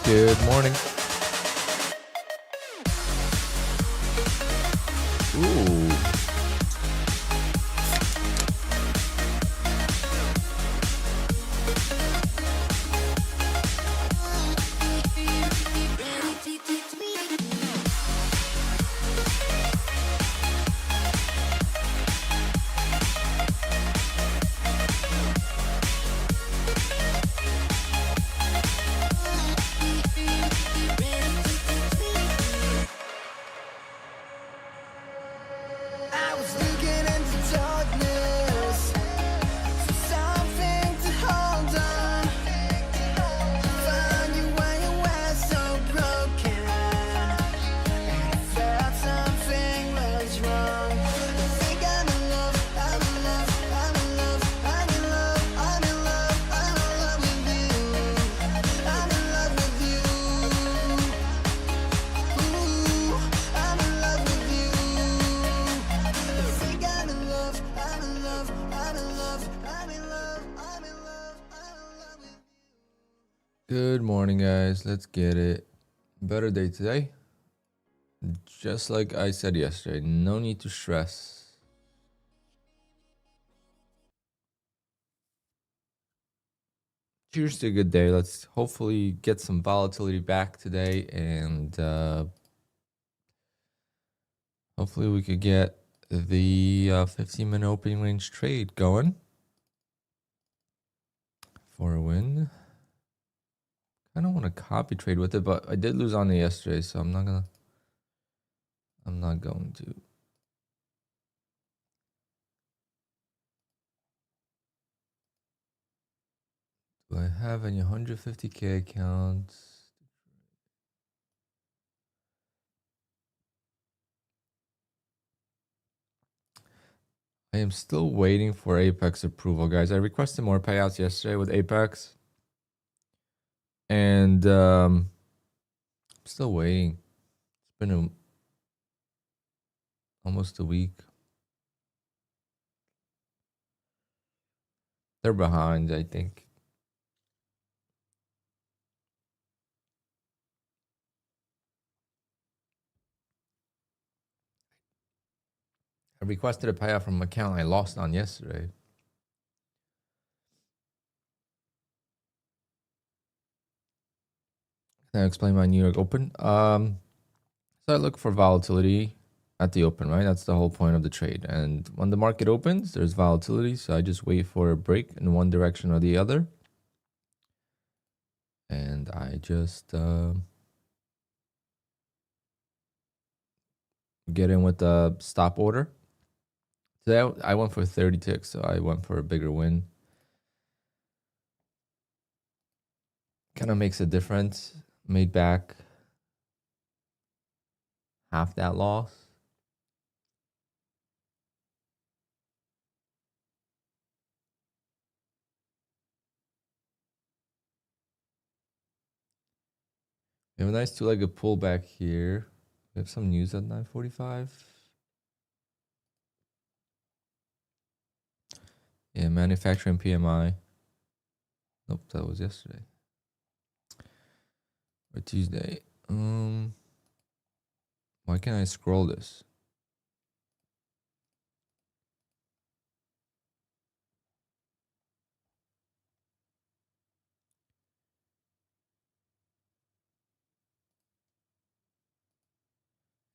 Good morning. Ooh. Good morning, guys. Let's get it. Better day today. Just like I said yesterday, no need to stress. Cheers to a good day. Let's hopefully get some volatility back today, and hopefully we could get the 15-minute opening range trade going for a win. I don't want to copy trade with it, but I did lose on it yesterday, so I'm not going to. Do I have any 150K accounts? I am still waiting for Apex approval, guys. I requested more payouts yesterday with Apex, and I'm still waiting. It's been almost a week. They're behind, I think. I requested a payout from an account I lost on yesterday. Can I explain my New York Open? So I look for volatility at the open, right? That's the whole point of the trade. And when the market opens, there's volatility. So I just wait for a break in one direction or the other. And I just get in with a stop order. Today I went for 30 ticks, so I went for a bigger win. Kind of makes a difference. Made back half that loss. We have a nice two-legged pullback here. We have some news at 9:45. Yeah, manufacturing PMI. Nope, that was yesterday. Or Tuesday. Why can't I scroll this?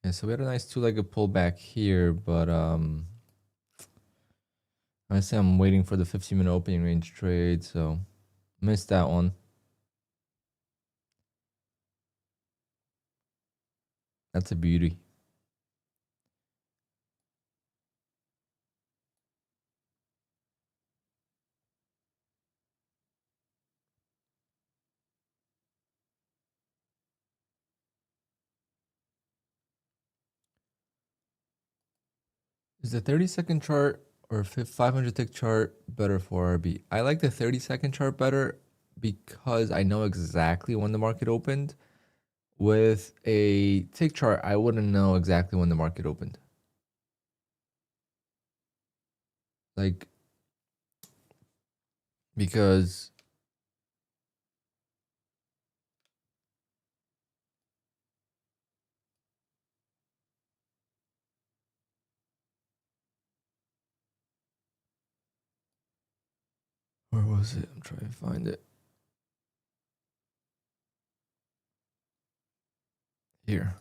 Yeah, so we had a nice two-legged pullback here, but I say I'm waiting for the 15-minute opening range trade, so missed that one. That's a beauty. Is the 30-second chart or 500 tick chart better for RB? I like the 30-second chart better because I know exactly when the market opened. With a tick chart, I wouldn't know exactly when the market opened. Like, because Where was it? I'm trying to find it. Here.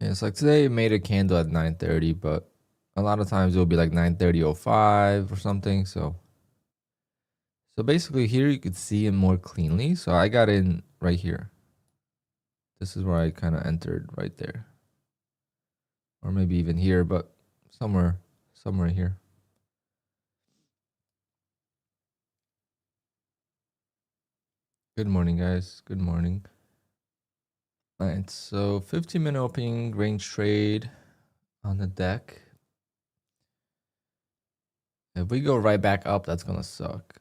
Yeah, it's like today it made a candle at 9:30, but a lot of times it'll be like 9:30:05 or something. So basically here you could see it more cleanly. So I got in right here. This is where I kind of entered right there. Or maybe even here, but somewhere here. Good morning, guys. Good morning. All right, so 15-minute opening range trade on the deck. If we go right back up, that's gonna suck.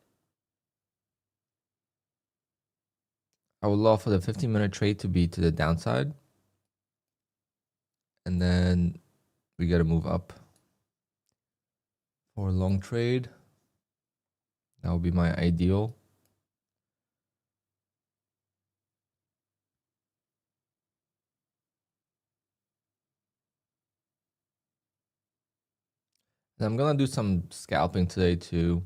I would love for the 15-minute trade to be to the downside. And then we gotta move up. For a long trade, that would be my ideal. And I'm gonna do some scalping today too.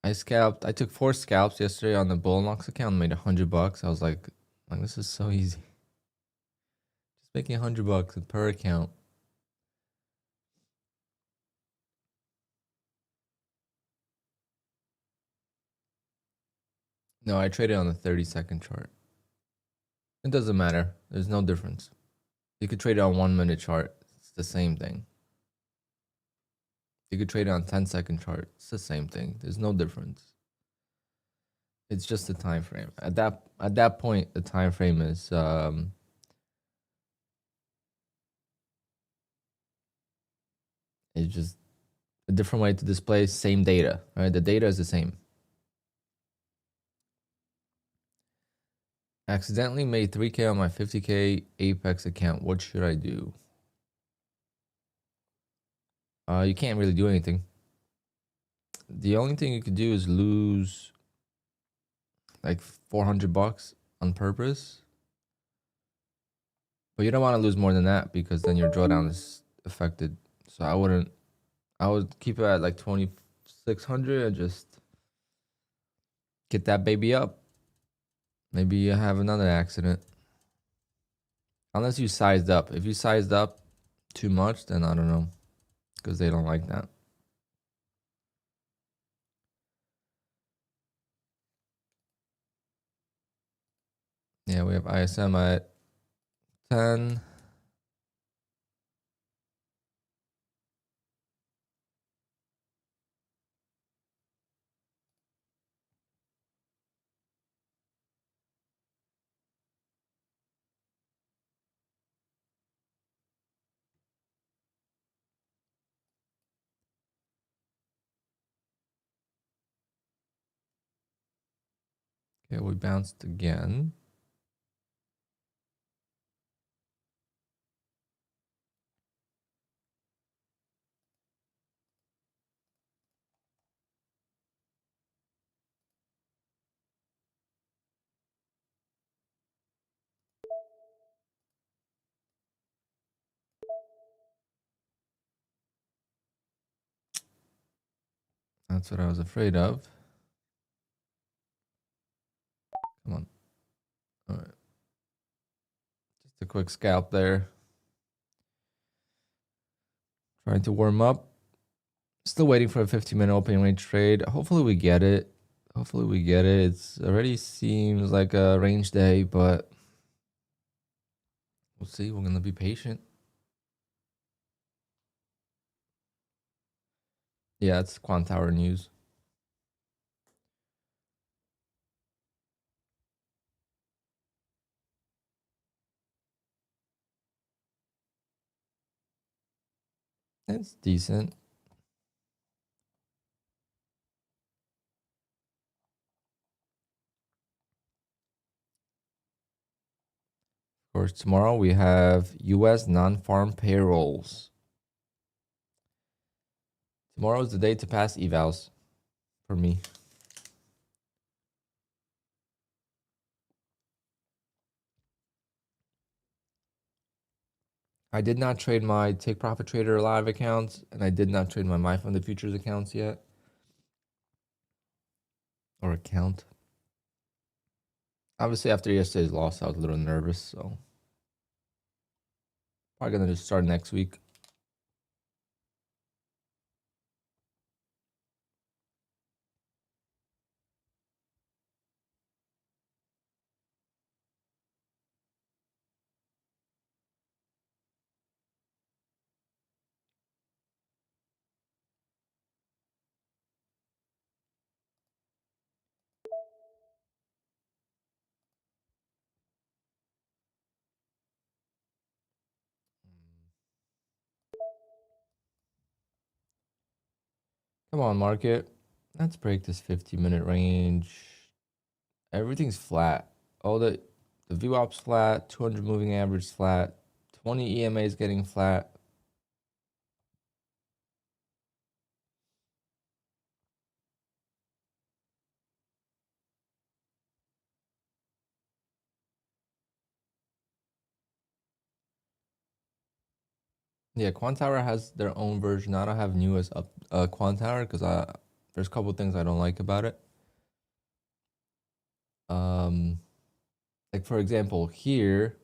I took 4 scalps yesterday on the Bullnox account, made $100. I was like, this is so easy. Just making $100 per account. No, I traded on the 30-second chart. It doesn't matter. There's no difference. You could trade it on 1-minute chart. It's the same thing. You could trade it on 10-second chart. It's the same thing. There's no difference. It's just the time frame. At that point, the time frame is it's just a different way to display same data. Right? The data is the same. Accidentally made 3K on my 50K Apex account. What should I do? You can't really do anything. The only thing you could do is lose like $400 on purpose. But you don't want to lose more than that because then your drawdown is affected. So I would keep it at like 2,600 and just get that baby up. Maybe you have another accident. Unless you sized up. If you sized up too much, then I don't know. Because they don't like that. Yeah, we have ISM at 10. Okay, we bounced again. That's what I was afraid of. Come on. All right. Just a quick scalp there. Trying to warm up. Still waiting for a 15-minute opening range trade. Hopefully we get it. Hopefully we get it. It's already seems like a range day, but we'll see. We're going to be patient. Yeah, it's QUANTOWER news. It's decent. Of course, tomorrow we have U.S. non-farm payrolls. Tomorrow is the day to pass evals for me. I did not trade my Take Profit Trader live accounts, and I did not trade my Fund the Futures accounts yet. Or account. Obviously, after yesterday's loss, I was a little nervous, so probably gonna just start next week. Come on, market. Let's break this 50-minute range. Everything's flat. All the VWAP's flat, 200 moving average flat, 20 EMA is getting flat. Yeah, QUANTOWER has their own version. I don't have newest up QUANTOWER because there's a couple things I don't like about it. Like for example, here,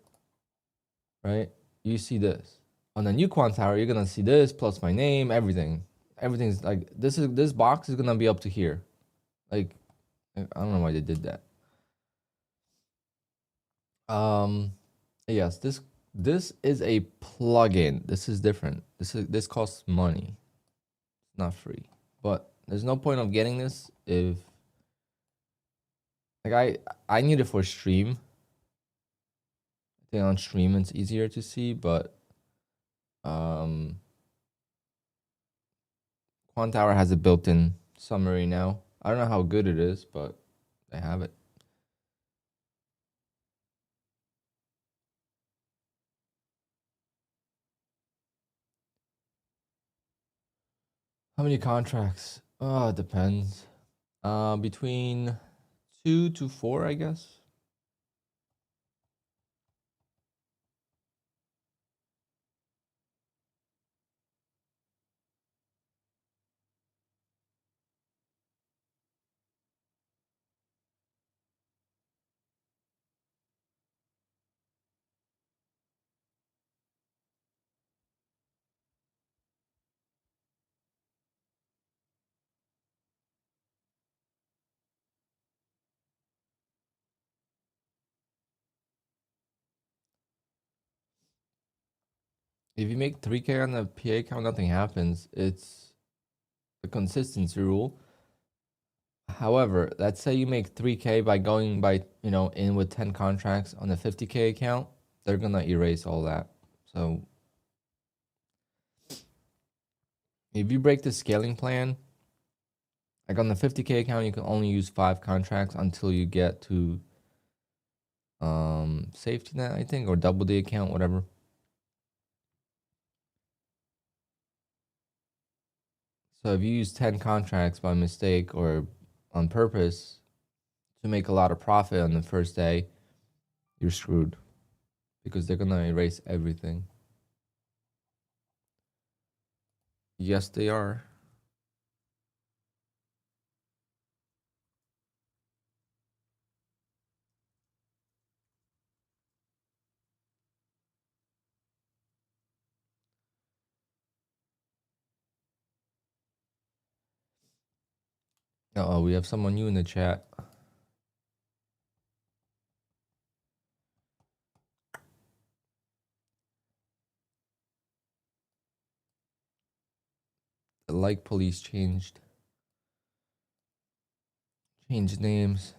right? You see this. On the new QUANTOWER, you're gonna see this plus my name, everything. Everything's like this box is gonna be up to here. Like I don't know why they did that. Yes, this is a plugin. This is different. This costs money. It's not free. But there's no point of getting this if like I need it for stream. I think on stream it's easier to see, but QUANTOWER has a built-in summary now. I don't know how good it is, but they have it. How many contracts? Oh, it depends. Between 2 to 4, I guess. If you make 3K on the PA account, nothing happens. It's a consistency rule. However, let's say you make 3K by going in with 10 contracts on the 50K account, they're gonna erase all that. So if you break the scaling plan, like on the 50K account, you can only use 5 contracts until you get to safety net, I think, or double the account, whatever. So if you use 10 contracts by mistake or on purpose to make a lot of profit on the first day, you're screwed because they're gonna erase everything. Yes, they are. Uh-oh, we have someone new in the chat. The like police changed names.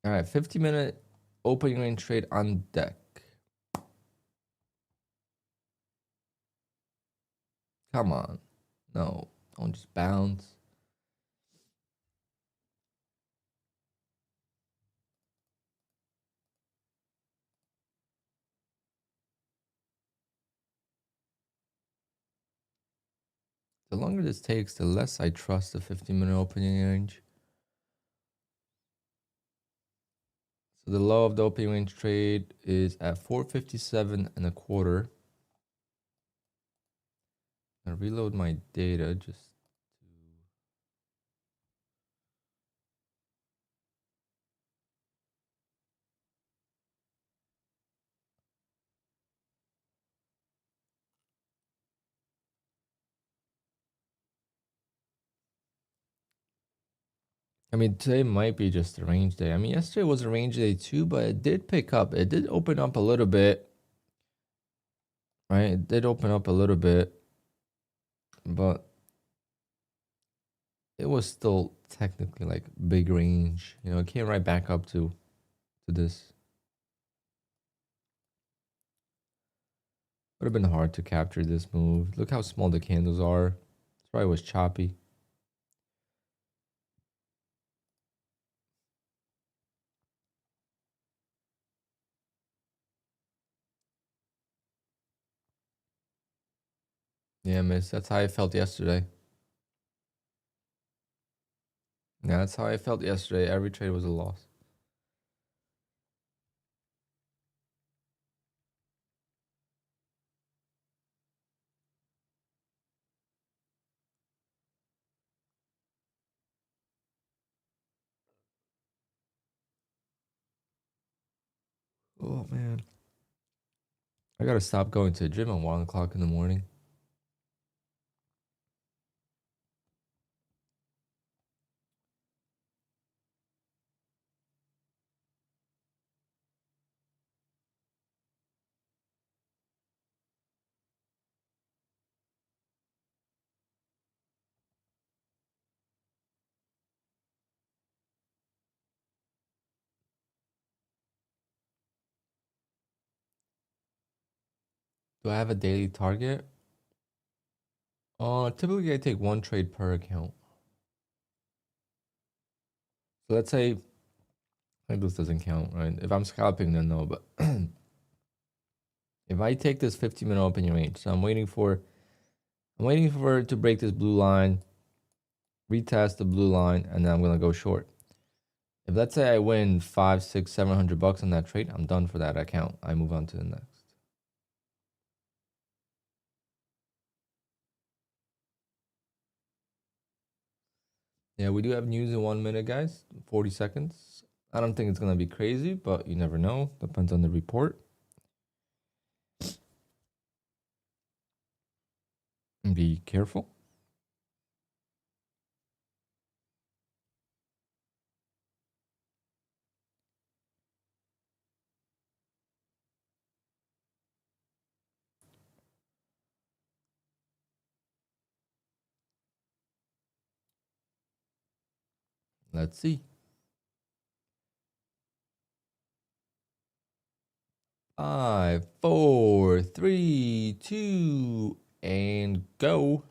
All right, 50-minute opening range trade on deck. Come on. No, don't just bounce. The longer this takes, the less I trust the 50-minute opening range. So the low of the opening range trade is at 457.25. I reload my data just I mean, today might be just a range day. I mean, yesterday was a range day too, but it did pick up. It did open up a little bit, right? It did open up a little bit, but it was still technically like big range. You know, it came right back up to this. Would have been hard to capture this move. Look how small the candles are. That's why it was choppy. Yeah, miss. That's how I felt yesterday. Yeah, that's how I felt yesterday. Every trade was a loss. Oh man, I gotta stop going to the gym at 1 o'clock in the morning. Do I have a daily target? Typically I take one trade per account. So let's say like this doesn't count, right? If I'm scalping, then no. But if I take this 15-minute opening range, so I'm waiting for it to break this blue line, retest the blue line, and then I'm gonna go short. If let's say I win 5, 6, 700 bucks on that trade, I'm done for that account. I move on to the next. Yeah, we do have news in 1 minute, guys. 40 seconds. I don't think it's gonna be crazy, but you never know. Depends on the report. And be careful. Let's see. 5, 4, 3, 2, and go.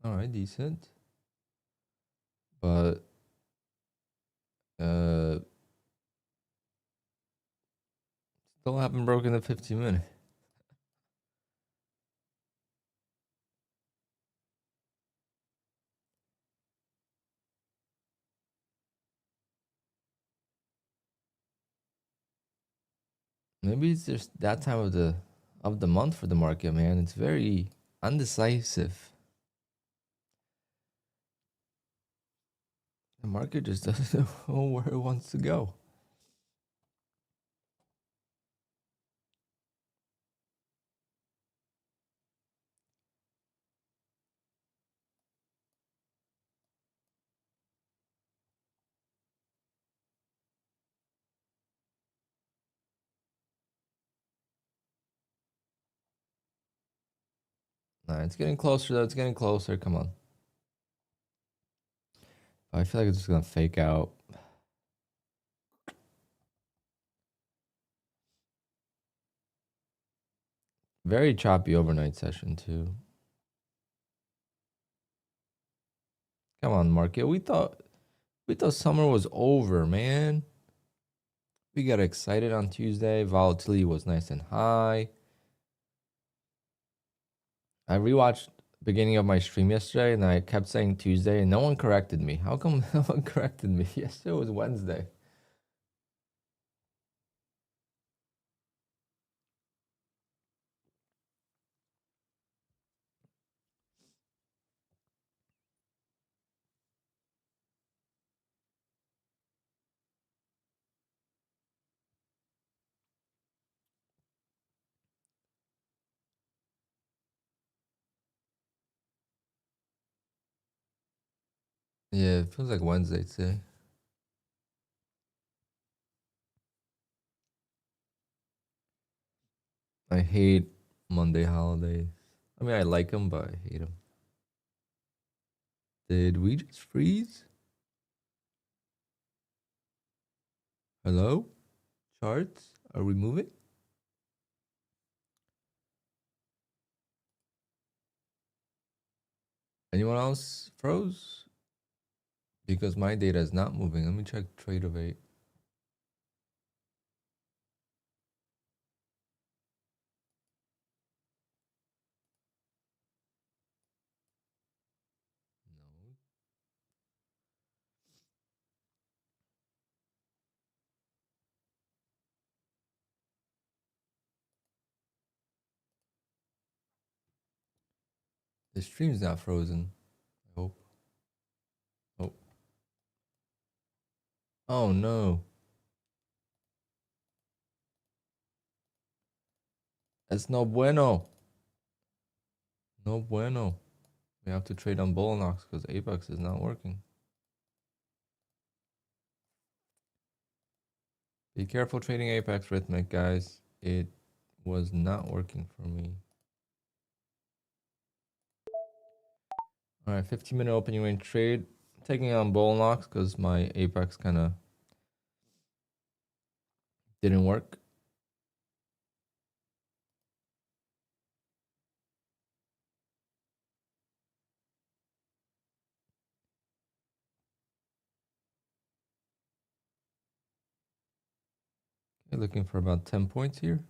All right, decent. But still haven't broken the 15-minute. Maybe it's just that time of the month for the market, man. It's very undecisive. The market just doesn't know where it wants to go. Nah, it's getting closer though. It's getting closer. Come on. I feel like it's just gonna fake out. Very choppy overnight session too. Come on, market. We thought summer was over, man. We got excited on Tuesday. Volatility was nice and high. I rewatched beginning of my stream yesterday, and I kept saying Tuesday, and no one corrected me. How come no one corrected me? Yesterday was Wednesday. Yeah, it feels like Wednesday today. I hate Monday holidays. I mean, I like them, but I hate them. Did we just freeze? Hello? Charts? Are we moving? Anyone else froze? Because my data is not moving. Let me check trade of 8. No. The stream's not frozen. I hope. Oh. Oh no. That's no bueno. No bueno. We have to trade on Bullnox because Apex is not working. Be careful trading Apex Rhythmic, guys. It was not working for me. All right, 15-minute opening range trade. Taking on Bullnox because my Apex kind of didn't work. Okay, looking for about 10 points here.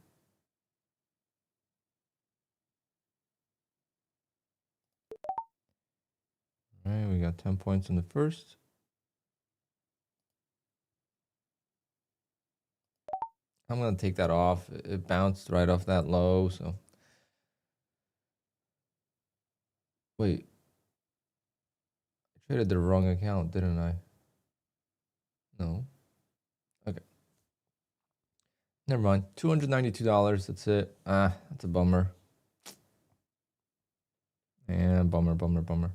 All right, we got 10 points in the first. I'm going to take that off. It bounced right off that low, so. Wait. I traded the wrong account, didn't I? No. Okay. Never mind. $292. That's it. Ah, that's a bummer. And bummer.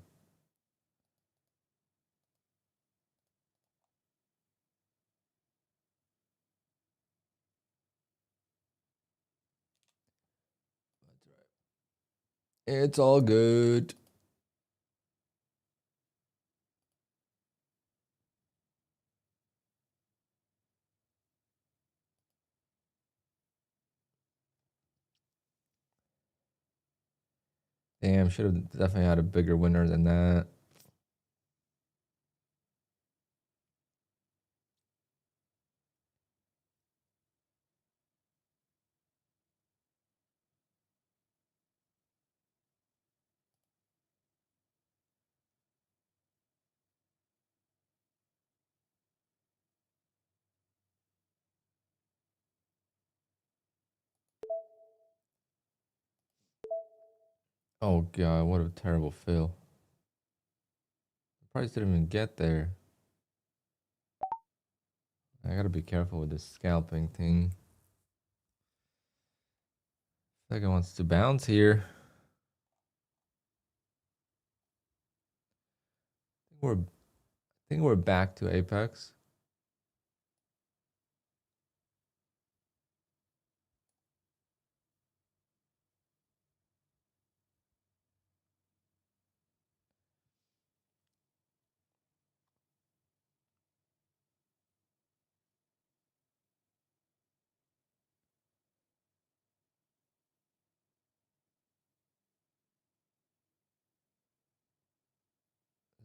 It's all good. Damn, should have definitely had a bigger winner than that. Oh god, what a terrible fill. The price didn't even get there. I gotta be careful with this scalping thing. Like it wants to bounce here. I think we're back to Apex.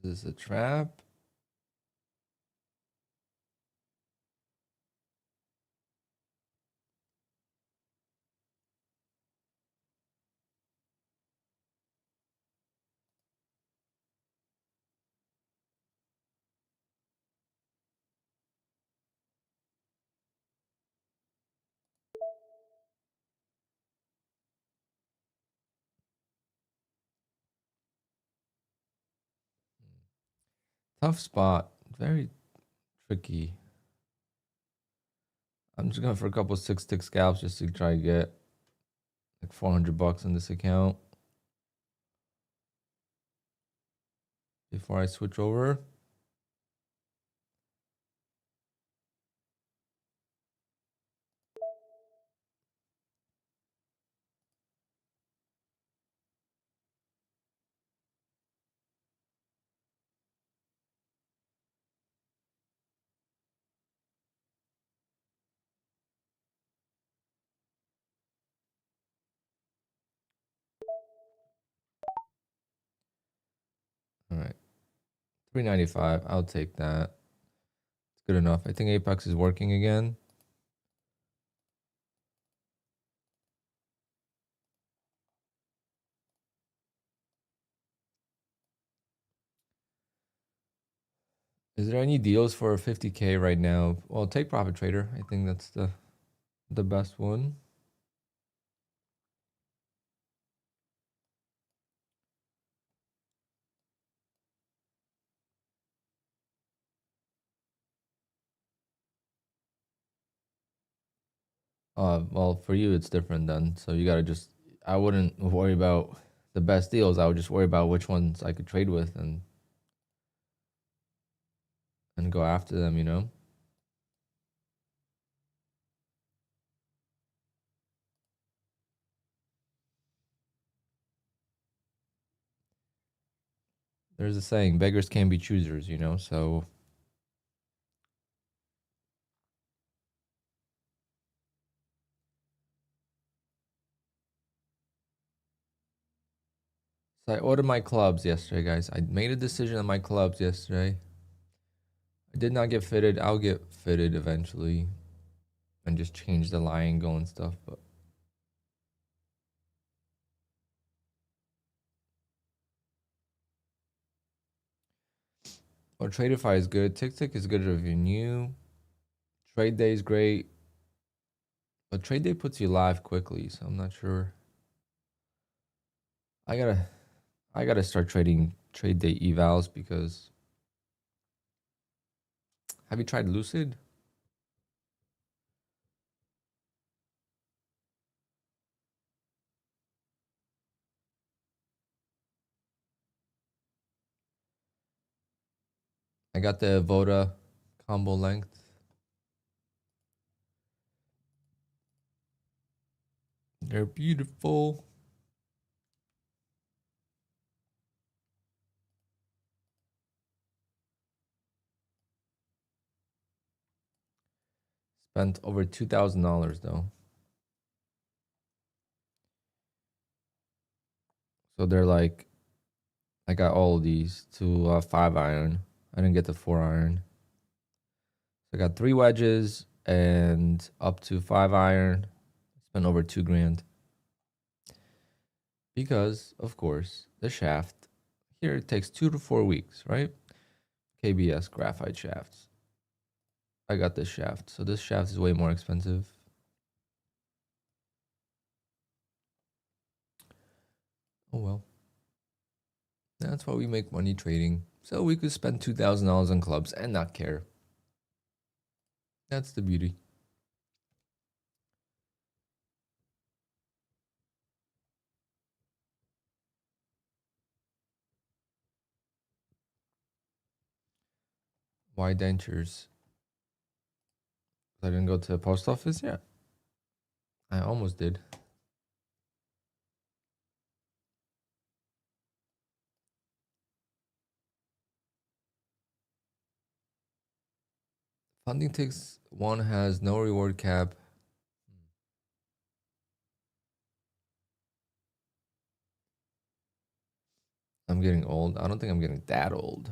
Is this a trap? Tough spot. Very tricky. I'm just going for a couple 6-tick scalps just to try to get like 400 bucks in this account before I switch over. All right. 395. I'll take that. It's good enough. I think Apex is working again. Is there any deals for 50K right now? Well, take Profit Trader. I think that's the best one. Well, for you it's different then. So you gotta just. I wouldn't worry about the best deals. I would just worry about which ones I could trade with and go after them. You know. There's a saying, beggars can't be choosers. You know. So I ordered my clubs yesterday, guys. I made a decision on my clubs yesterday. I did not get fitted. I'll get fitted eventually and just change the lie angle and stuff. But well, Tradeify is good. TickTick is good if you're new. Trade Day is great. But Trade Day puts you live quickly, so I'm not sure. I gotta start trading Trade Day evals because have you tried Lucid? I got the Voda combo length. They're beautiful. Spent over $2,000 though. So they're like, I got all of these to 5 iron. I didn't get the 4 iron. So I got 3 wedges and up to 5 iron. Spent over 2 grand. Because, of course, the shaft here it takes 2 to 4 weeks, right? KBS graphite shafts. I got this shaft. So this shaft is way more expensive. Oh well. That's why we make money trading. So we could spend $2,000 on clubs and not care. That's the beauty. Why dentures? I didn't go to the post office yet. I almost did. Funding ticks one has no reward cap. I'm getting old. I don't think I'm getting that old.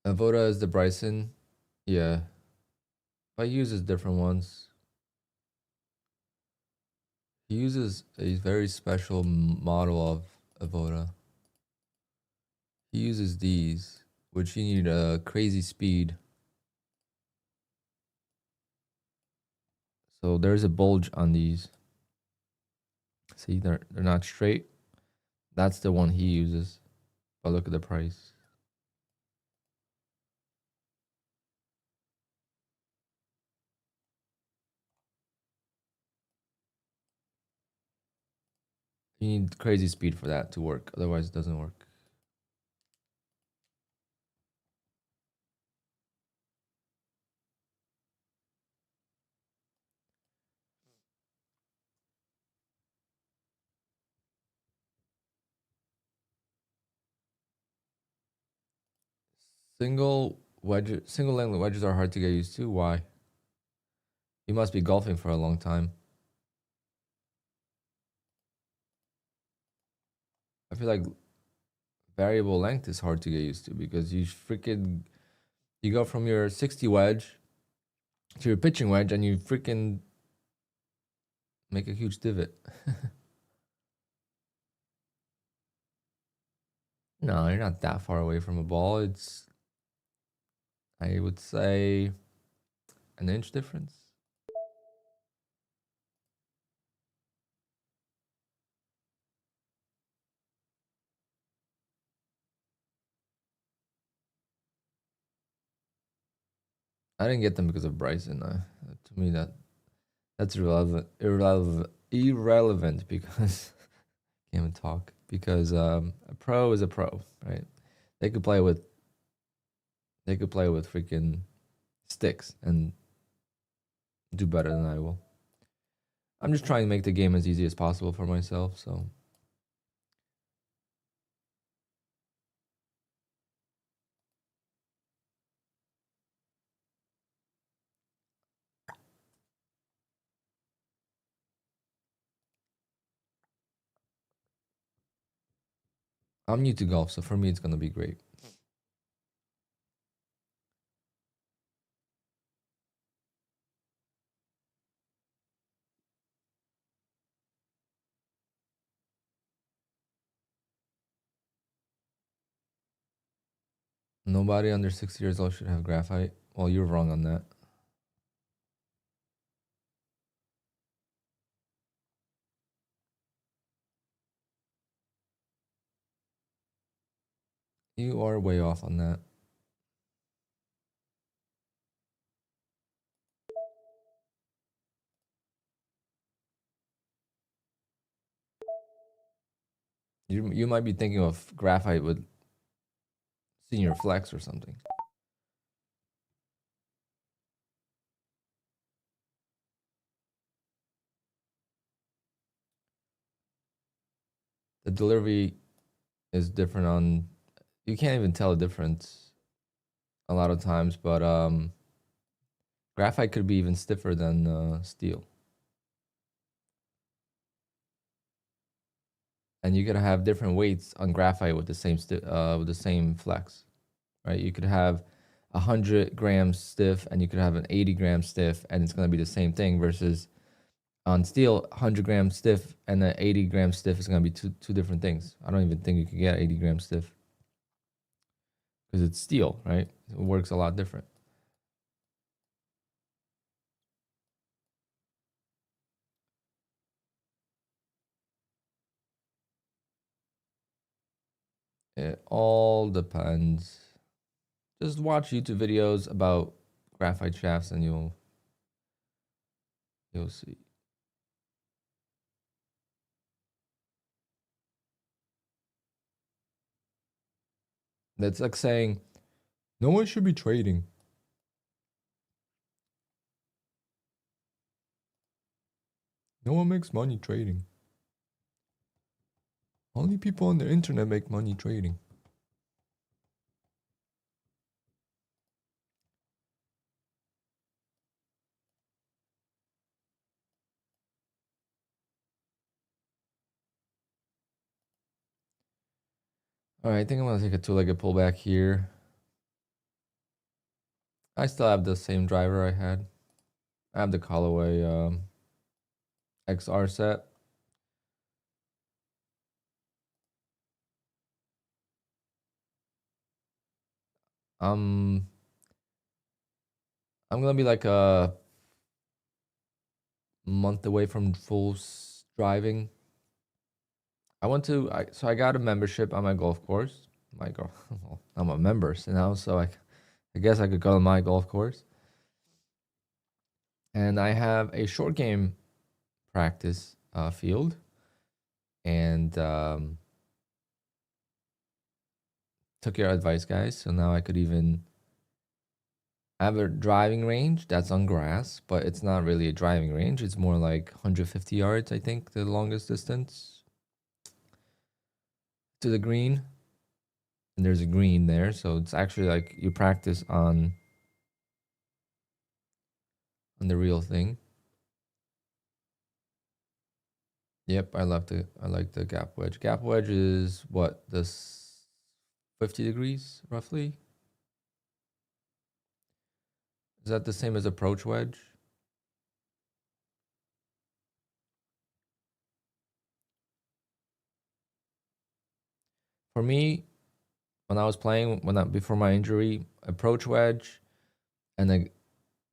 Avoda is the Bryson. Yeah. But he uses different ones. He uses a very special model of Avoda. He uses these, which you need a crazy speed. So there's a bulge on these. See, they're not straight. That's the one he uses. But look at the price. You need crazy speed for that to work. Otherwise, it doesn't work. Single length wedges are hard to get used to. Why? You must be golfing for a long time. I feel like variable length is hard to get used to because you go from your 60 wedge to your pitching wedge and you freaking make a huge divot. No, you're not that far away from a ball. It's, I would say, an inch difference. I didn't get them because of Bryson. To me, that's irrelevant because can't even talk. Because a pro is a pro, right? They could play with freaking sticks and do better than I will. I'm just trying to make the game as easy as possible for myself, so. I'm new to golf, so for me, it's going to be great. Nobody under 60 years old should have graphite. Well, you're wrong on that. You are way off on that. You might be thinking of graphite with senior flex or something. The delivery is different on, you can't even tell a difference a lot of times, but graphite could be even stiffer than steel. And you could have different weights on graphite with the same flex, right? You could have 100 grams stiff and you could have an 80 gram stiff and it's going to be the same thing versus on steel, 100 grams stiff and the 80 gram stiff is going to be two different things. I don't even think you could get 80 gram stiff because it's steel, right? It works a lot different. It all depends. Just watch YouTube videos about graphite shafts and you'll see. That's like saying no one should be trading. No one makes money trading. Only people on the internet make money trading. All right, I think I'm gonna take a two-legged pullback here. I still have the same driver I had. I have the Callaway XR set. I'm gonna be like a month away from full driving, So I got a membership on my golf course. Well, I'm a member so now, so I guess I could call it my golf course. And I have a short game practice field, and took your advice, guys. So now I could even have a driving range that's on grass, but it's not really a driving range. It's more like 150 yards, I think, the longest distance to the green. And there's a green there, so it's actually like you practice on the real thing. Yep, I like the gap wedge. Gap wedge is what, this 50 degrees roughly? Is that the same as approach wedge? For me, when I was playing, before my injury, approach wedge and the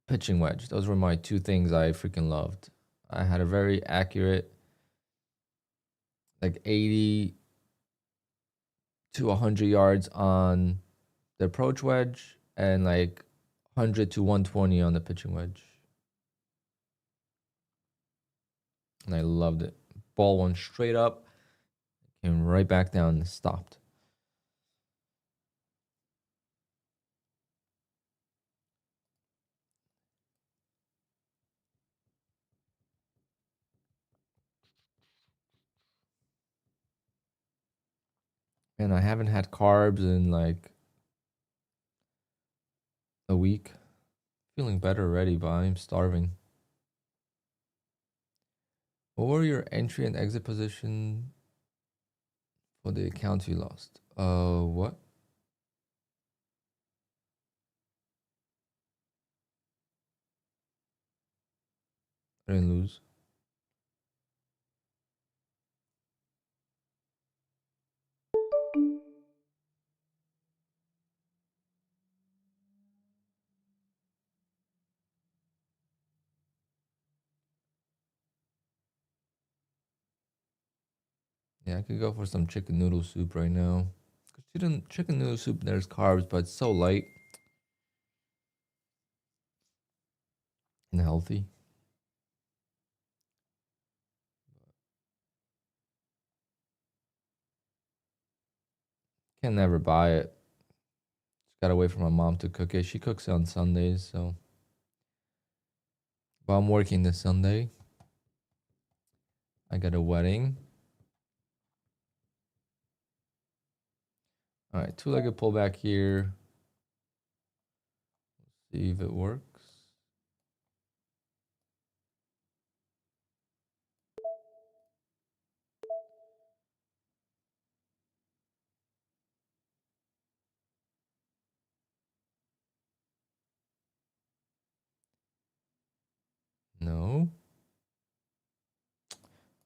pitching wedge. Those were my two things I freaking loved. I had a very accurate, like 80 to 100 yards on the approach wedge and like 100 to 120 on the pitching wedge. And I loved it. Ball went straight up, came right back down and stopped. And I haven't had carbs in like a week. Feeling better already, but I'm starving. What were your entry and exit position for the accounts you lost? What? I didn't lose. Yeah, I could go for some chicken noodle soup right now. Chicken noodle soup, there's carbs, but it's so light and healthy. Can never buy it. Just gotta wait for my mom to cook it. She cooks it on Sundays, so. But I'm working this Sunday. I got a wedding. All right, two-legged pullback here. See if it works. No.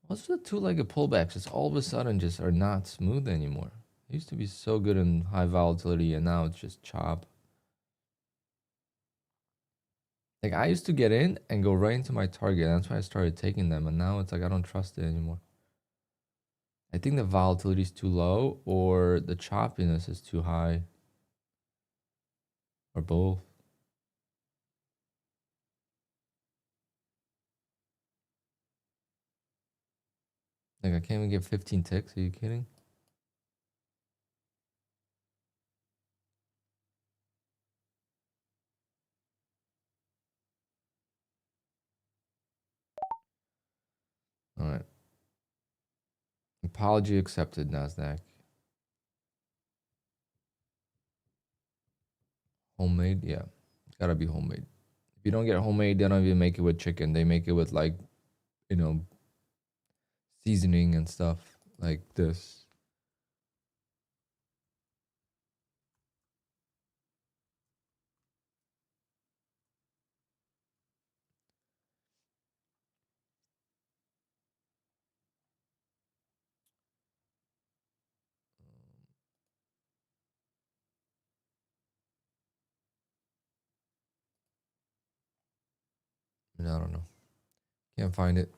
What's the two-legged pullbacks? It's all of a sudden just are not smooth anymore. It used to be so good in high volatility, and now it's just chop. Like I used to get in and go right into my target. That's why I started taking them, and now it's like I don't trust it anymore. I think the volatility is too low, or the choppiness is too high, or both. Like I can't even get 15 ticks. Are you kidding? All right. Apology accepted, Nasdaq. Homemade, yeah, it's gotta be homemade. If you don't get homemade, they don't even make it with chicken. They make it with like, you know, seasoning and stuff like this. I don't know. Can't find it.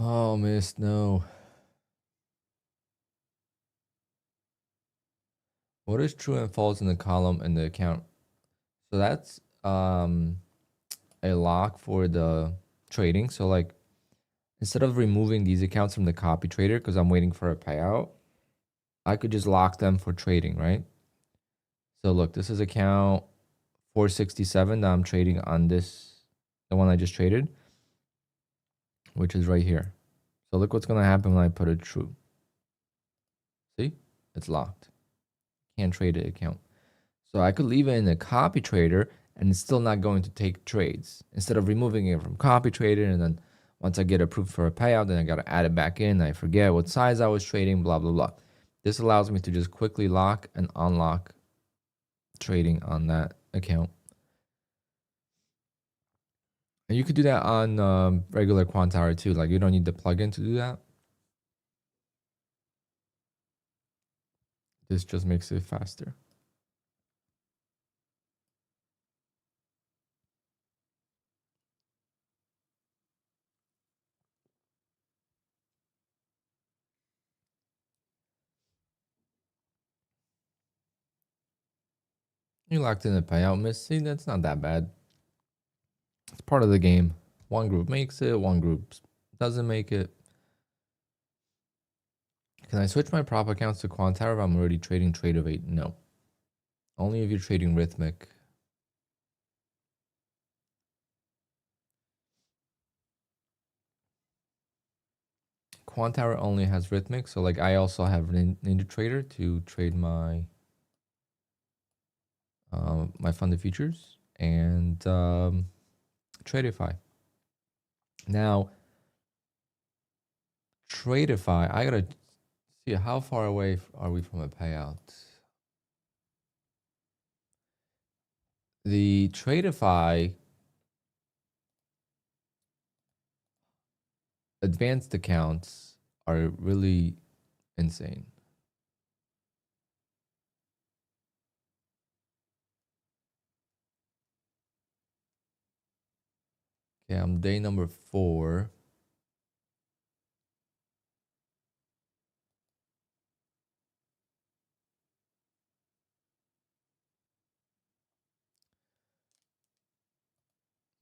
Oh, missed. No. What is true and false in the column in the account? So that's a lock for the trading. So like instead of removing these accounts from the copy trader because I'm waiting for a payout, I could just lock them for trading, right? So look, this is account 467 that I'm trading on this, the one I just traded, which is right here. So look what's gonna happen when I put it true. See, it's locked. Can't trade the account. So I could leave it in a copy trader and it's still not going to take trades. Instead of removing it from copy trader and then once I get approved for a payout, then I got to add it back in. I forget what size I was trading, blah, blah, blah. This allows me to just quickly lock and unlock trading on that account. And you could do that on regular QUANTOWER too. Like you don't need the plugin to do that. This just makes it faster. You locked in a payout miss. See, that's not that bad. It's part of the game. One group makes it, one group doesn't make it. Can I switch my prop accounts to QUANTOWER if I'm already trading Trade of 8? No. Only if you're trading Rhythmic. QUANTOWER only has Rhythmic, so like I also have NinjaTrader to trade my my funded futures and Tradeify. Now, Tradeify, I gotta see how far away are we from a payout. The Tradeify advanced accounts are really insane. Okay, I'm day number 4.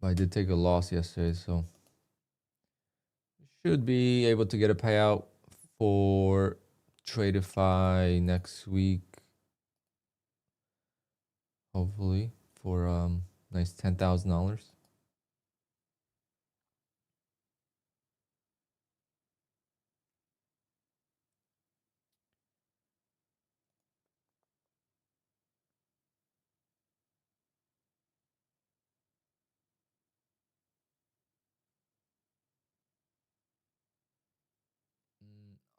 I did take a loss yesterday, so should be able to get a payout for Tradeify next week. Hopefully for nice $10,000.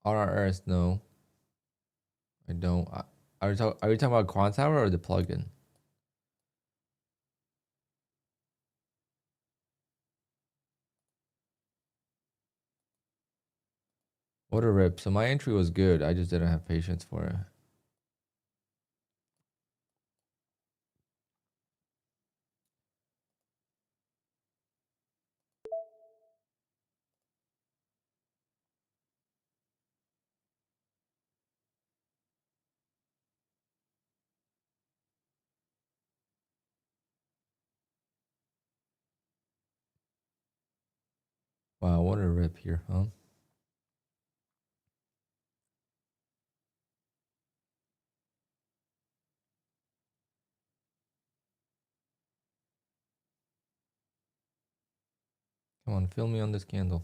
RRS, no, I don't. Are you talking about QUANTOWER or the plugin? What a rip. So my entry was good. I just didn't have patience for it. Wow, what a rip here, huh? Come on, fill me on this candle.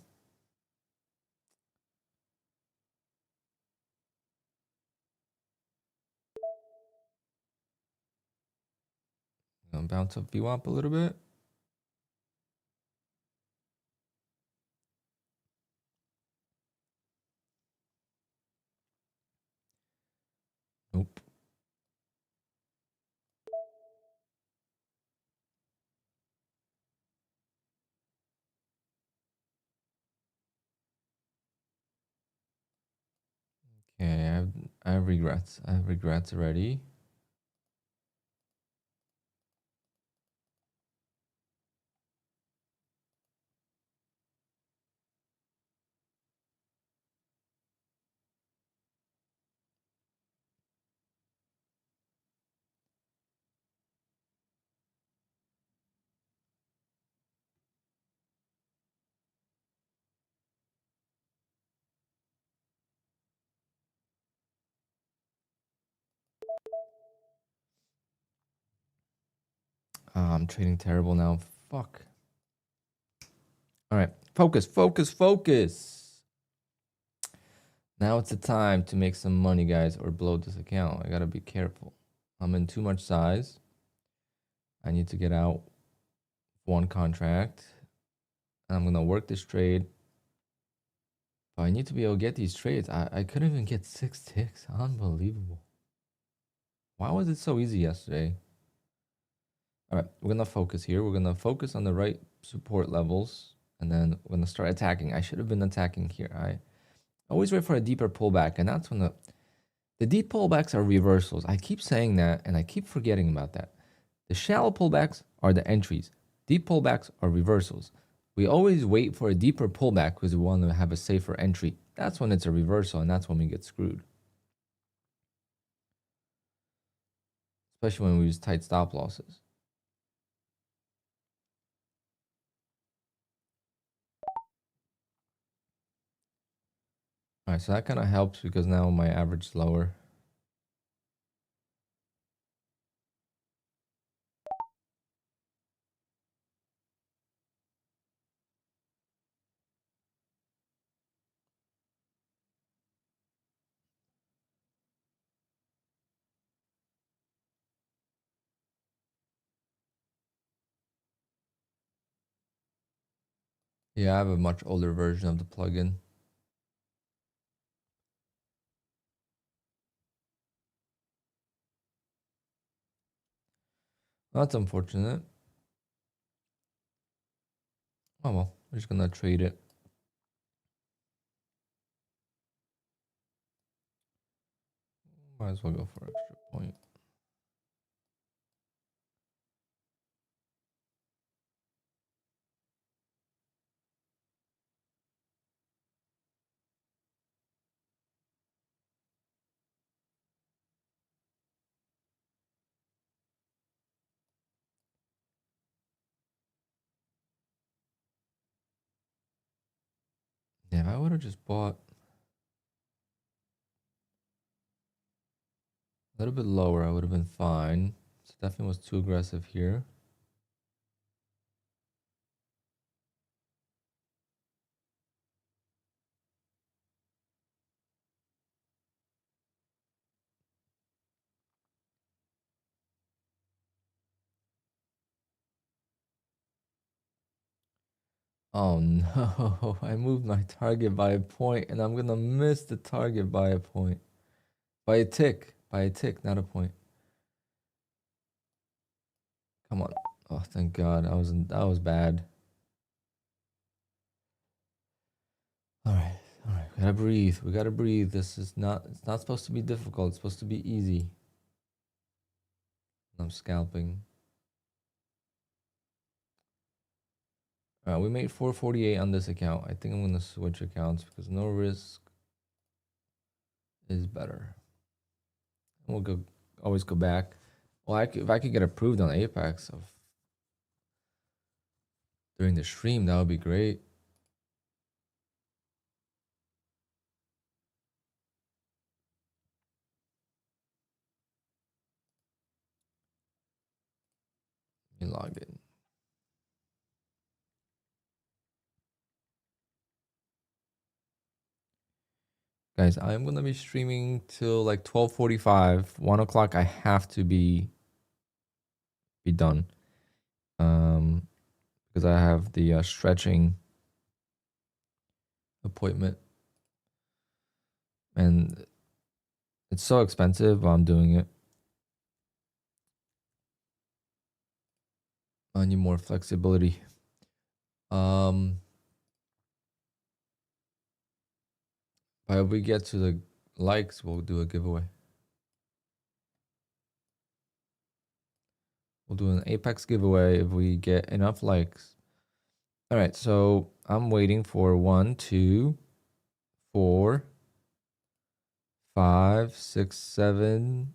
Bounce up VWAP a little bit. Nope. Okay, I have regrets. I have regrets already. I'm trading terrible now. Fuck. All right. Focus, focus, focus. Now it's the time to make some money, guys, or blow this account. I got to be careful. I'm in too much size. I need to get out one contract. I'm going to work this trade. But I need to be able to get these trades. I couldn't even get 6 ticks. Unbelievable. Why was it so easy yesterday? All right, we're going to focus here. We're going to focus on the right support levels. And then we're going to start attacking. I should have been attacking here. I always wait for a deeper pullback. And that's when the deep pullbacks are reversals. I keep saying that, and I keep forgetting about that. The shallow pullbacks are the entries. Deep pullbacks are reversals. We always wait for a deeper pullback because we want to have a safer entry. That's when it's a reversal, and that's when we get screwed. Especially when we use tight stop losses. All right, so that kind of helps because now my average is lower. Yeah, I have a much older version of the plugin. That's unfortunate. Oh well, we're just gonna trade it. Might as well go for extra point. Yeah, if I would have just bought a little bit lower, I would have been fine. So definitely was too aggressive here. Oh no, I moved my target by a point and I'm gonna miss the target by a point. By a tick, not a point. Come on. Oh, thank God. That was bad. All right. All right. We gotta breathe. We gotta breathe. It's not supposed to be difficult. It's supposed to be easy. I'm scalping. All right, we made 448 on this account. I think I'm gonna switch accounts because no risk is better. And we'll always go back. Well, if I could get approved on Apex during the stream, that would be great. You logged in. Guys, I'm gonna be streaming till like 12:45. 1 o'clock I have to be done. Because I have the stretching appointment. And it's so expensive, but I'm doing it. I need more flexibility. But if we get to the likes, we'll do a giveaway. We'll do an Apex giveaway if we get enough likes. All right, so I'm waiting for 1, 2, 4, 5, 6, 7,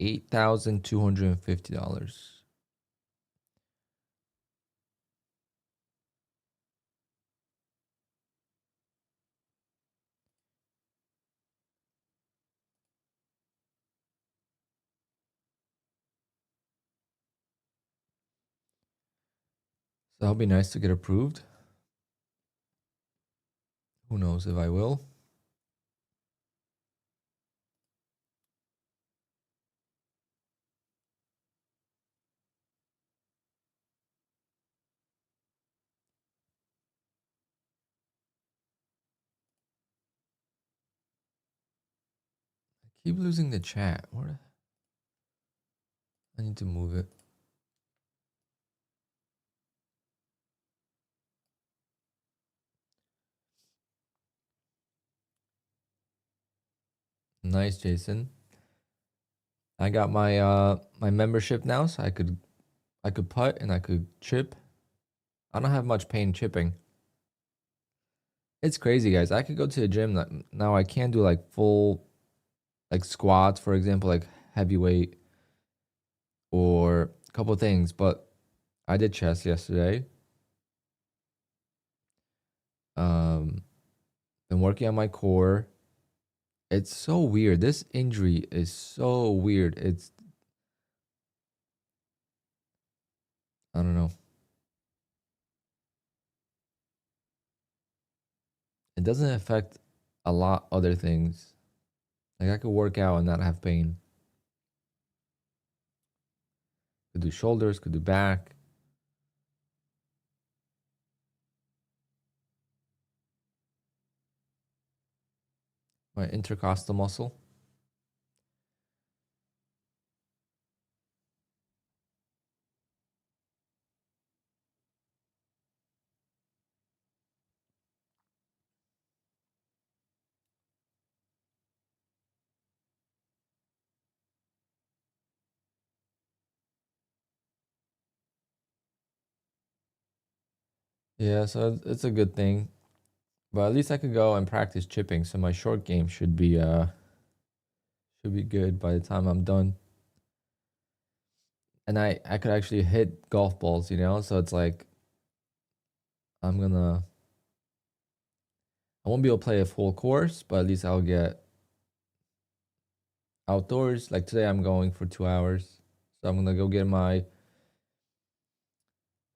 $8,250. So that'll be nice to get approved. Who knows if I will. I keep losing the chat. Where? I need to move it. Nice, Jason. I got my my membership now, so I could putt and I could chip. I don't have much pain chipping. It's crazy, guys. I could go to the gym now. I can't do like full like squats, for example, like heavyweight or a couple things, but I did chest yesterday. Been working on my core. It's so weird. This injury is so weird. I don't know. It doesn't affect a lot other things. Like I could work out and not have pain. Could do shoulders, could do back. My intercostal muscle. Yeah, so it's a good thing. But at least I could go and practice chipping, so my short game should be good by the time I'm done. And I could actually hit golf balls, you know? So it's like I'm gonna I won't be able to play a full course, but at least I'll get outdoors. Like today I'm going for 2 hours. So I'm gonna go get my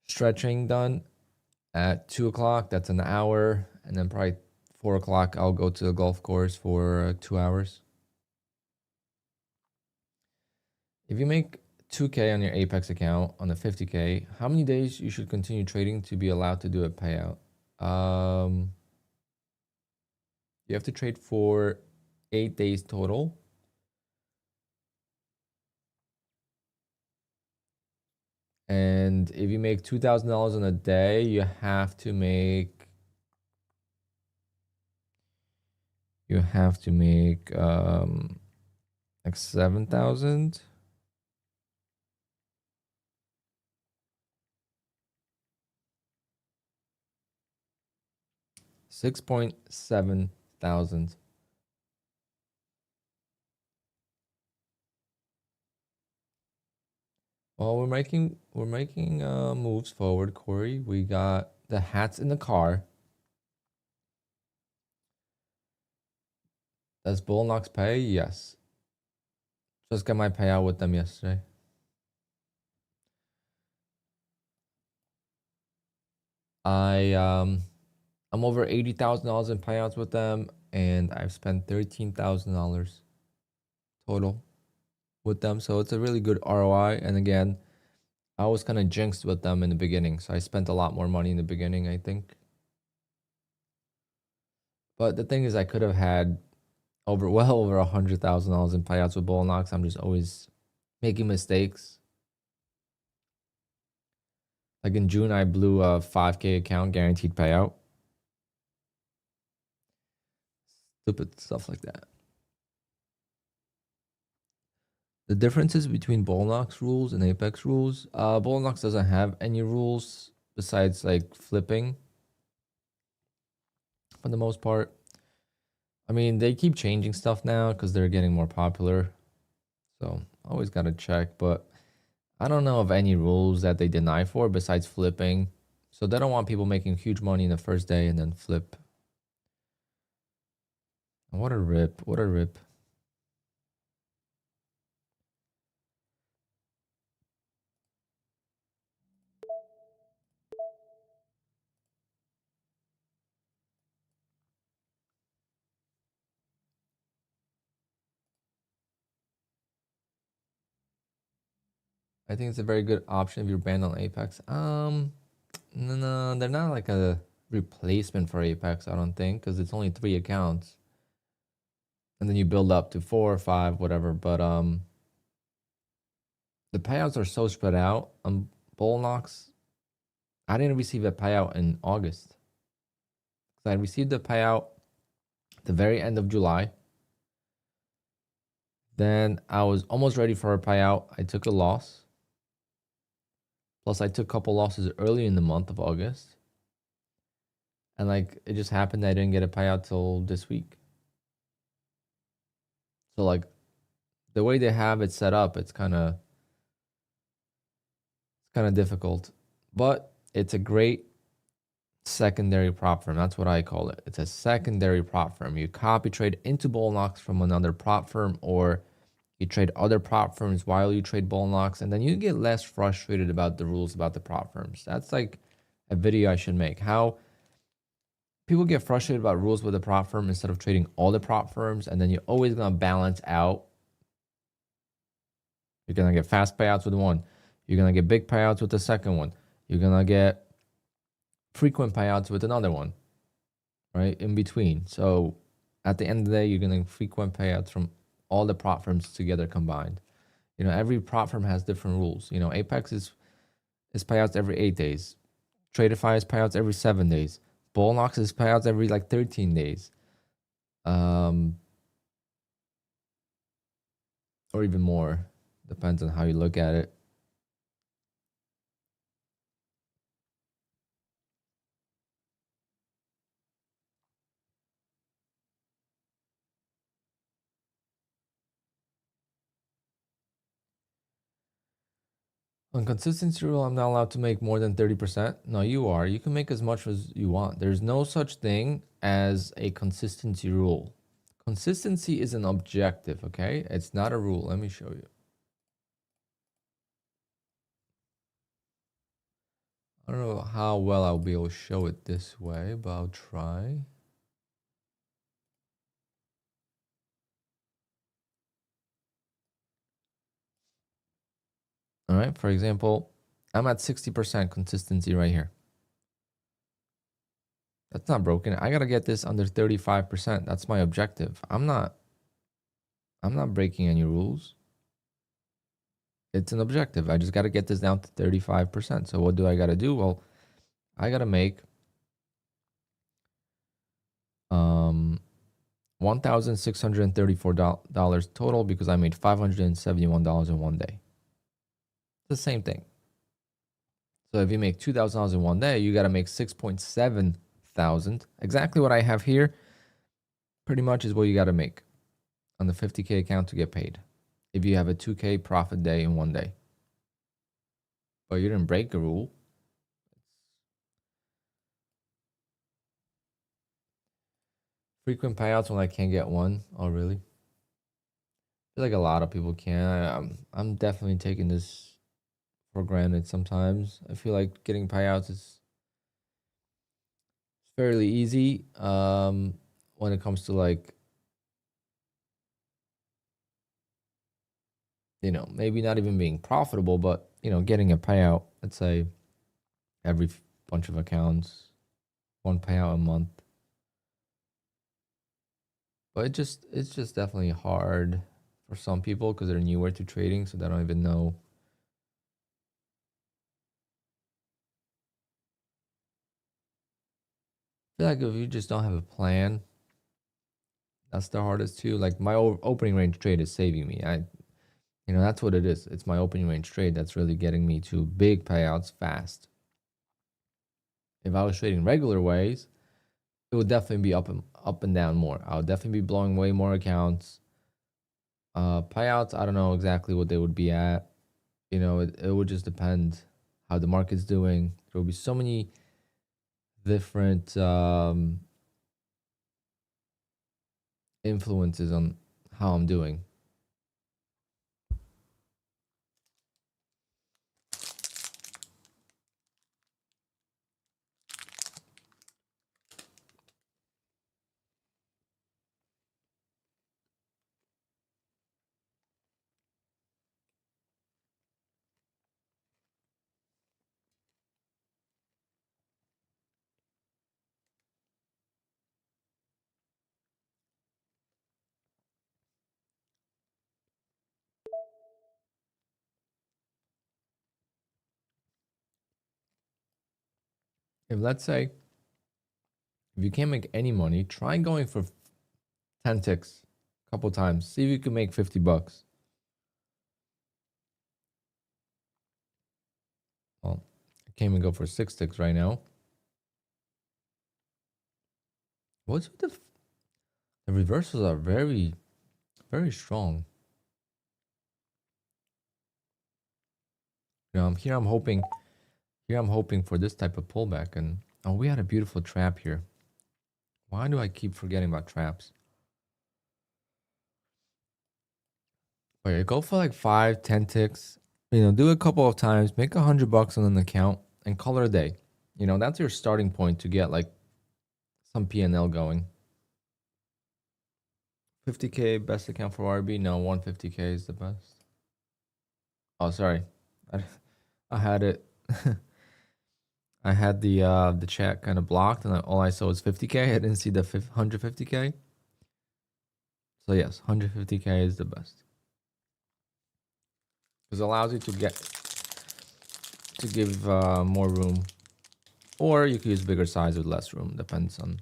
stretching done at 2 o'clock. That's an hour. And then probably 4 o'clock I'll go to the golf course for 2 hours. If you make 2K on your Apex account on the 50K, how many days you should continue trading to be allowed to do a payout? You have to trade for 8 days total. And if you make $2,000 in a day, you have to make like 7,000. 6.7 thousand. Well, we're making moves forward, Corey. We got the hats in the car. Does Bull Knox pay? Yes. Just got my payout with them yesterday. I'm over $80,000 in payouts with them, and I've spent $13,000 total with them. So it's a really good ROI. And again, I was kind of jinxed with them in the beginning, so I spent a lot more money in the beginning, I think. But the thing is, I could have had well over $100,000 in payouts with Bull Knox. I'm just always making mistakes. Like in June, I blew a 5K account guaranteed payout. Stupid stuff like that. The differences between Bull Knox rules and Apex rules. Bull Knox doesn't have any rules besides like flipping for the most part. I mean, they keep changing stuff now because they're getting more popular. So always got to check. But I don't know of any rules that they deny for besides flipping. So they don't want people making huge money in the first day and then flip. What a rip. What a rip. I think it's a very good option if you're banned on Apex. No, they're not like a replacement for Apex, I don't think, because it's only 3 accounts. And then you build up to 4 or 5, whatever. But the payouts are so spread out on Bullnox. I didn't receive a payout in August. I received the payout at the very end of July. Then I was almost ready for a payout. I took a loss. Plus, I took a couple losses early in the month of August. And like, it just happened that I didn't get a payout till this week. So like, the way they have it set up, it's kind of difficult. But it's a great secondary prop firm. That's what I call it. It's a secondary prop firm. You copy trade into Bullnox from another prop firm, or you trade other prop firms while you trade Bullnox, and then you get less frustrated about the rules about the prop firms. That's like a video I should make. How people get frustrated about rules with the prop firm instead of trading all the prop firms, and then you're always gonna balance out. You're gonna get fast payouts with one. You're gonna get big payouts with the second one. You're gonna get frequent payouts with another one, right? In between. So at the end of the day, you're gonna frequent payouts from all the prop firms together combined. You know, every prop firm has different rules. You know, Apex is payouts every 8 days. Tradeify is payouts every 7 days. Bullnox is payouts every like 13 days. Or even more. Depends on how you look at it. On consistency rule, I'm not allowed to make more than 30%. No, you are. You can make as much as you want. There's no such thing as a consistency rule. Consistency is an objective, okay? It's not a rule. Let me show you. I don't know how well I'll be able to show it this way, but I'll try. All right, for example, I'm at 60% consistency right here. That's not broken. I gotta get this under 35%. That's my objective. I'm not breaking any rules. It's an objective. I just gotta get this down to 35%. So what do I gotta do? Well, I gotta make $1,634 total because I made $571 in one day. It's the same thing. So if you make $2,000 in one day, you gotta make 6.7 thousand. Exactly what I have here pretty much is what you gotta make on the 50K account to get paid if you have a 2K profit day in one day. But you didn't break a rule. Frequent payouts when I can't get one. Oh, really? I feel like a lot of people can. I'm definitely taking this for granted sometimes. I feel like getting payouts is fairly easy when it comes to like, you know, maybe not even being profitable, but, you know, getting a payout, let's say every bunch of accounts, one payout a month. But it's just definitely hard for some people because they're newer to trading, so they don't even know. I feel like if you just don't have a plan, that's the hardest too. Like my opening range trade is saving me. You know, that's what it is. It's my opening range trade that's really getting me to big payouts fast. If I was trading regular ways, it would definitely be up and down more. I would definitely be blowing way more accounts. Payouts, I don't know exactly what they would be at. You know, it would just depend how the market's doing. There will be so many different influences on how I'm doing. if let's say if you can't make any money, try going for 10 ticks a couple times. See if you can make 50 bucks. Well, I can't even go for 6 ticks right now. What's with the reversals are very, very strong. You know, here I'm hoping for this type of pullback, and oh, we had a beautiful trap here. Why do I keep forgetting about traps? Wait, go for like 5, 10 ticks. You know, do it a couple of times, make $100 on an account, and call it a day. You know, that's your starting point to get like some P&L going. 50K best account for RB? No, 150K is the best. Oh, sorry, I had it. I had the chat kind of blocked, and all I saw was 50K. I didn't see the 150K. So yes, 150K is the best because it allows you to give more room, or you could use bigger size with less room. Depends on.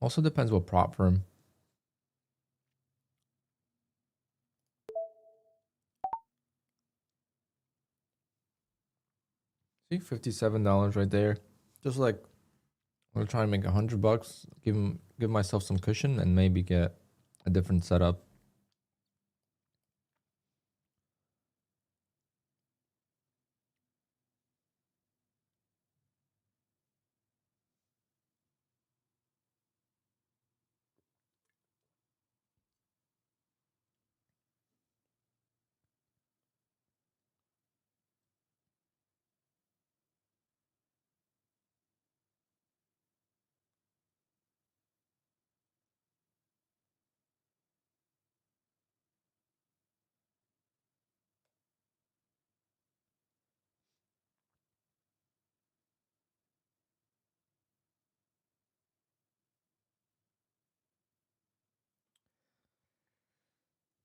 Also depends what prop firm. See, $57 right there. Just like I'm gonna try and make $100. Give myself some cushion and maybe get a different setup.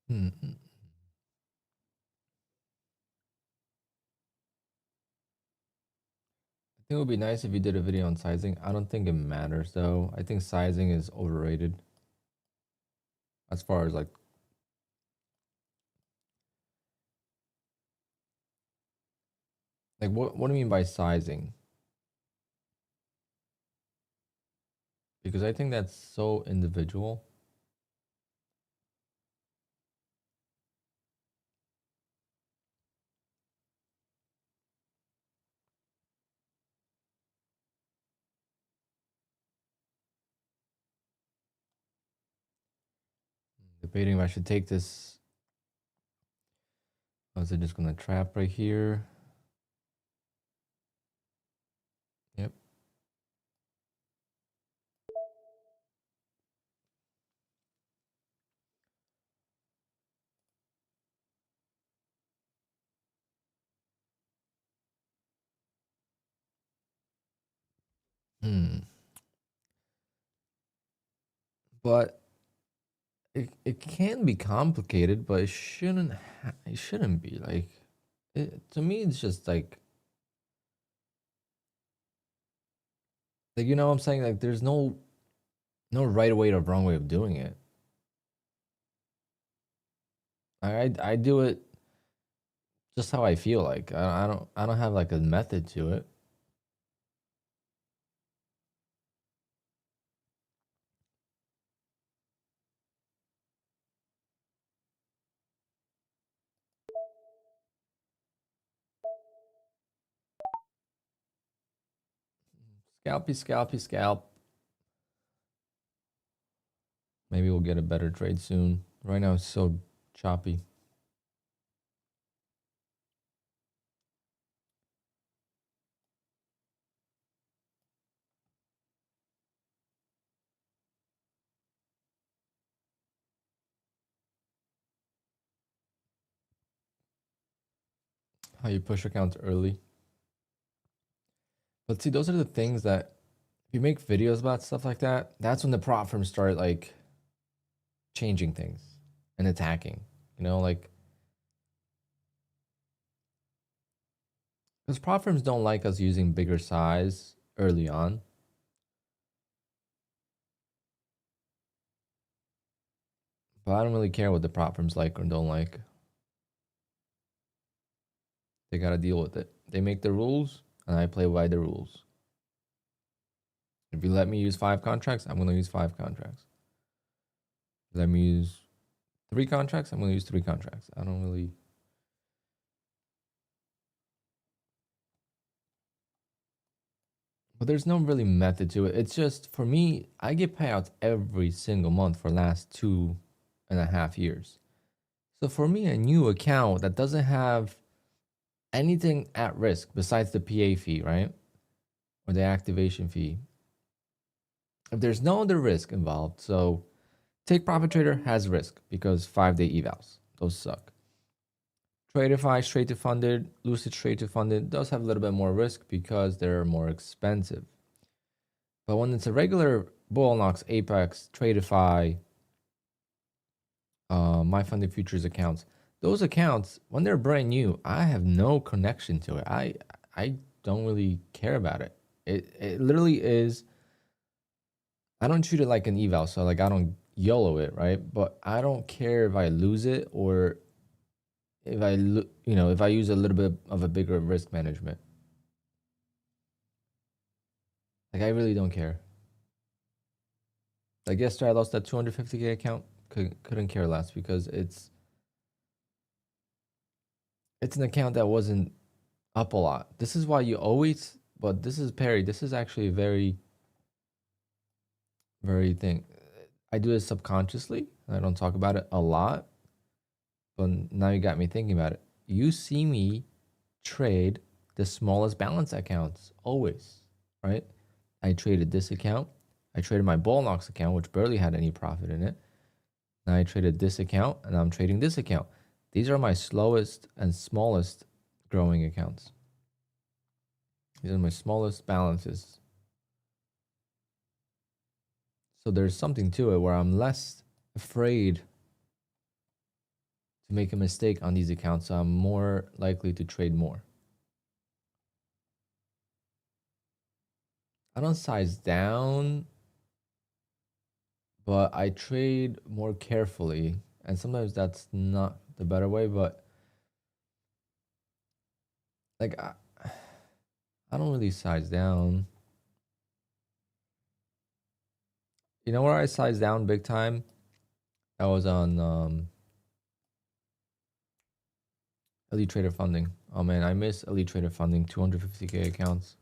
Hmm. I think it would be nice if you did a video on sizing. I don't think it matters though. I think sizing is overrated as far as like what do you mean by sizing? Because I think that's so individual. Debating if I should take this. Or is it just gonna trap right here? Yep. Hmm. But it can be complicated, but it shouldn't be like to me it's just like you know what I'm saying, like there's no right way or wrong way of doing it. I do it just how I feel like. I don't have like a method to it. Scalp. Maybe we'll get a better trade soon. Right now it's so choppy. how you push accounts early. But see, those are the things that if you make videos about stuff like that, that's when the prop firms start like changing things and attacking. You know, like because prop firms don't like us using bigger size early on. But I don't really care what the prop firms like or don't like. They gotta deal with it. They make the rules and I play by the rules. If you let me use 5 contracts, I'm gonna use 5 contracts. Let me use 3 contracts, I'm gonna use 3 contracts. I don't really. But there's no really method to it. It's just for me, I get payouts every single month for the last 2.5 years. So for me, a new account that doesn't have anything at risk besides the PA fee, right? Or the activation fee. If there's no other risk involved, so Take Profit Trader has risk because 5-day evals. Those suck. Tradeify straight to funded, Lucid straight to funded does have a little bit more risk because they're more expensive. But when it's a regular Bullnox, Apex, Tradeify, My Funded Futures accounts, those accounts, when they're brand new, I have no connection to it. I don't really care about it. It literally is. I don't treat it like an eval, so like I don't YOLO it, right? But I don't care if I lose it or if if I use a little bit of a bigger risk management. Like I really don't care. Like yesterday I lost that 250K account. Couldn't care less because it's an account that wasn't up a lot. This is why you always, but this is Perry. This is actually very, very thing. I do this subconsciously. I don't talk about it a lot, but now you got me thinking about it. You see me trade the smallest balance accounts always, right? I traded this account. I traded my Bullnox account, which barely had any profit in it. Now I traded this account and I'm trading this account. These are my slowest and smallest growing accounts. These are my smallest balances. So there's something to it where I'm less afraid to make a mistake on these accounts. So I'm more likely to trade more. I don't size down, but I trade more carefully. And sometimes that's not the better way, but like I don't really size down. You know where I size down big time? That was on Elite Trader Funding. Oh man, I miss Elite Trader Funding, 250K accounts.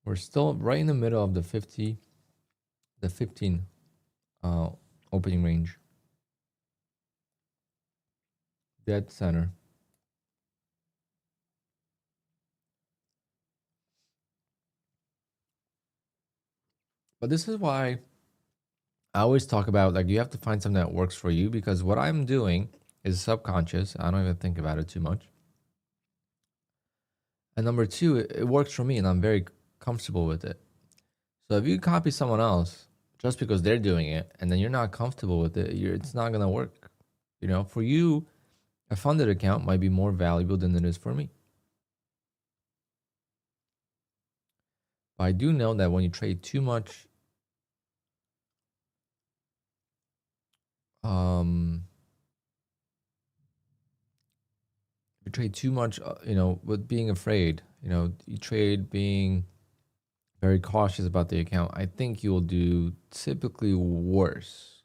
We're still right in the middle of the 15 opening range. Dead center. But this is why I always talk about like you have to find something that works for you, because what I'm doing is subconscious. I don't even think about it too much. And number two, it works for me and I'm very comfortable with it. So if you copy someone else just because they're doing it and then you're not comfortable with it, it's not going to work. You know, for you, a funded account might be more valuable than it is for me. But I do know that when you trade too much, you trade too much, with being afraid, you trade being very cautious about the account, I think you'll do typically worse.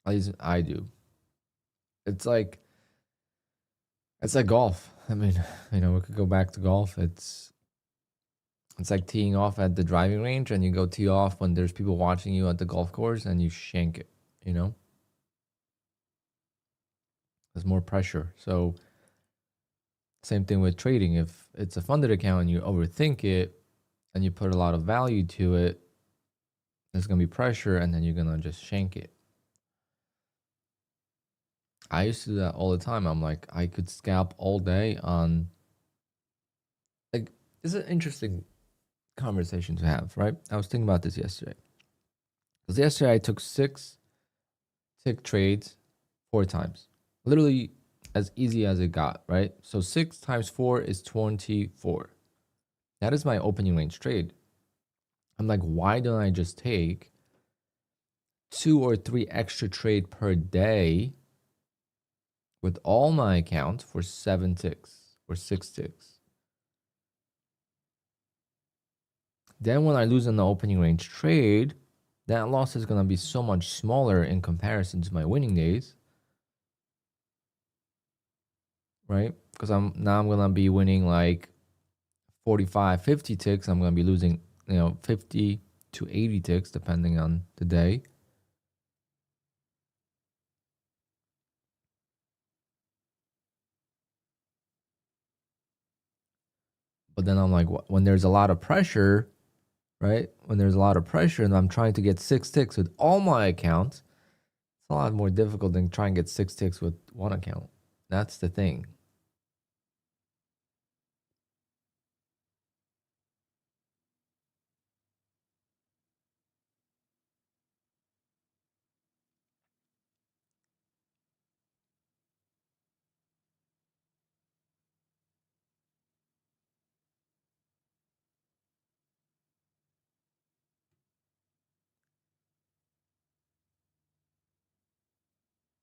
At least I do. It's like golf. I mean, we could go back to golf. It's like teeing off at the driving range, and you go tee off when there's people watching you at the golf course, and you shank it. There's more pressure. So same thing with trading. If it's a funded account and you overthink it and you put a lot of value to it, there's going to be pressure, and then you're going to just shank it. I used to do that all the time. I'm like, I could scalp all day on, like, it's an interesting conversation to have, right? I was thinking about this yesterday. Because yesterday I took 6 tick trades 4 times. Literally as easy as it got, right? So 6 times 4 is 24. That is my opening range trade. I'm like, why don't I just take 2 or 3 extra trade per day with all my accounts for 7 ticks or 6 ticks? Then when I lose in the opening range trade, that loss is going to be so much smaller in comparison to my winning days, right? Because I'm going to be winning like 45, 50 ticks. I'm going to be losing, 50 to 80 ticks depending on the day. But then I'm like, when there's a lot of pressure, right? When there's a lot of pressure and I'm trying to get 6 ticks with all my accounts, it's a lot more difficult than trying to get 6 ticks with one account. That's the thing.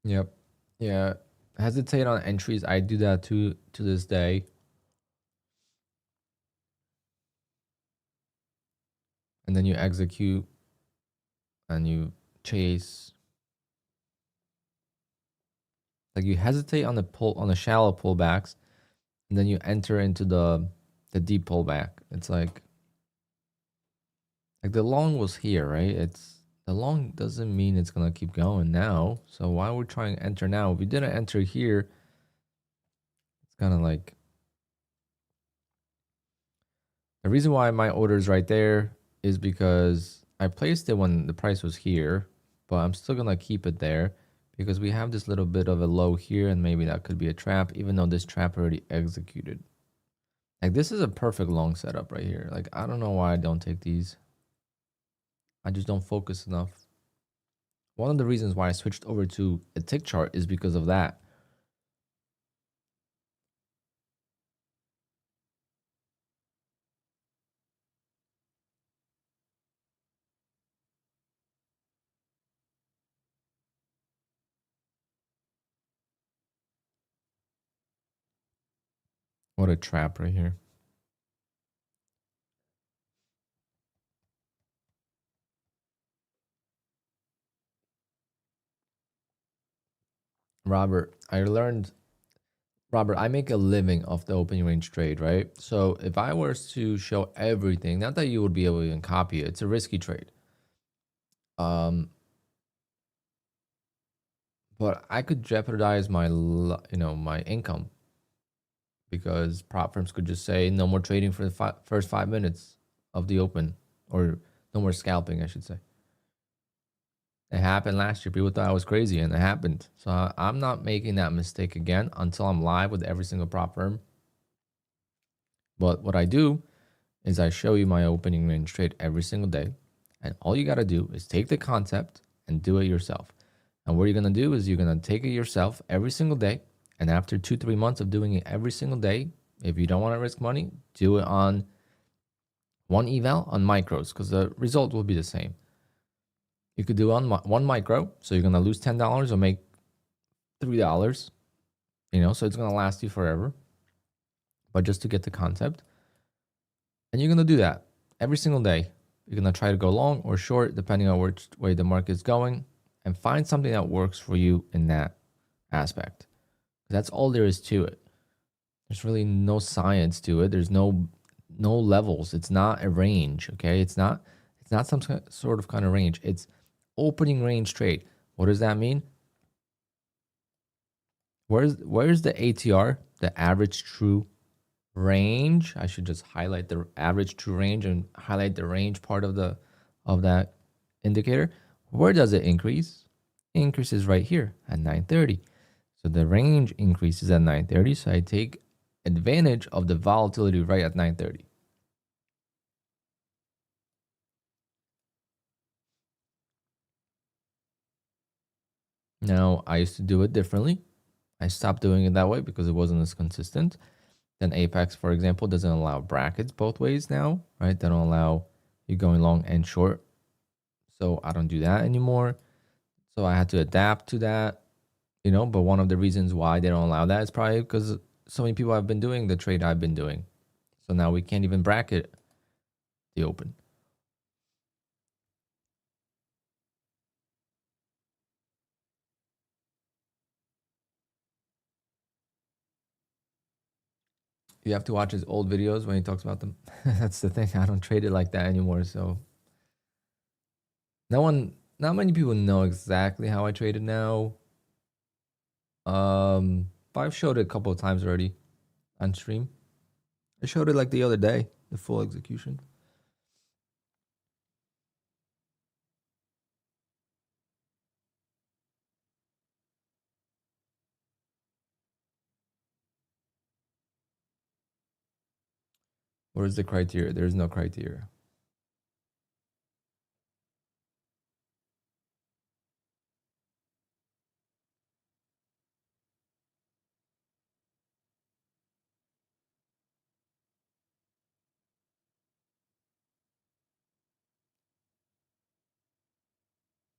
Yep. Yeah. Hesitate on entries. I do that to this day. And then you execute and you chase. Like you hesitate on the shallow pullbacks, and then you enter into the deep pullback. It's like the long was here, right? The long doesn't mean it's gonna keep going now. So why we're trying to enter now? If we didn't enter here, it's kind of like the reason why my order is right there is because I placed it when the price was here, but I'm still gonna keep it there because we have this little bit of a low here, and maybe that could be a trap, even though this trap already executed. Like this is a perfect long setup right here. Like I don't know why I don't take these. I just don't focus enough. One of the reasons why I switched over to a tick chart is because of that. What a trap right here. Robert, I make a living off the opening range trade, right? So if I was to show everything, not that you would be able to even copy it, it's a risky trade. But I could jeopardize my, my income because prop firms could just say no more trading for the first 5 minutes of the open, or no more scalping, I should say. It happened last year. People thought I was crazy, and it happened. So I'm not making that mistake again until I'm live with every single prop firm. But what I do is I show you my opening range trade every single day. And all you got to do is take the concept and do it yourself. And what you're going to do is you're going to take it yourself every single day. And after 2-3 months of doing it every single day, if you don't want to risk money, do it on one eval on micros, because the result will be the same. You could do on one micro, so you're going to lose $10 or make $3, so it's going to last you forever. But just to get the concept. And you're going to do that every single day. You're going to try to go long or short, depending on which way the market is going. and find something that works for you in that aspect. That's all there is to it. There's really no science to it. There's no levels. It's not a range, okay? It's not some sort of kind of range. It's opening range trade. What does that mean? Where's the ATR, the average true range? I should just highlight the average true range and highlight the range part of that indicator. Where does it increase? It increases right here at 930. So the range increases at 930. So I take advantage of the volatility right at 930. Now, I used to do it differently. I stopped doing it that way because it wasn't as consistent. Then Apex, for example, doesn't allow brackets both ways now, right? They don't allow you going long and short. So I don't do that anymore. So I had to adapt to that, but one of the reasons why they don't allow that is probably because so many people have been doing the trade I've been doing. So now we can't even bracket the open. You have to watch his old videos when he talks about them. That's the thing. I don't trade it like that anymore. So not many people know exactly how I trade it now. But I've showed it a couple of times already on stream. I showed it like the other day, the full execution. What is the criteria? There is no criteria.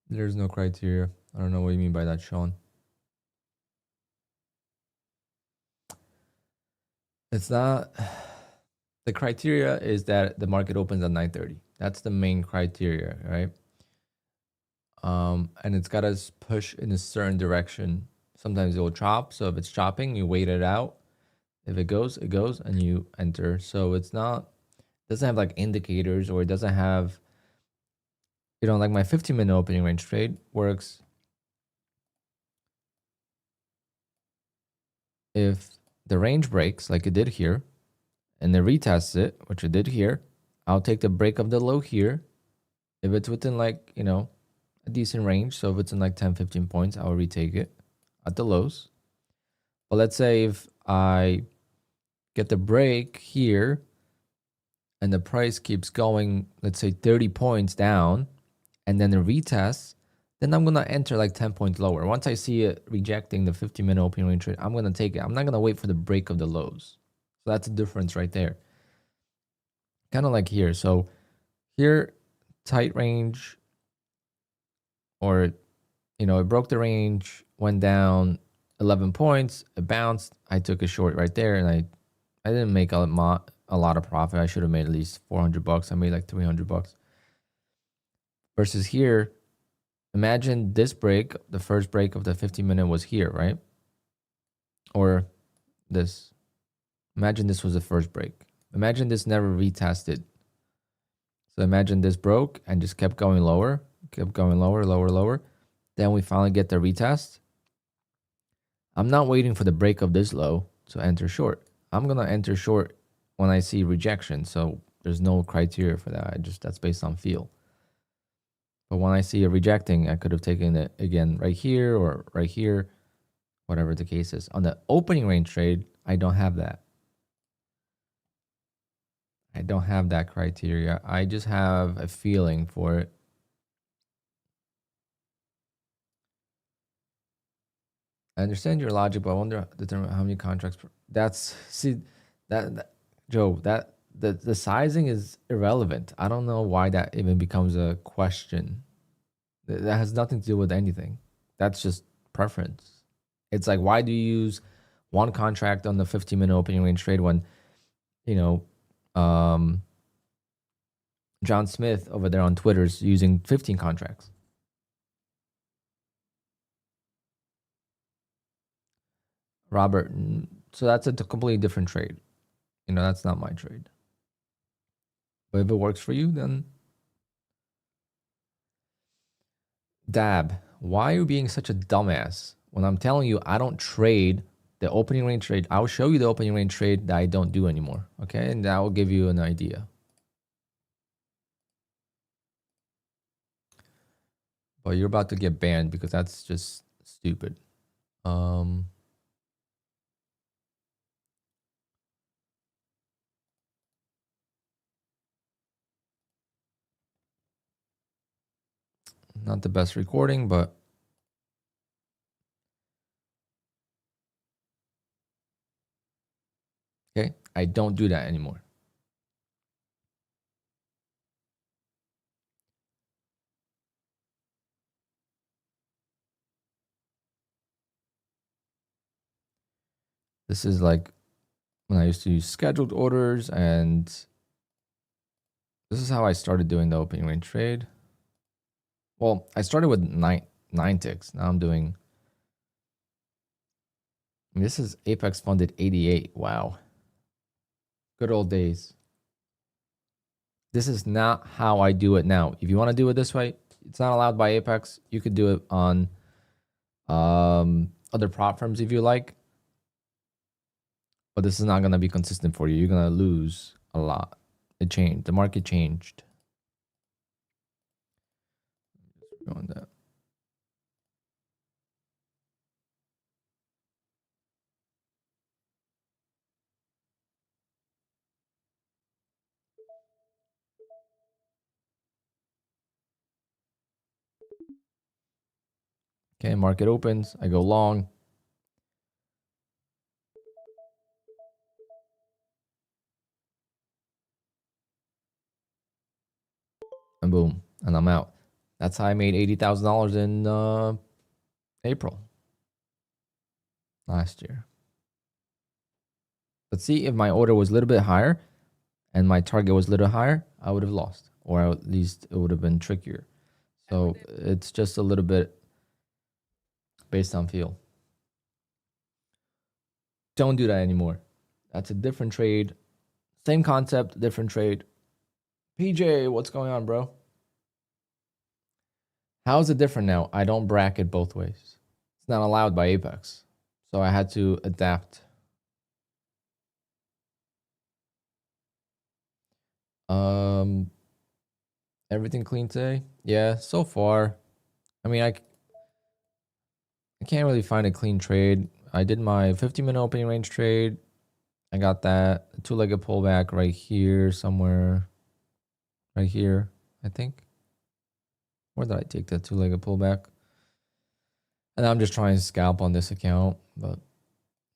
There's no criteria. I don't know what you mean by that, Sean. It's not. The criteria is that the market opens at 9:30. That's the main criteria, right? And it's got to push in a certain direction. Sometimes it will chop. So if it's chopping, you wait it out. If it goes, and you enter. So it's not, doesn't have like indicators, or it doesn't have, like my 15-minute opening range trade works. If the range breaks like it did here, and it retests it, which it did here, I'll take the break of the low here. If it's within like, a decent range, so if it's in like 10, 15 points, I'll retake it at the lows. But let's say if I get the break here and the price keeps going, let's say 30 points down, and then it retests, then I'm going to enter like 10 points lower. Once I see it rejecting the 15-minute opening range trade, I'm going to take it. I'm not going to wait for the break of the lows. So that's the difference right there. Kind of like here. So here, tight range, or, it broke the range, went down 11 points, it bounced. I took a short right there, and I didn't make a lot of profit. I should have made at least $400. I made like $300. Versus here, imagine this break, the first break of the 15-minute was here, right? Or this. Imagine this was the first break. Imagine this never retested. So imagine this broke and just kept going lower, lower. Then we finally get the retest. I'm not waiting for the break of this low to enter short. I'm going to enter short when I see rejection. So there's no criteria for that. That's based on feel. But when I see it rejecting, I could have taken it again right here or right here, whatever the case is. On the opening range trade, I don't have that. I don't have that criteria. I just have a feeling for it. I understand your logic, but I wonder determine how many contracts. Joe, that the sizing is irrelevant. I don't know why that even becomes a question. That has nothing to do with anything. That's just preference. It's like, why do you use one contract on the 15-minute opening range trade when, John Smith over there on Twitter is using 15 contracts? Robert, so that's a completely different trade. You know, that's not my trade. But if it works for you, then Dab, why are you being such a dumbass? When I'm telling you I don't trade the opening range trade, I'll show you the opening range trade that I don't do anymore. Okay, and that will give you an idea. But you're about to get banned because that's just stupid. Not the best recording, but okay, I don't do that anymore. This is like when I used to use scheduled orders, and this is how I started doing the opening range trade. Well, I started with nine ticks. Now I'm doing, I mean, this is Apex funded 88. Wow. Good old days. This is not how I do it now. If you want to do it this way, it's not allowed by Apex. You could do it on other prop firms if you like. But this is not going to be consistent for you. You're going to lose a lot. It changed. The market changed. On that. Okay, market opens. I go long. And boom. And I'm out. That's how I made $80,000 in April last year. But see, if my order was a little bit higher and my target was a little higher, I would have lost. Or at least it would have been trickier. So it's just a little bit based on feel. Don't do that anymore. That's a different trade. Same concept, different trade. PJ, what's going on, bro? How is it different now? I don't bracket both ways. It's not allowed by Apex. So I had to adapt. Everything clean today? Yeah, so far. I mean, I can't really find a clean trade. I did my 50-minute opening range trade. I got that two-legged pullback right here somewhere. Right here, I think. Where did I take that two-legged pullback? And I'm just trying to scalp on this account, but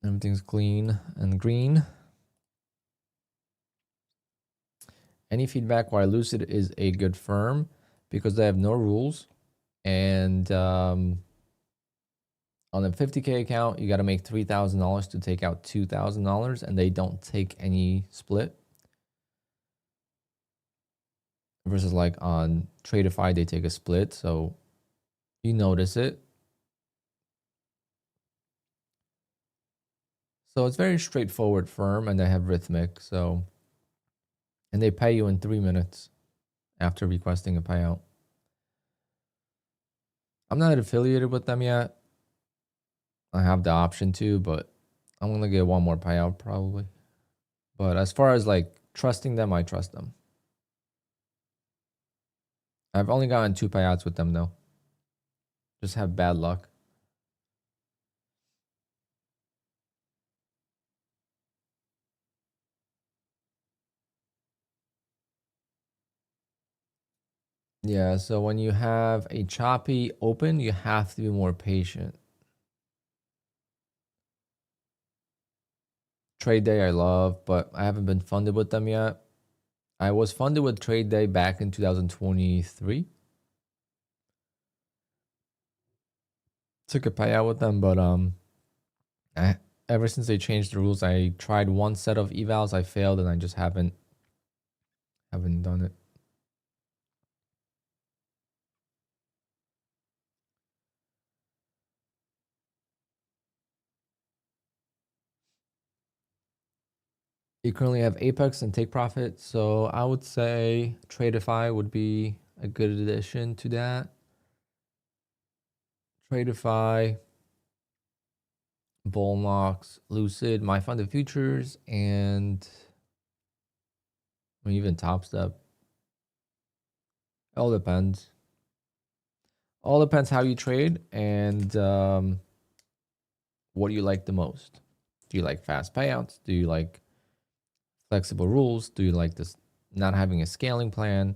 everything's clean and green. Any feedback why Lucid is a good firm? Because they have no rules. And on a 50K account, you got to make $3,000 to take out $2,000, and they don't take any split. Versus like on Tradeify, they take a split, so you notice it. So it's very straightforward firm, and they have Rhythmic, so, and they pay you in 3 minutes after requesting a payout. I'm not affiliated with them yet. I have the option to, but I'm going to get one more payout probably. But as far as like trusting them, I trust them. I've only gotten 2 payouts with them though. Just have bad luck. Yeah, so when you have a choppy open, you have to be more patient. Trade Day I love, but I haven't been funded with them yet. I was funded with Trade Day back in 2023. Took a payout with them, but ever since they changed the rules, I tried one set of evals, I failed, and I just haven't done it. You currently have Apex and Take Profit, so I would say Tradeify would be a good addition to that. Tradeify, Bullnox, Lucid, My Funded Futures, and even Top Step. All depends. All depends how you trade and what do you like the most. Do you like fast payouts? Do you like flexible rules? Do you like this not having a scaling plan?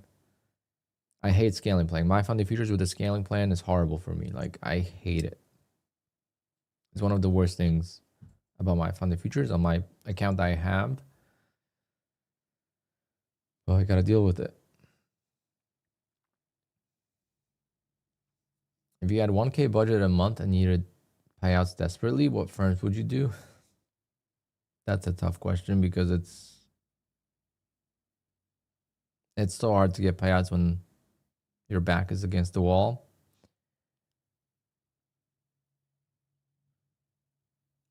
I hate scaling plan. My funded futures with a scaling plan is horrible for me. Like, I hate it. It's one of the worst things about my funded futures on my account that I have. Well, I got to deal with it. If you had 1K budget a month and needed payouts desperately, what firms would you do? That's a tough question because it's so hard to get payouts when your back is against the wall.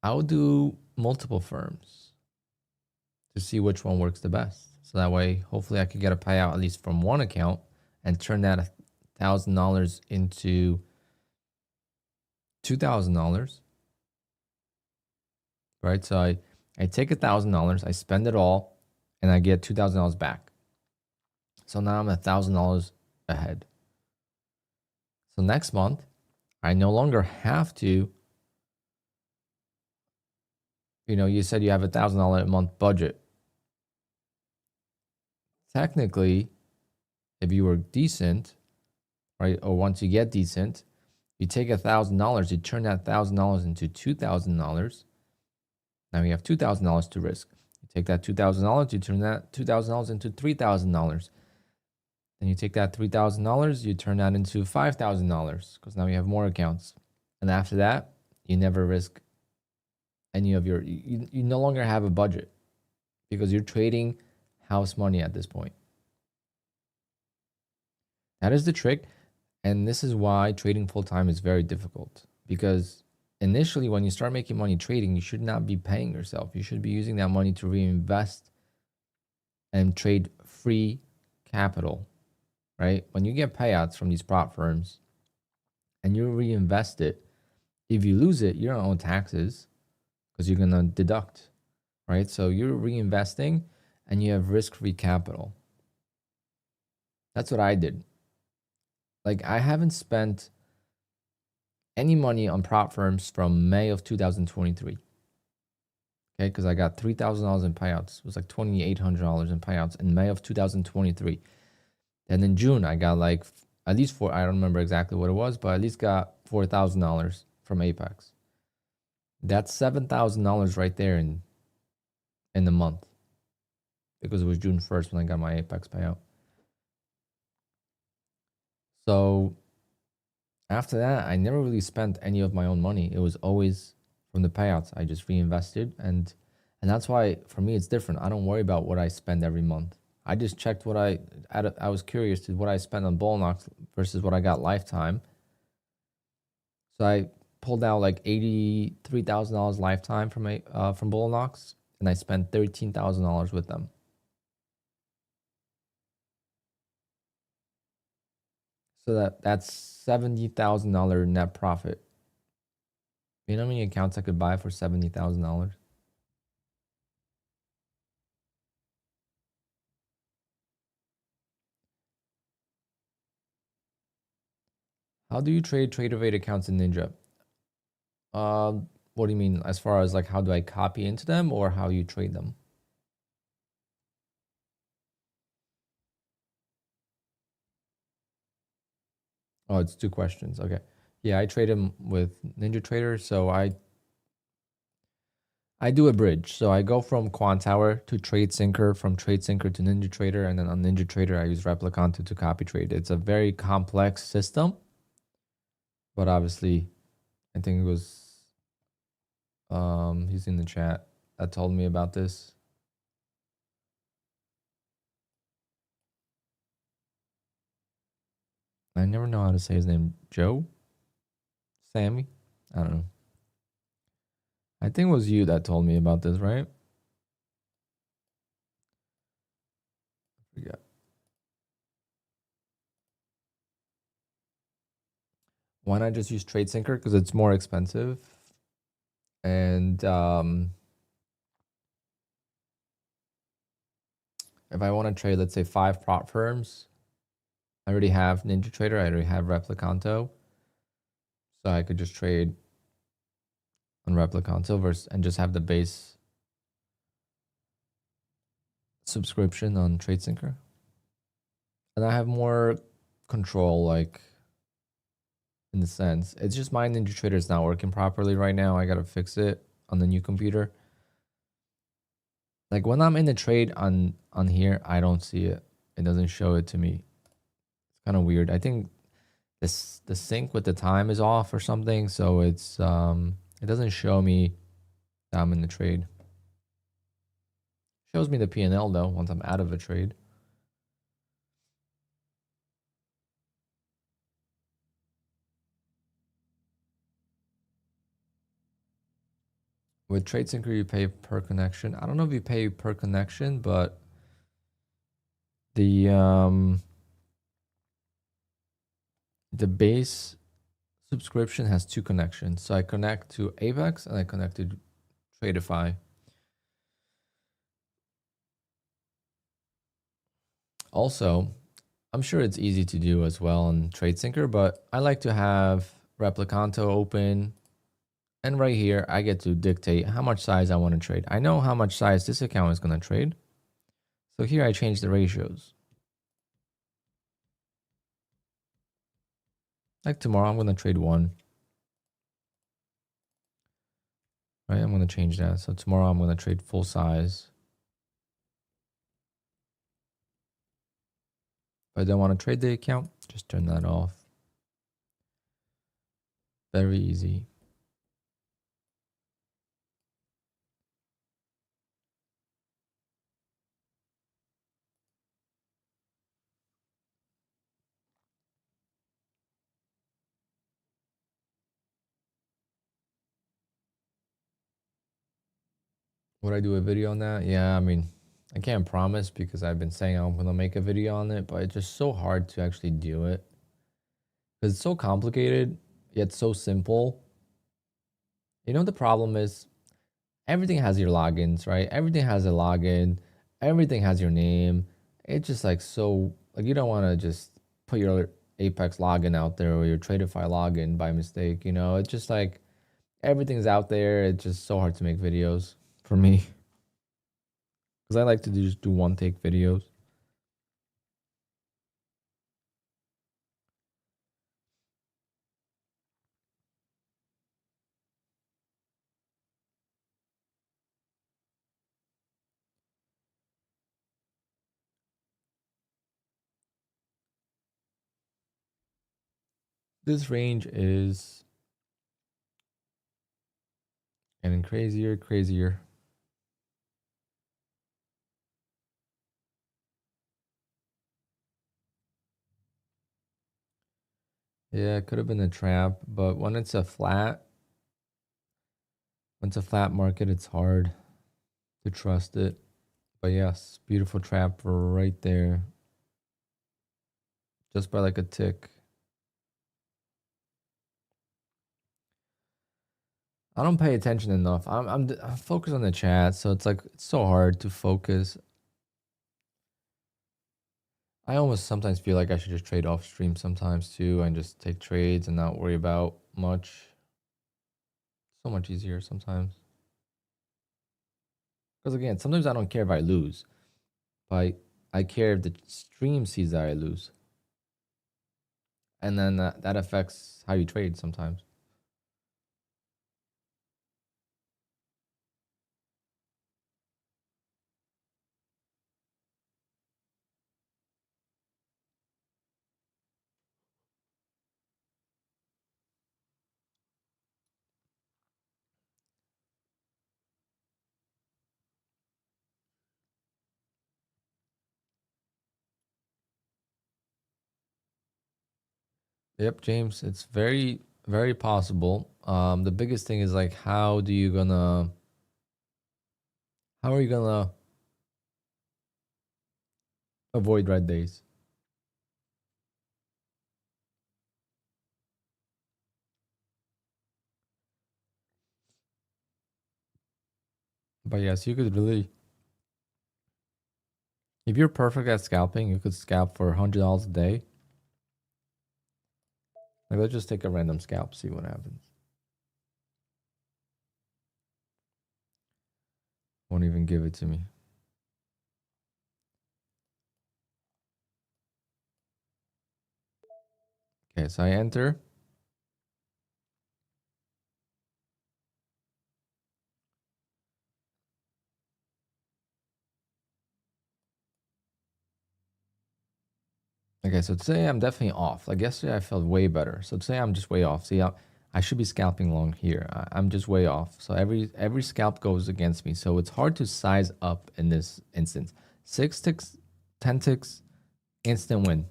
I would do multiple firms to see which one works the best. So that way, hopefully I could get a payout at least from one account and turn that $1,000 into $2,000. Right? So I take $1,000, I spend it all, and I get $2,000 back. So now I'm $1,000 ahead. So next month, I no longer have to, you said you have $1,000 a month budget. Technically, if you were decent, right, or once you get decent, you take $1,000, you turn that $1,000 into $2,000. Now you have $2,000 to risk. You take that $2,000, you turn that $2,000 into $3,000. Then you take that $3,000, you turn that into $5,000 because now you have more accounts. And after that, you never risk any of you no longer have a budget because you're trading house money at this point. That is the trick. And this is why trading full-time is very difficult, because initially when you start making money trading, you should not be paying yourself. You should be using that money to reinvest and trade free capital, right? When you get payouts from these prop firms and you reinvest it, if you lose it, you don't owe taxes because you're going to deduct, right? So you're reinvesting and you have risk-free capital. That's what I did. Like, I haven't spent any money on prop firms from May of 2023. Okay, because I got $3,000 in payouts. It was like $2,800 in payouts in May of 2023. And in June, I got like at least I don't remember exactly what it was, but I at least got $4,000 from Apex. That's $7,000 right there in the month, because it was June 1st when I got my Apex payout. So after that, I never really spent any of my own money. It was always from the payouts. I just reinvested, and that's why for me it's different. I don't worry about what I spend every month. I just checked what I was curious to what I spent on Bullnox versus what I got lifetime. So I pulled out like $83,000 lifetime from Bullnox, and I spent $13,000 with them. So that's $70,000 net profit. You know how many accounts I could buy for $70,000? How do you trade Trader accounts in Ninja? What do you mean as far as like how do I copy into them or how you trade them? Oh, it's two questions. Okay. Yeah, I trade them with NinjaTrader. So I do a bridge. So I go from QUANTOWER to TradeSyncer, from TradeSyncer to NinjaTrader, and then on NinjaTrader I use Replicante to copy trade. It's a very complex system, but obviously I think it was he's in the chat that told me about this. I never know how to say his name. Joe? Sammy? I don't know. I think it was you that told me about this, right? why not just use TradeSyncer? Because it's more expensive. And if I want to trade, let's say 5 prop firms, I already have NinjaTrader, I already have Replicanto. So I could just trade on Replicanto versus and just have the base subscription on TradeSyncer. And I have more control, like, in the sense. It's just my NinjaTrader is not working properly right now. I gotta fix it on the new computer. Like when I'm in the trade on here, I don't see it. It doesn't show it to me. It's kind of weird. I think the sync with the time is off or something, so it's it doesn't show me that I'm in the trade. Shows me the P&L though once I'm out of a trade. With TradeSyncer, you pay per connection. I don't know if you pay per connection, but the base subscription has 2 connections. So I connect to Apex and I connect to Tradeify. Also, I'm sure it's easy to do as well on TradeSyncer, but I like to have Replicanto open. And right here, I get to dictate how much size I want to trade. I know how much size this account is going to trade. So here I change the ratios. Like tomorrow, I'm going to trade 1. Right, I'm going to change that. So tomorrow, I'm going to trade full size. If I don't want to trade the account, just turn that off. Very easy. Would I do a video on that? Yeah, I mean, I can't promise because I've been saying I'm going to make a video on it, but it's just so hard to actually do it. Because it's so complicated, yet so simple. You know, the problem is everything has your logins, right? Everything has a login. Everything has your name. It's just like so, like you don't want to just put your Apex login out there or your Tradeify login by mistake. You know, it's just like everything's out there. It's just so hard to make videos for me because I like to just do one take videos. This range is getting crazier, crazier. Yeah, it could have been a trap, but when it's a flat market, it's hard to trust it. But yes, beautiful trap right there. Just by like a tick. I don't pay attention enough. I'm focused on the chat, so it's like it's so hard to focus. I almost sometimes feel like I should just trade off stream sometimes too and just take trades and not worry about much. So much easier sometimes. Because again, sometimes I don't care if I lose. But I care if the stream sees that I lose. And then that affects how you trade sometimes. Yep, James, it's very, very possible. The biggest thing is like, how are you gonna avoid red days? But yes, you could really, if you're perfect at scalping, you could scalp for $100 a day. Like, let's just take a random scalp, see what happens. Won't even give it to me. Okay, so I enter. Okay, so today I'm definitely off. Like yesterday, I felt way better. So today I'm just way off. See, I should be scalping long here. I'm just way off. So every scalp goes against me. So it's hard to size up in this instance. 6 ticks, 10 ticks, instant win.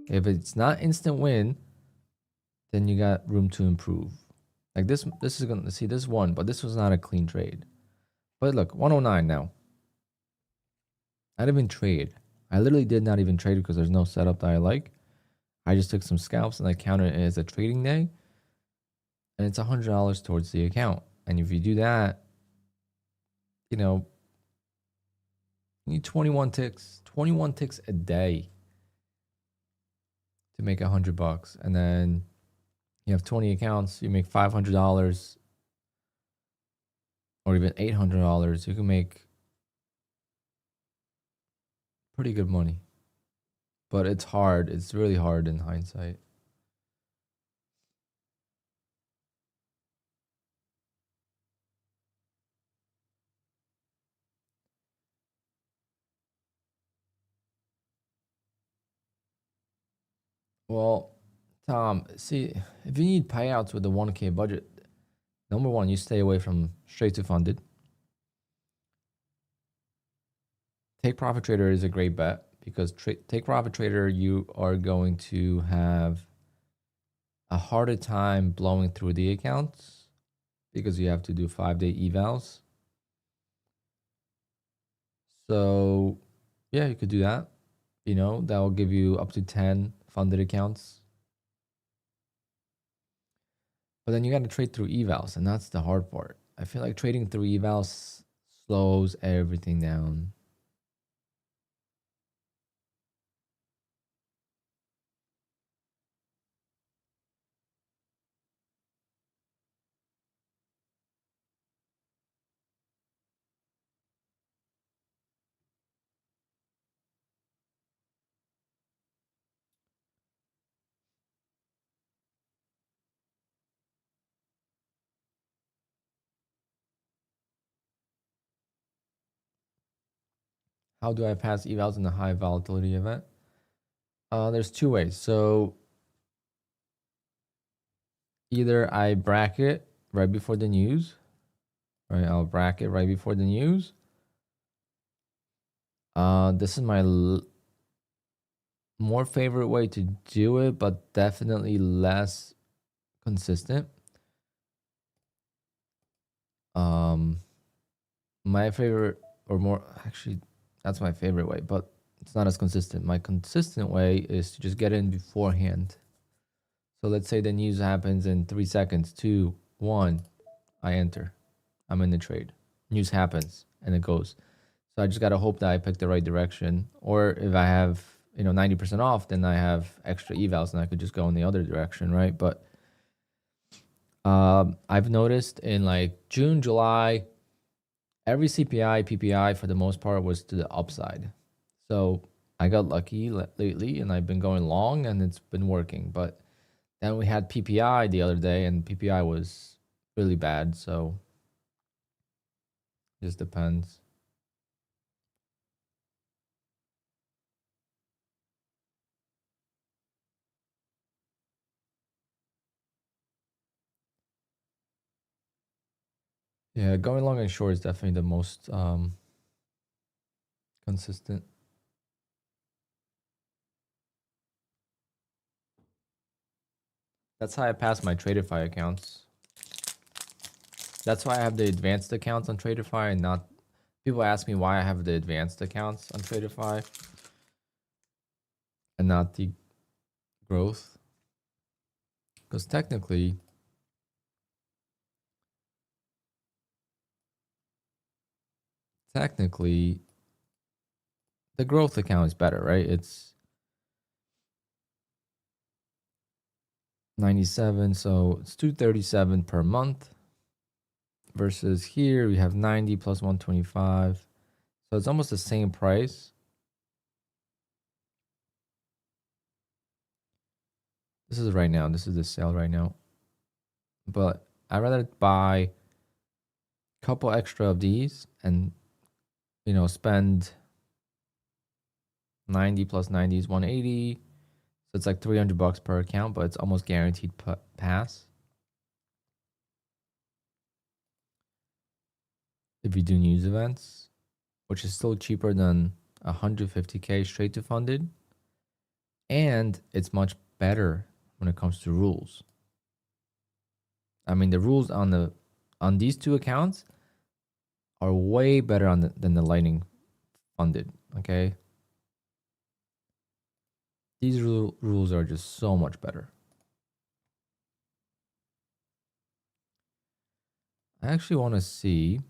If it's not instant win, then you got room to improve. Like this is gonna see this one, but this was not a clean trade. But look, 109 now. I didn't even trade. I literally did not even trade because there's no setup that I like. I just took some scalps and I counted it as a trading day. And it's $100 towards the account. And if you do that, you know, you need 21 ticks a day to make $100. And then you have 20 accounts, you make $500 or even $800. You can make pretty good money. But it's hard. It's really hard in hindsight. Well, Tom, see, if you need payouts with a 1K budget, number one, you stay away from straight to funded. Take Profit Trader is a great bet because Take Profit Trader, you are going to have a harder time blowing through the accounts because you have to do 5-day evals. So yeah, you could do that. You know, that will give you up to 10 funded accounts. But then you got to trade through evals, and that's the hard part. I feel like trading through evals slows everything down. How do I pass evals in a high volatility event? There's two ways. So either I bracket right before the news, right? I'll bracket right before the news. This is my more favorite way to do it, but definitely less consistent. My favorite, or more actually, that's my favorite way, but it's not as consistent. My consistent way is to just get in beforehand. So let's say the news happens in 3 seconds. 2, 1, I enter. I'm in the trade. News happens and it goes. So I just gotta hope that I pick the right direction. Or if I have 90% off, then I have extra evals and I could just go in the other direction, right? But I've noticed in like June, July, every CPI, PPI for the most part was to the upside. So I got lucky lately and I've been going long and it's been working. But then we had PPI the other day and PPI was really bad. So it just depends. Yeah, going long and short is definitely the most consistent. That's how I pass my Tradeify accounts. That's why I have the advanced accounts on Tradeify and not... People ask me why I have the advanced accounts on Tradeify and not the growth. Because technically, technically the growth account is better, right? It's 97, so it's 237 per month versus here we have 90 plus 125. So it's almost the same price. This is right now. This is the sale right now. But I'd rather buy a couple extra of these and, you know, spend 90 plus 90 is 180. So it's like 300 bucks per account, but it's almost guaranteed pass. If you do news events, which is still cheaper than 150K straight to funded. And it's much better when it comes to rules. I mean, the rules on these two accounts are way better than the Lightning funded, okay? These rules are just so much better. I actually want to see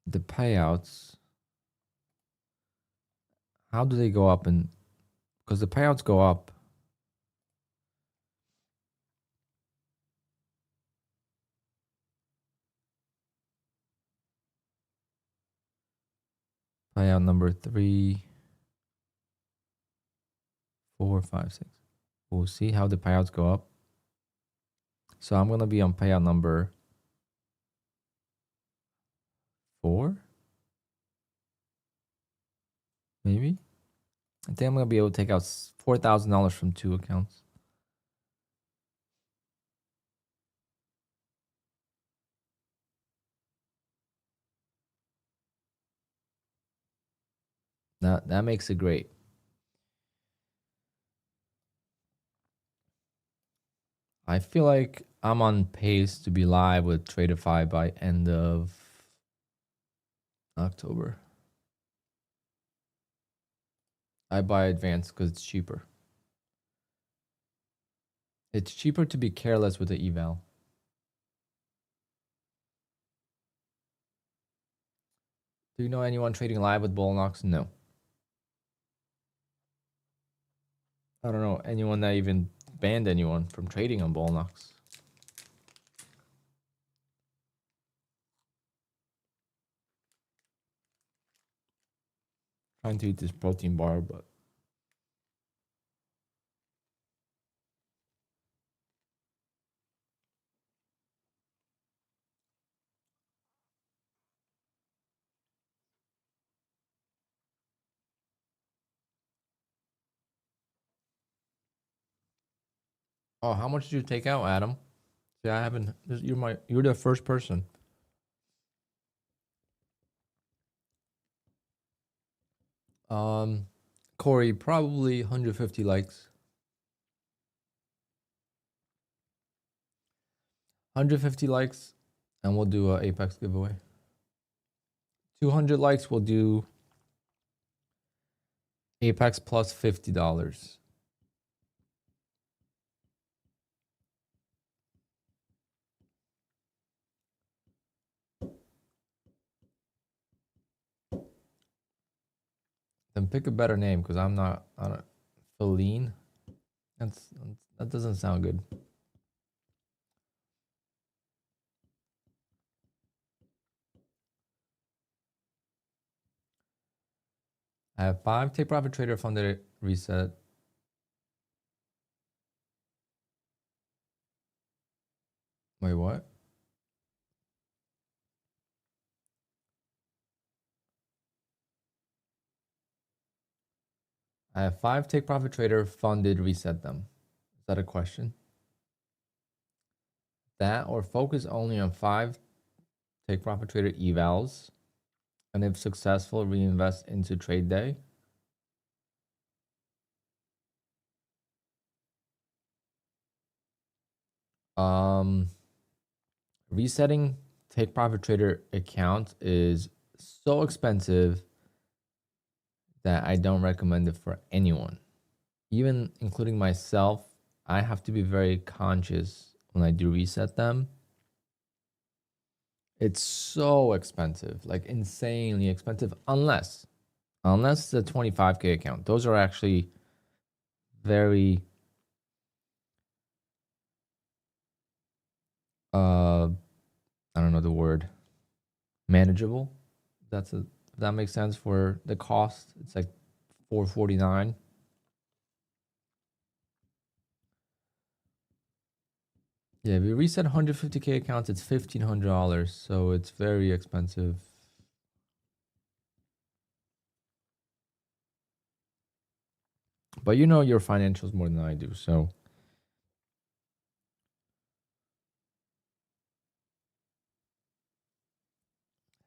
the payouts. How do they go up? And because the payouts go up. Payout number 3, 4, 5, 6. We'll see how the payouts go up. So I'm going to be on payout number 4. Maybe. I think I'm going to be able to take out $4,000 from 2 accounts. That makes it great. I feel like I'm on pace to be live with Tradeify by end of October. I buy advanced because it's cheaper. It's cheaper to be careless with the eval. Do you know anyone trading live with Bullnox? No. I don't know anyone that even banned anyone from trading on Bullnox. Trying to eat this protein bar, but oh, how much did you take out, Adam? See, I haven't. You're the first person. Corey, probably 150 likes. 150 likes, and we'll do a Apex giveaway. 200 likes, we'll do Apex plus $50. Then pick a better name, because I'm not on a Feline. That doesn't sound good. I have 5 Take Profit Trader funded reset. Wait, what? I have 5 Take Profit Trader funded reset them. Is that a question? That or focus only on 5 Take Profit Trader evals, and if successful, reinvest into trade day. Resetting Take Profit Trader account is so expensive that I don't recommend it for anyone, even including myself. I have to be very conscious when I do reset them. It's so expensive, like insanely expensive, unless it's a 25K account. Those are actually very I don't know the word, manageable. If that makes sense for the cost. It's like $449. Yeah, if you reset 150K accounts, it's $1,500, so it's very expensive. But you know your financials more than I do, so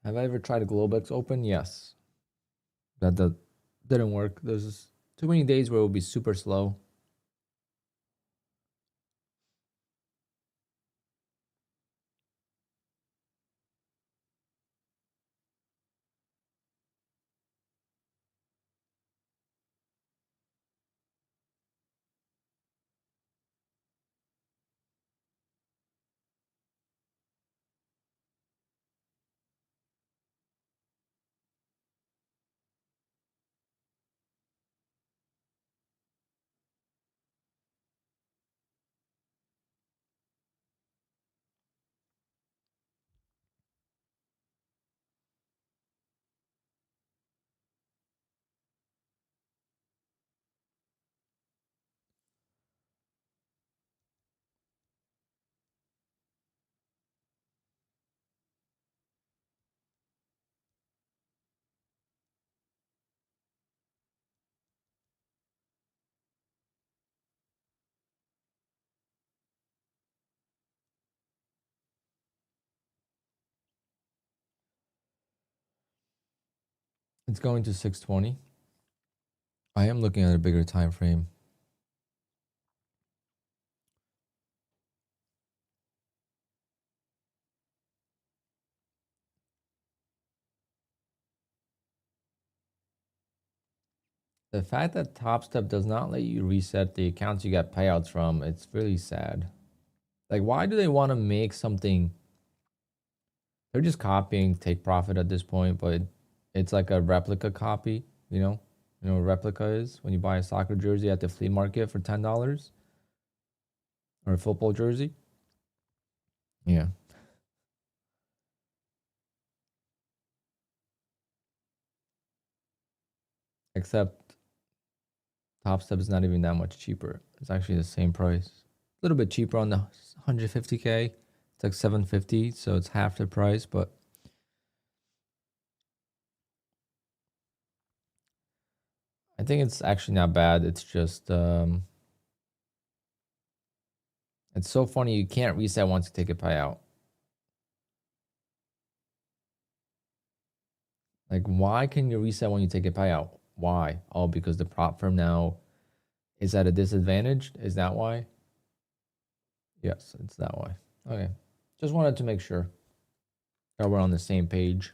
have I ever tried a Globex Open? Yes. That didn't work. There's too many days where it will be super slow. It's going to 620. I am looking at a bigger time frame. The fact that Top Step does not let you reset the accounts you got payouts from, it's really sad. Like, why do they want to make something? They're just copying Take Profit at this point, but it's like a replica copy, you know? You know what a replica is? When you buy a soccer jersey at the flea market for $10 or a football jersey. Yeah. Except Top Step is not even that much cheaper. It's actually the same price. A little bit cheaper on the 150K. It's like 750, so it's half the price, but I think it's actually not bad. It's just it's so funny you can't reset once you take a payout. Like, why can you reset when you take a payout? Why? Oh, because the prop firm now is at a disadvantage? Is that why? Yes, it's that why. Okay. Just wanted to make sure that we're on the same page.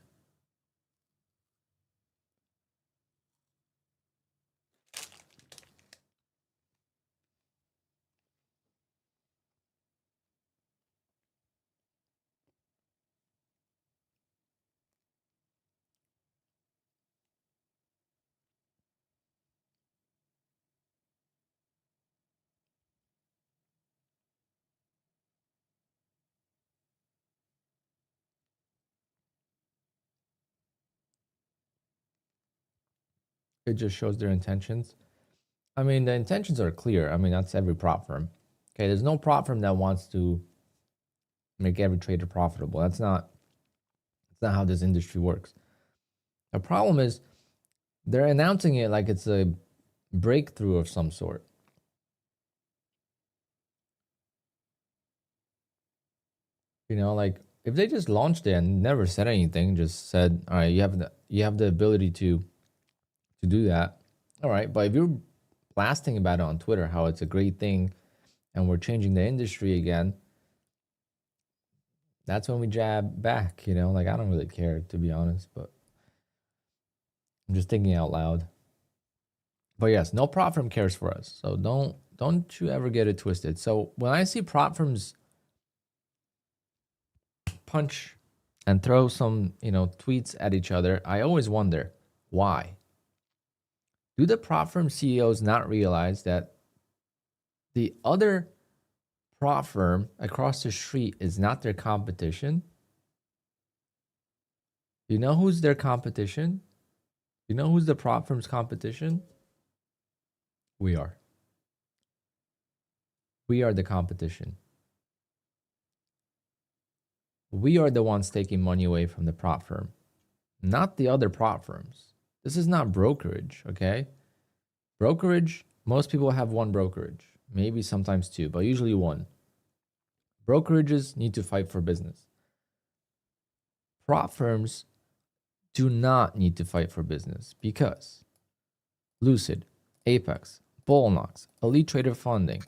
It just shows their intentions. I mean, the intentions are clear. I mean, that's every prop firm. Okay, there's no prop firm that wants to make every trader profitable. That's not how this industry works. The problem is they're announcing it like it's a breakthrough of some sort. You know, like if they just launched it and never said anything, just said, "All right, you have the ability to do that." All right, but if you're blasting about it on Twitter how it's a great thing and we're changing the industry again, that's when we jab back, you know? Like I don't really care, to be honest, but I'm just thinking out loud. But yes, no prop firm cares for us. So don't you ever get it twisted. So when I see prop firms punch and throw some, tweets at each other, I always wonder why. Do the prop firm CEOs not realize that the other prop firm across the street is not their competition? You know who's their competition? You know who's the prop firm's competition? We are. We are the competition. We are the ones taking money away from the prop firm, not the other prop firms. This is not brokerage, okay? Brokerage, most people have one brokerage, maybe sometimes two, but usually one. Brokerages need to fight for business. Prop firms do not need to fight for business because Lucid, Apex, Bullnox, Elite Trader Funding,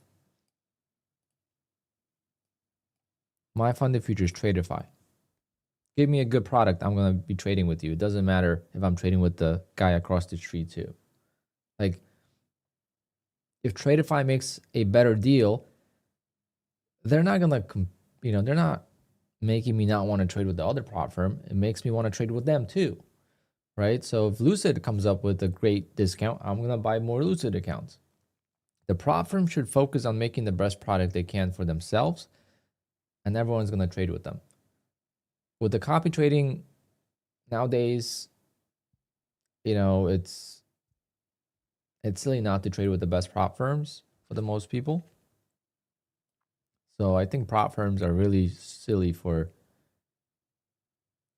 My Funded Futures, Traderify. Give me a good product, I'm going to be trading with you. It doesn't matter if I'm trading with the guy across the street too. Like, if Traderify makes a better deal, they're not going to, they're not making me not want to trade with the other prop firm. It makes me want to trade with them too, right? So if Lucid comes up with a great discount, I'm going to buy more Lucid accounts. The prop firm should focus on making the best product they can for themselves, and everyone's going to trade with them. With the copy trading nowadays, it's silly not to trade with the best prop firms for the most people. So I think prop firms are really silly for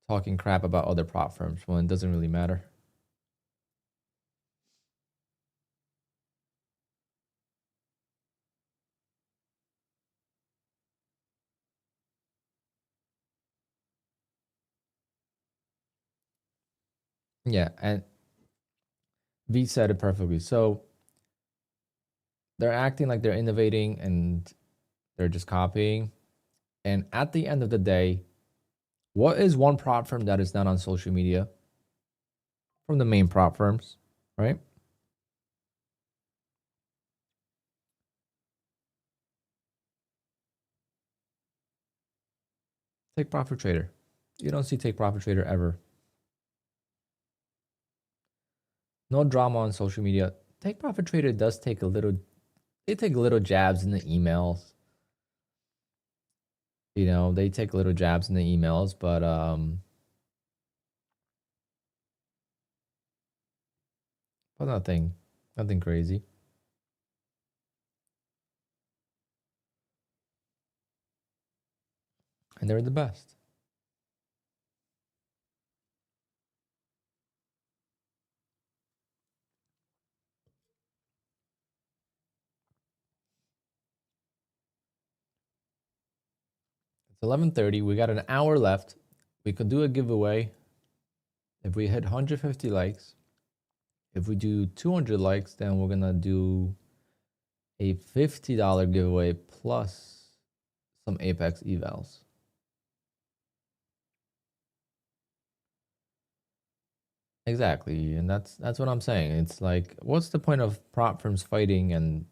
talking crap about other prop firms when it doesn't really matter. Yeah, and V said it perfectly. So they're acting like they're innovating and they're just copying. And at the end of the day, what is one prop firm that is not on social media from the main prop firms, right? Take Profit Trader. You don't see Take Profit Trader ever. No drama on social media. Take Profit Trader does take they take little jabs in the emails. They take little jabs in the emails, but nothing crazy. And they're the best. It's 11:30. We got an hour left. We could do a giveaway. If we hit 150 likes, if we do 200 likes, then we're going to do a $50 giveaway plus some Apex evals. Exactly. And that's what I'm saying. It's like, what's the point of prop firms fighting and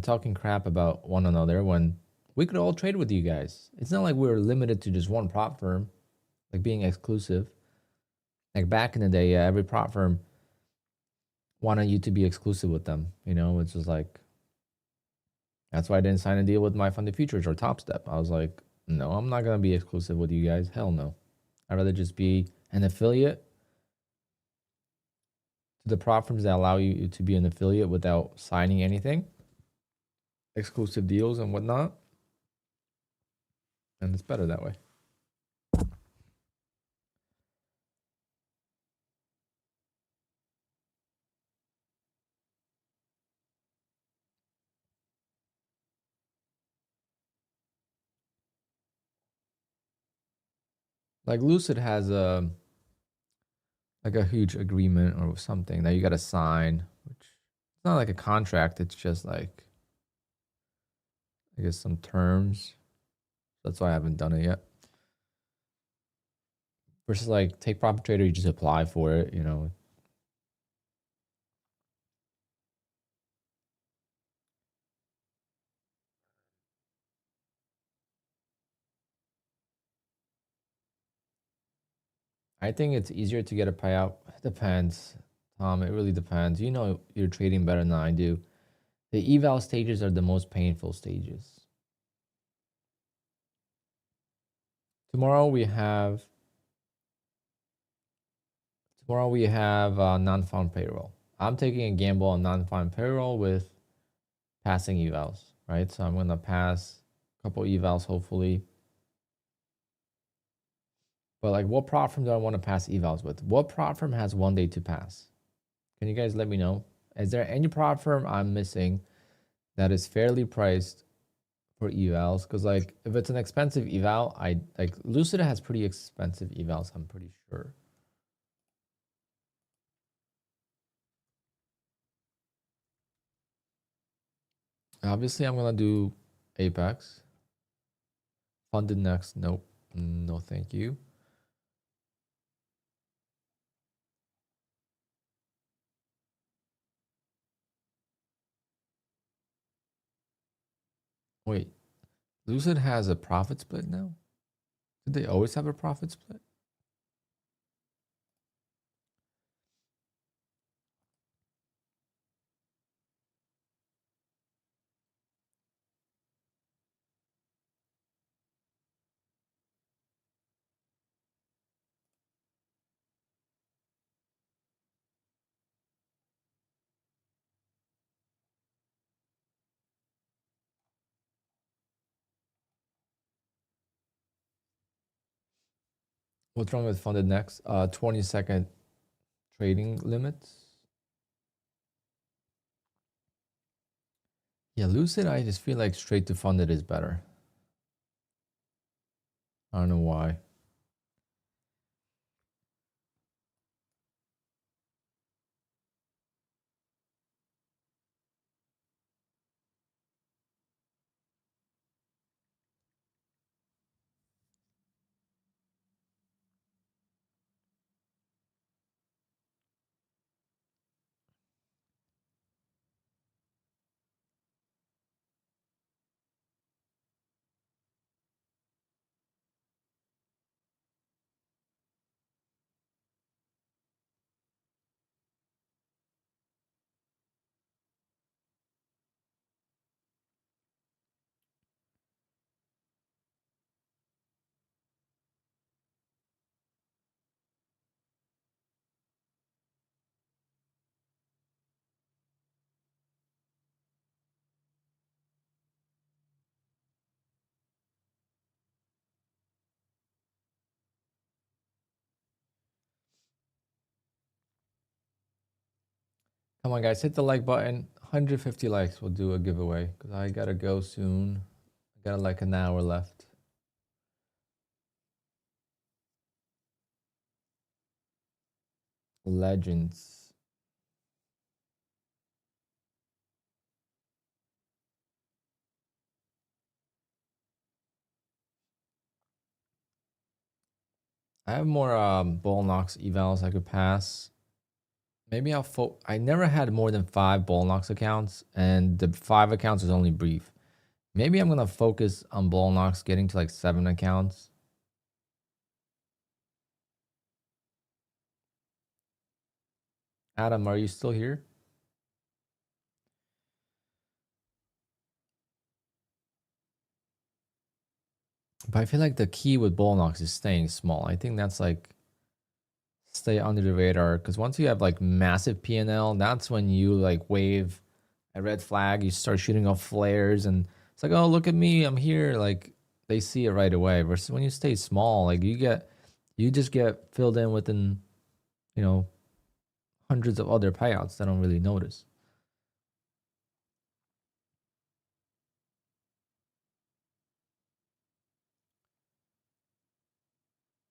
talking crap about one another when we could all trade with you guys? It's not like we're limited to just one prop firm, like being exclusive. Like back in the day, yeah, every prop firm wanted you to be exclusive with them. It's just like, that's why I didn't sign a deal with My Funded Futures or Top Step. I was like, no, I'm not going to be exclusive with you guys. Hell no. I'd rather just be an affiliate to the prop firms that allow you to be an affiliate without signing anything, exclusive deals and whatnot. And it's better that way. Like Lucid has a huge agreement or something that you got to sign, which it's not like a contract. It's just like, I guess, some terms. That's why I haven't done it yet. Versus like Take Profit Trader, you just apply for it, I think it's easier to get a payout. Depends, Tom. It really depends. You know, you're trading better than I do. The eval stages are the most painful stages. Tomorrow we have non-farm payroll. I'm taking a gamble on non-farm payroll with passing evals, right? So I'm gonna pass a couple evals hopefully. But like, what prop firm do I want to pass evals with? What prop firm has 1 day to pass? Can you guys let me know? Is there any prop firm I'm missing that is fairly priced for evals? Because like, if it's an expensive eval, I like Lucid has pretty expensive evals, I'm pretty sure. Obviously, I'm gonna do Apex. Funded next. Nope. No, thank you. Wait, Lucid has a profit split now? Did they always have a profit split? What's wrong with funded next? 20-second trading limits. Yeah, Lucid, I just feel like straight to funded is better. I don't know why. Come on, guys, hit the like button. 150 likes, we'll do a giveaway because I gotta go soon. I got like an hour left. Legends. I have more Bull Knox evals I could pass. Maybe I never had more than 5 Bull Knox accounts, and the 5 accounts is only brief. Maybe I'm gonna focus on Bull Knox getting to like 7 accounts. Adam, are you still here? But I feel like the key with Bull Knox is staying small. I think that's like stay under the radar, because once you have like massive PNL, that's when you like wave a red flag, you start shooting off flares, and it's like, oh, look at me, I'm here. Like they see it right away. Versus when you stay small, like you just get filled in within, you know, hundreds of other payouts that don't really notice.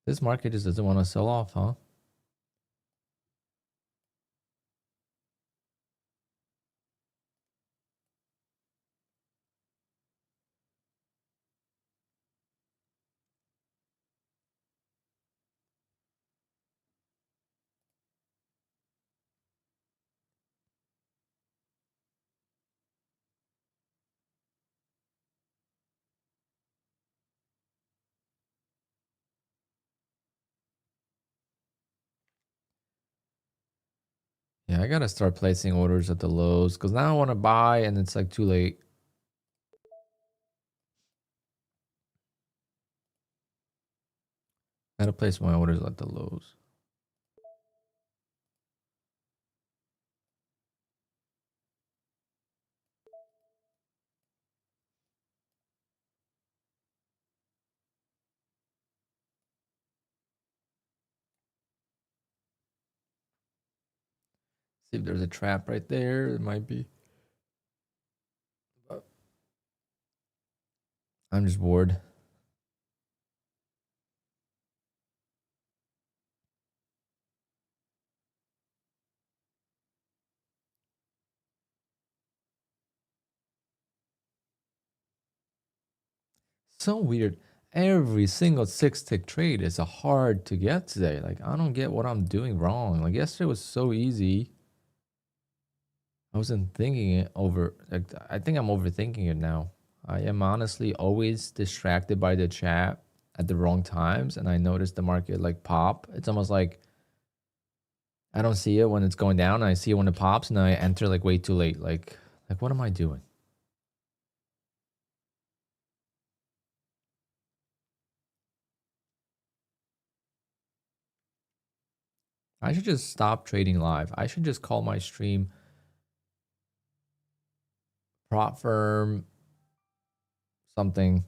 This market just doesn't want to sell off, huh? I gotta start placing orders at the lows because now I want to buy and it's like too late. Gotta place my orders at the lows. See if there's a trap right there. It might be. But I'm just bored. So weird. Every single 6-tick trade is a hard to get today. Like, I don't get what I'm doing wrong. Like, yesterday was so easy. I wasn't thinking it over. Like, I think I'm overthinking it now. I am honestly always distracted by the chat at the wrong times, and I notice the market like pop. It's almost like I don't see it when it's going down, and I see it when it pops, and I enter like way too late. Like what am I doing? I should just stop trading live. I should just call my stream prop firm something.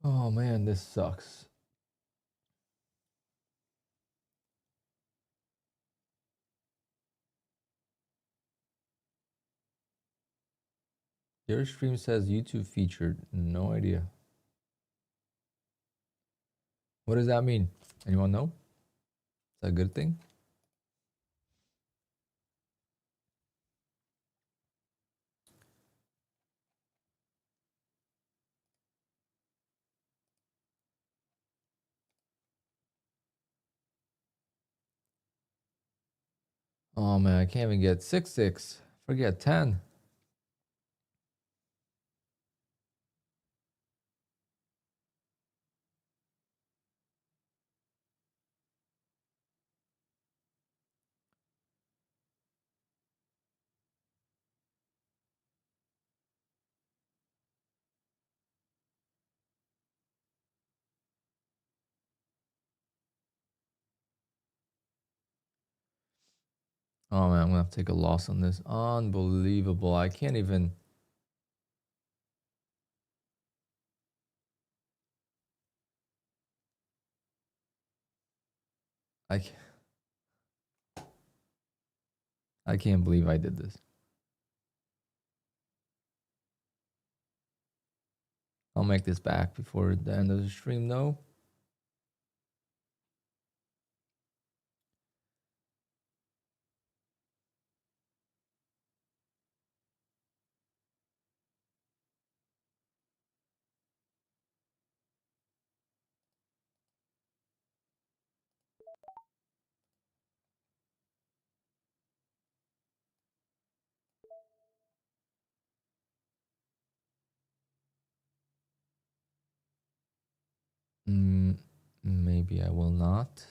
Oh man, this sucks. Your stream says YouTube featured. No idea. What does that mean? Anyone know? Is that a good thing? Oh man, I can't even get 6-6. Forget 10. Oh man, I'm gonna have to take a loss on this. Unbelievable. I can't even. I can't, I can't believe I did this. I'll make this back before the end of the stream though. maybe I will not.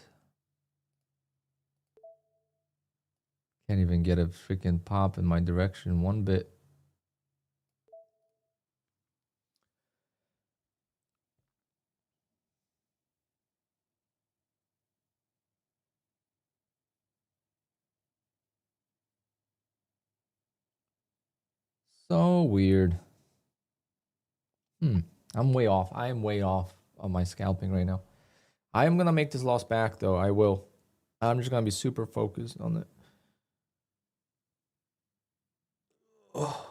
Can't even get a freaking pop in my direction one bit. So weird. I'm way off. I am way off on my scalping right now. I am gonna make this loss back though. I will. I'm just gonna be super focused on it. Oh.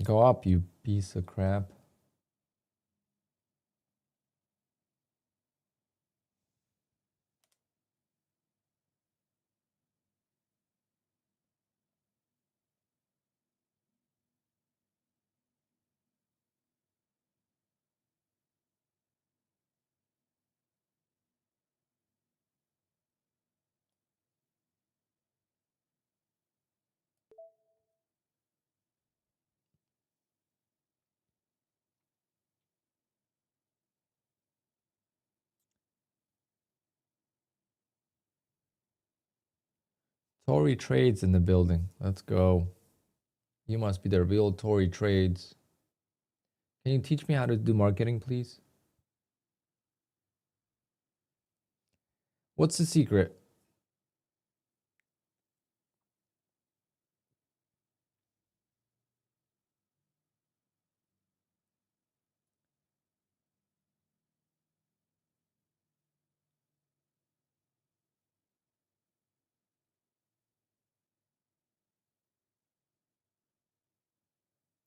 Go up, you piece of crap. Tory Trades in the building. Let's go. You must be the real Tory Trades. Can you teach me how to do marketing, please? What's the secret?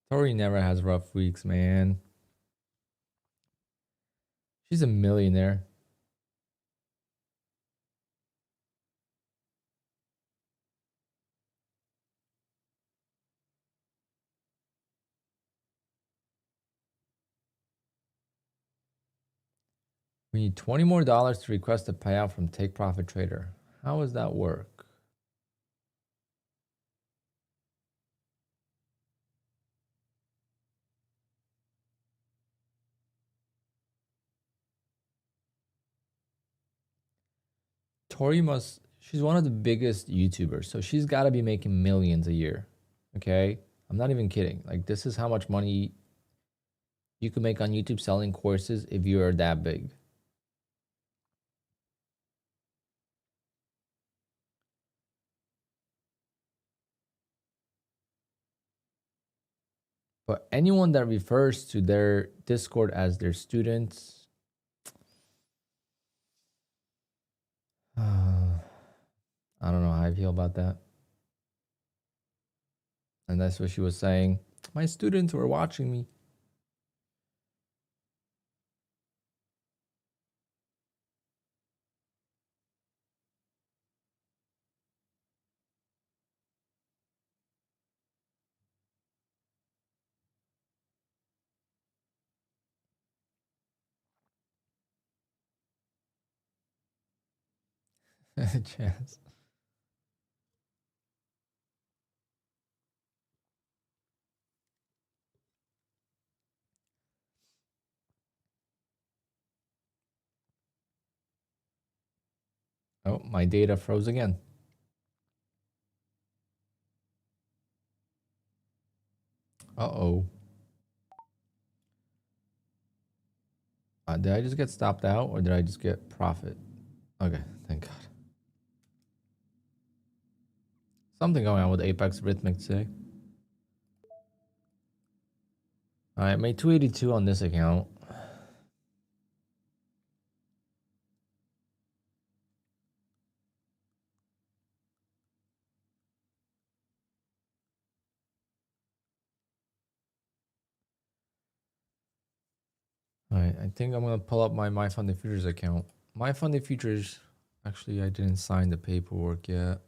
Tori never has rough weeks, man. She's a millionaire. We need $20 more to request a payout from Take Profit Trader. How does that work? Tori she's one of the biggest YouTubers, so she's got to be making millions a year. Okay? I'm not even kidding. Like, this is how much money you can make on YouTube selling courses if you are that big. But anyone that refers to their Discord as their students, I don't know how I feel about that. And that's what she was saying. My students were watching me. Chance. Oh, my data froze again. Uh-oh. Did I just get stopped out or did I just get profit? Okay, thank God. Something going on with Apex Rhythmic today. All right, made 282 on this account. All right, I think I'm gonna pull up my Funded Futures account. My Funded Futures, actually, I didn't sign the paperwork yet.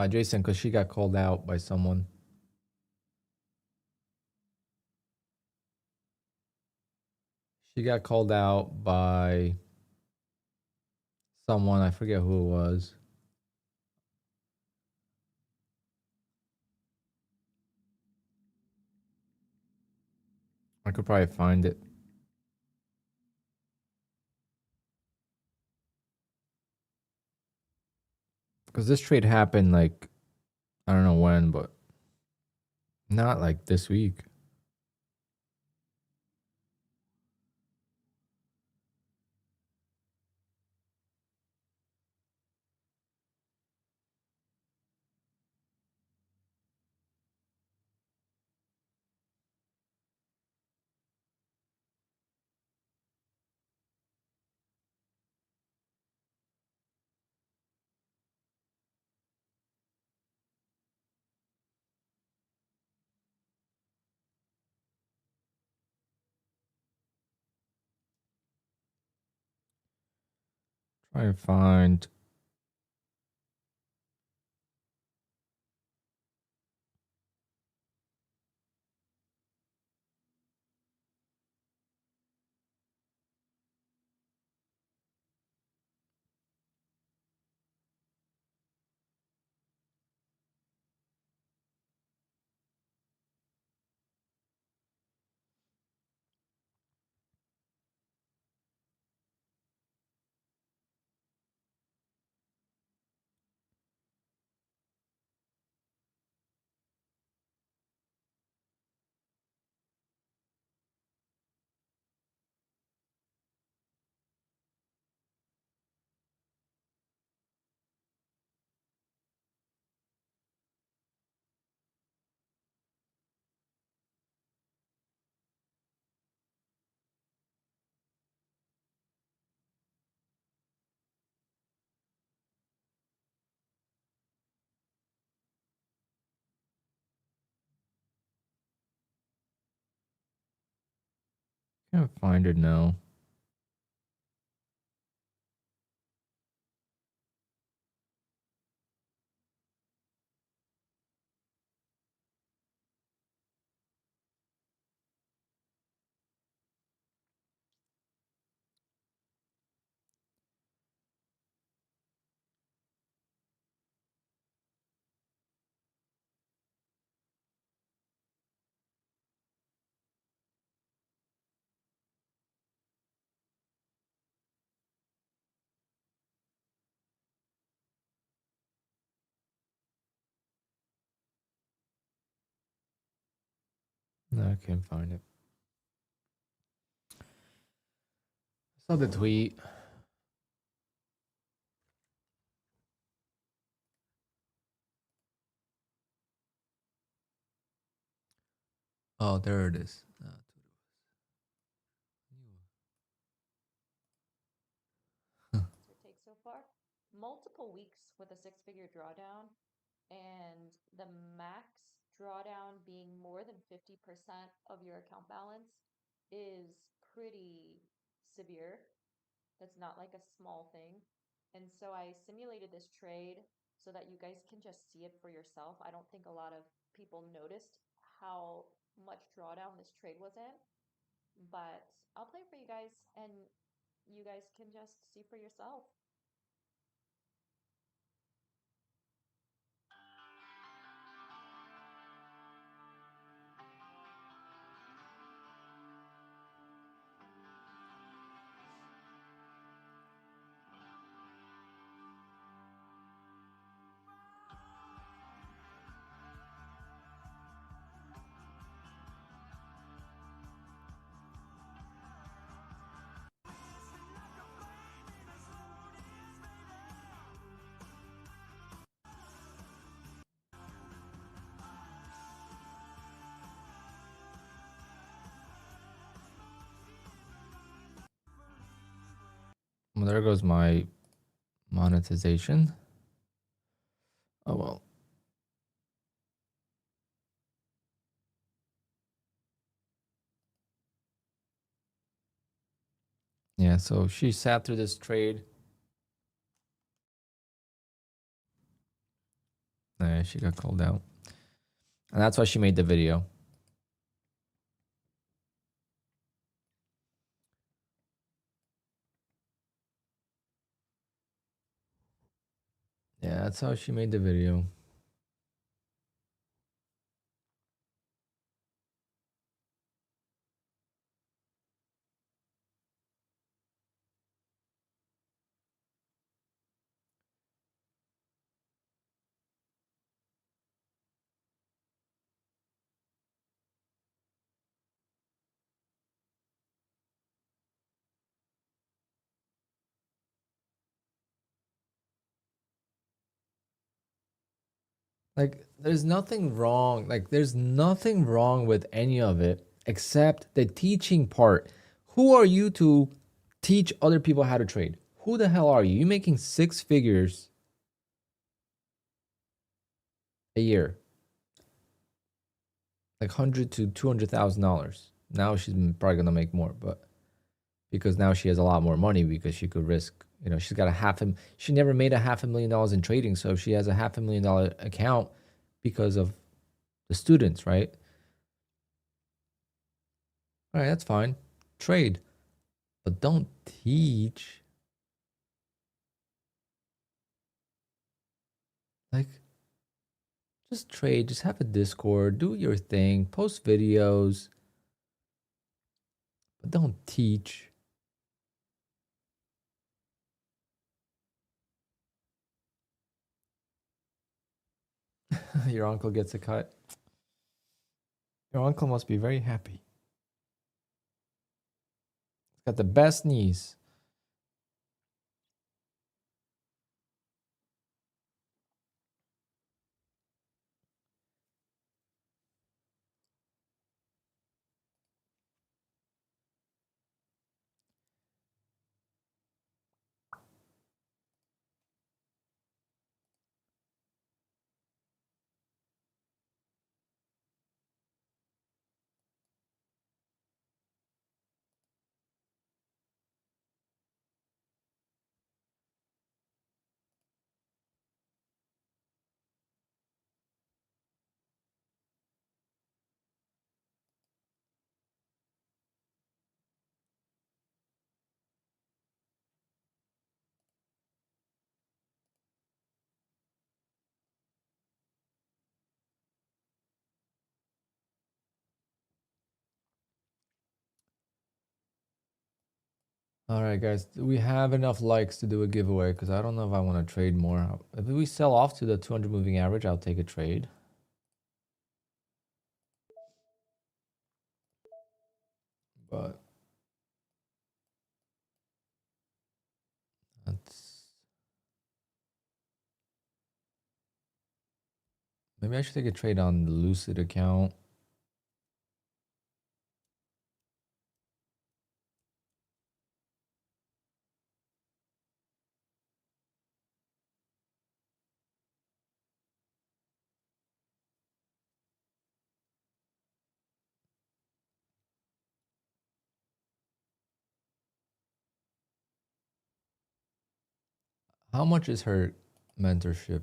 Jason, because she got called out by someone. She got called out by someone. I forget who it was. I could probably find it. Because this trade happened like, I don't know when, but not like this week. Try and find. Can't find it now. No, I can't find it. I saw the tweet. Oh, there it is. Take so far, multiple weeks with a six-figure drawdown, and the max drawdown being more than 50% of your account balance is pretty severe. That's not like a small thing. And so I simulated this trade so that you guys can just see it for yourself. I don't think a lot of people noticed how much drawdown this trade was in, but I'll play it for you guys and you guys can just see for yourself. Well, there goes my monetization. Oh well. Yeah, so she sat through this trade. Yeah, she got called out. And that's why she made the video. Yeah, that's how she made the video. Like, there's nothing wrong. Like, there's nothing wrong with any of it except the teaching part. Who are you to teach other people how to trade? Who the hell are you? You making 6 figures a year, like $100,000 to $200,000. Now she's probably gonna make more, but because now she has a lot more money because she could risk. You know, she's got she never made $500,000 in trading, so she has a $500,000 account because of the students, right? All right, that's fine. Trade, but don't teach. Like, just trade, just have a Discord, do your thing, post videos, but don't teach. Your uncle gets a cut. Your uncle must be very happy. He's got the best knees. All right, guys, do we have enough likes to do a giveaway? Because I don't know if I want to trade more. If we sell off to the 200 moving average, I'll take a trade. But that's... Maybe I should take a trade on the Lucid account. How much is her mentorship?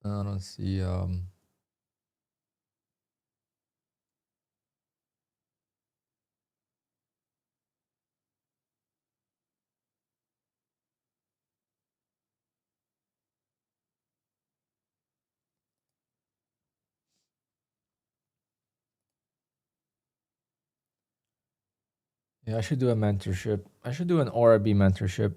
I don't see. Yeah, I should do a mentorship. I should do an ORB mentorship.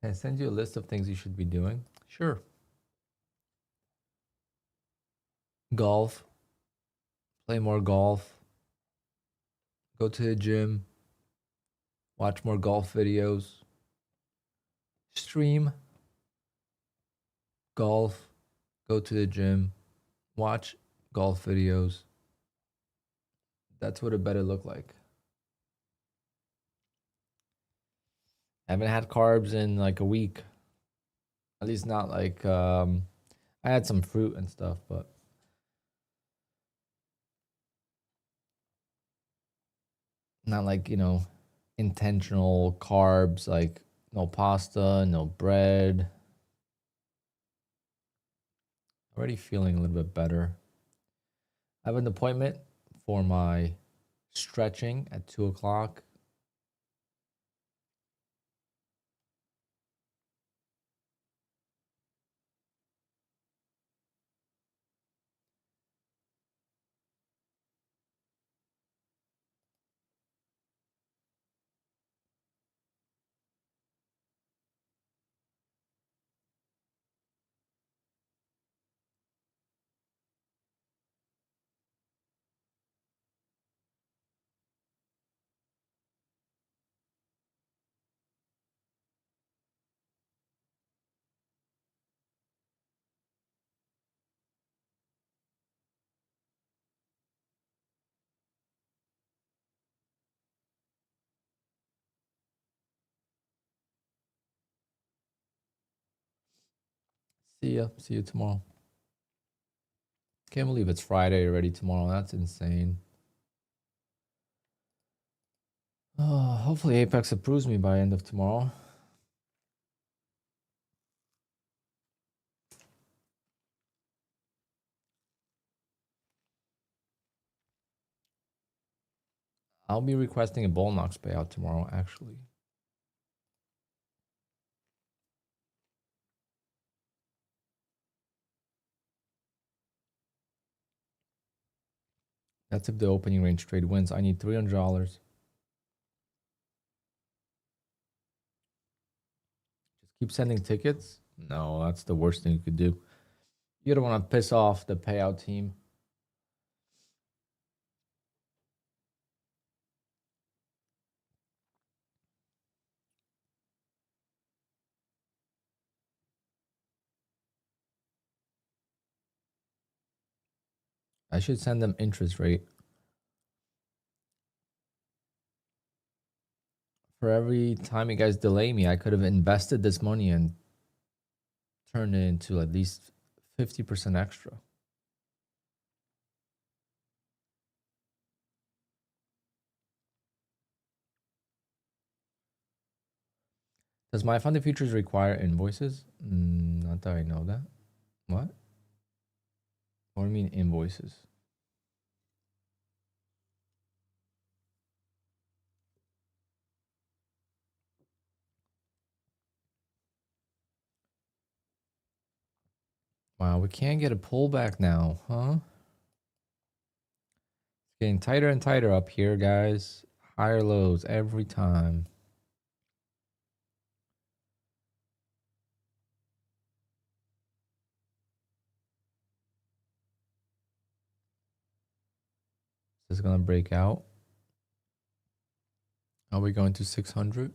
Can I send you a list of things you should be doing? Sure. Golf. Play more golf. Go to the gym. Watch more golf videos. Stream golf. Go to the gym. Watch golf videos. That's what it better look like. I haven't had carbs in like a week. At least not like I had some fruit and stuff, but not like, intentional carbs, like no pasta, no bread. Already feeling a little bit better. I have an appointment for my stretching at 2 o'clock. See ya. See you tomorrow. Can't believe it's Friday already tomorrow. That's insane. Oh, hopefully Apex approves me by end of tomorrow. I'll be requesting a Bull Knox payout tomorrow, actually. That's if the opening range trade wins. I need $300. Just keep sending tickets? No, that's the worst thing you could do. You don't want to piss off the payout team. I should send them interest rate. For every time you guys delay me, I could have invested this money and turned it into at least 50% extra. Does my funded futures require invoices? Not that I know that. What? What do you mean invoices? Wow, we can't get a pullback now, huh? It's getting tighter and tighter up here, guys. Higher lows every time. Is this gonna break out? Are we going to 600?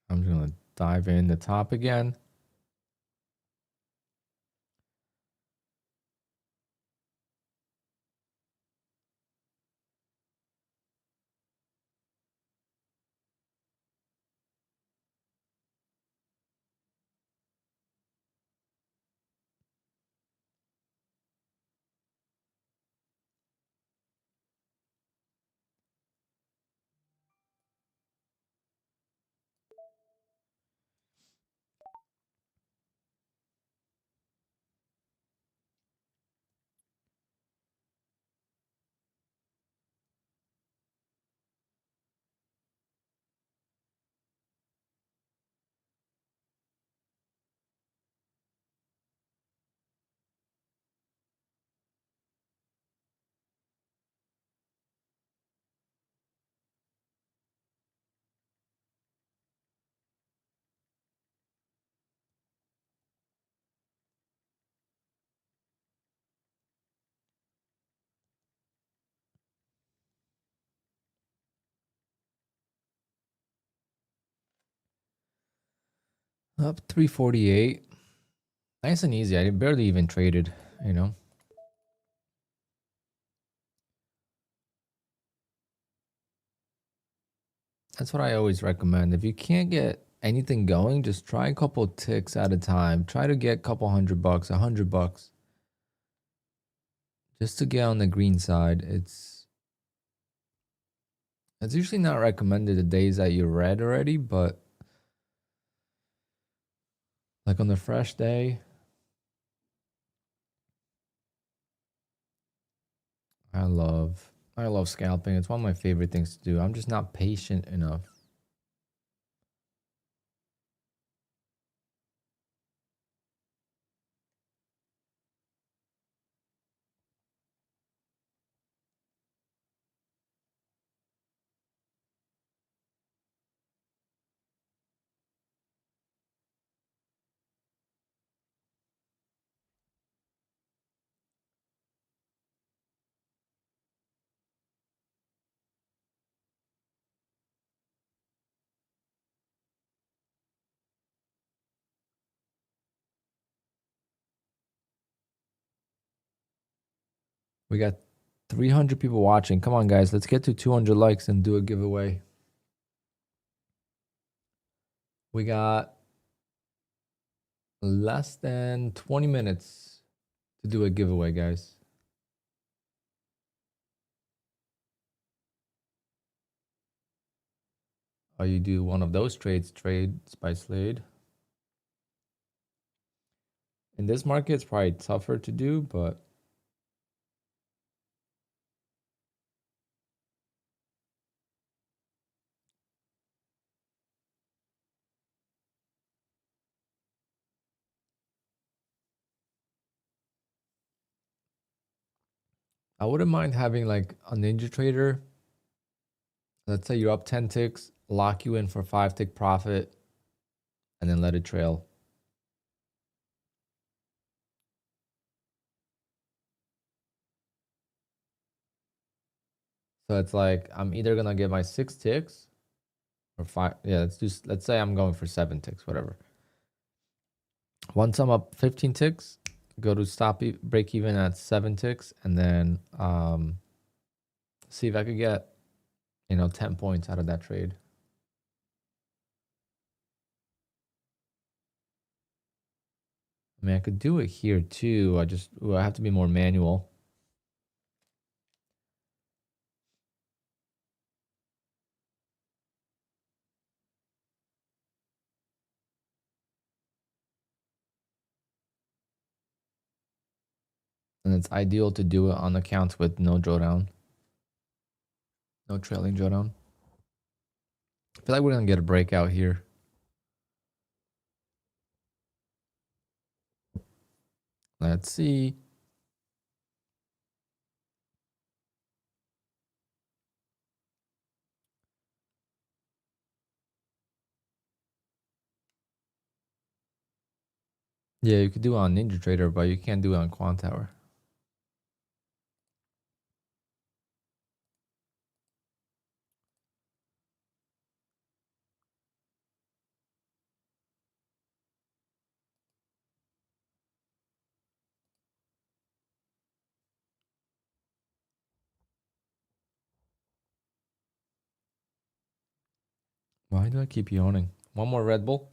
I'm just going to dive in the top again. Up 348. Nice and easy. I barely even traded, you know. That's what I always recommend. If you can't get anything going, just try a couple ticks at a time. Try to get a couple $100, $100, just to get on the green side. It's usually not recommended the days that you're red already, but like on the fresh day, I love scalping. It's one of my favorite things to do. I'm just not patient enough. We got 300 people watching. Come on, guys. Let's get to 200 likes and do a giveaway. We got less than 20 minutes to do a giveaway, guys. Or you do one of those trades, trade by Slade. In this market, it's probably tougher to do, but I wouldn't mind having like a ninja trader. Let's say you're up 10 ticks, lock you in for 5 tick profit, and then let it trail. So it's like I'm either gonna get my 6 ticks or 5. Yeah, let's say I'm going for 7 ticks, whatever. Once I'm up 15 ticks, go to break even at 7 ticks, and then see if I could get 10 points out of that trade. I mean, I could do it here too. I have to be more manual. And it's ideal to do it on accounts with no drawdown. No trailing drawdown. I feel like we're going to get a breakout here. Let's see. Yeah, you could do it on NinjaTrader, but you can't do it on QUANTOWER. Why do I keep yawning? One more Red Bull.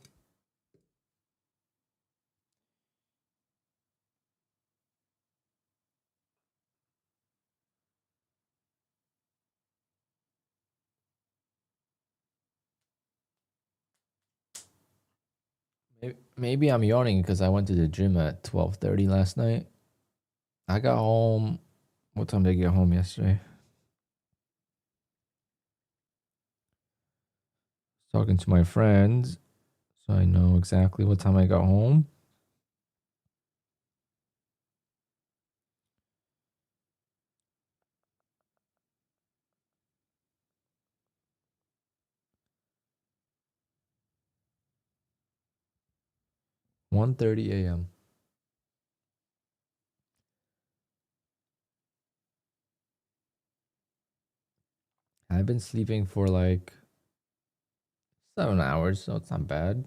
Maybe I'm yawning because I went to the gym at 12:30 last night. I got home. What time did I get home yesterday? Talking to my friends, so I know exactly what time I got home. One thirty a.m. I've been sleeping for like 7 hours, so it's not bad.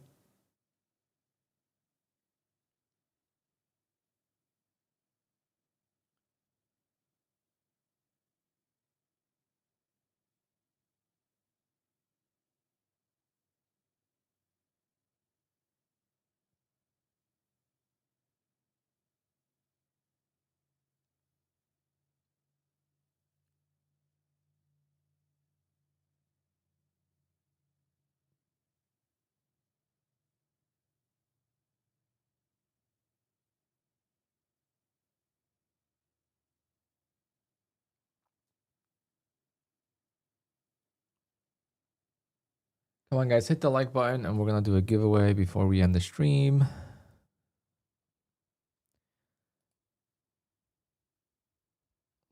Come on, guys, hit the like button, and we're gonna do a giveaway before we end the stream.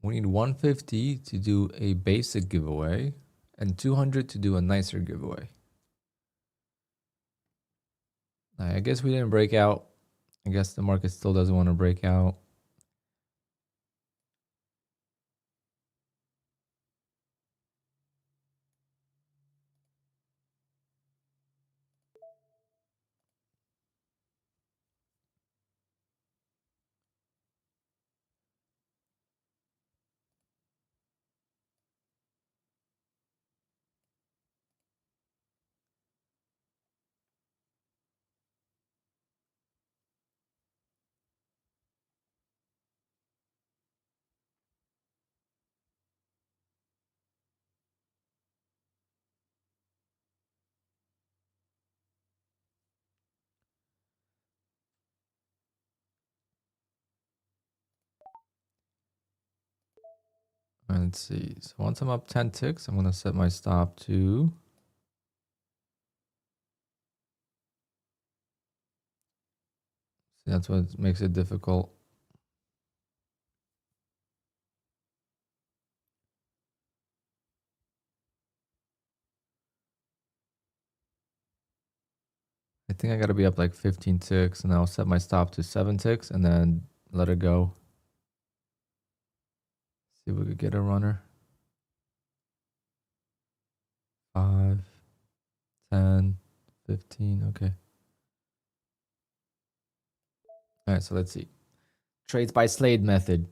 We need 150 to do a basic giveaway and 200 to do a nicer giveaway. I guess we didn't break out. I guess the market still doesn't want to break out. Let's see. So once I'm up 10 ticks, I'm going to set my stop to... See, that's what makes it difficult. I think I got to be up like 15 ticks, and I'll set my stop to 7 ticks and then let it go. See if we could get a runner. 5, 10, 15. Okay. All right, so let's see. Trades by Slade method.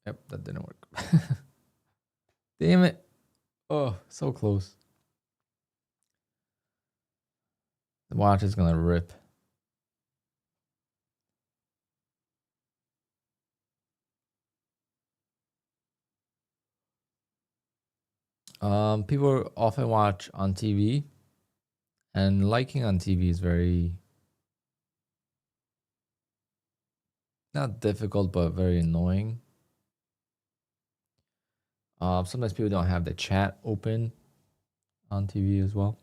Yep, that didn't work. Damn it. Oh, so close. The watch is going to rip. People often watch on TV, and liking on TV is very, not difficult, but very annoying. Sometimes people don't have the chat open on TV as well.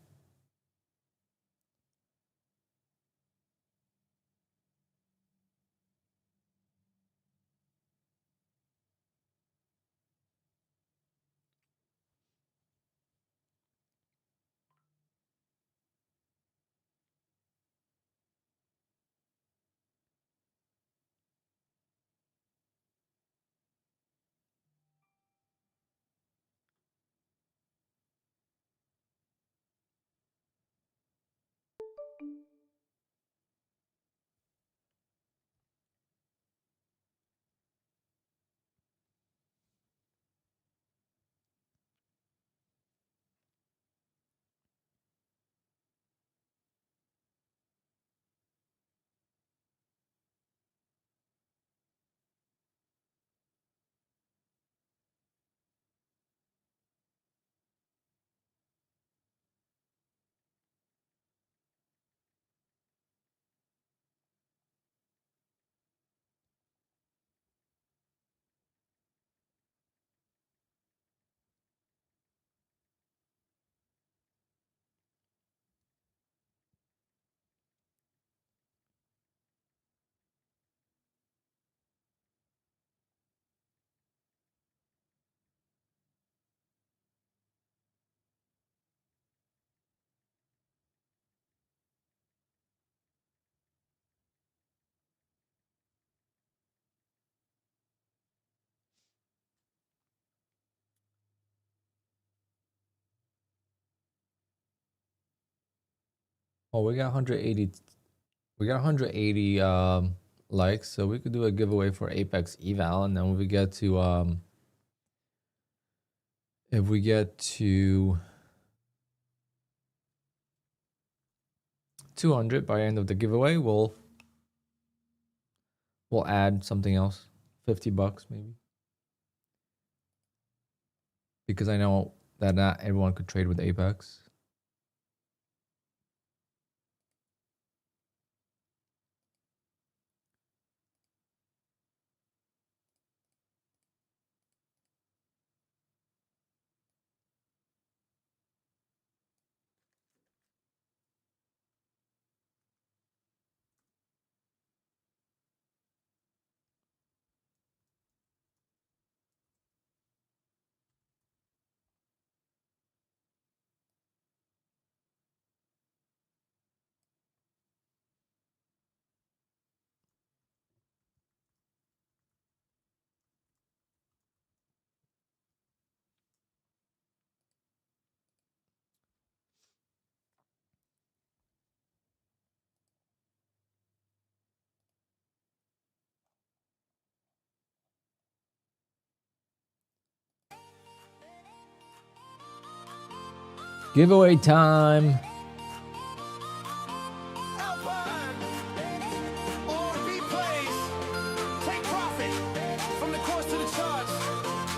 Oh, we got 180. We got 180 likes, so we could do a giveaway for Apex Eval, and then when we get to if we get to 200 by the end of the giveaway, we'll add something else, $50 maybe, because I know that not everyone could trade with Apex. Giveaway time. Alpine, R&B plays, take profit from the course to the charts.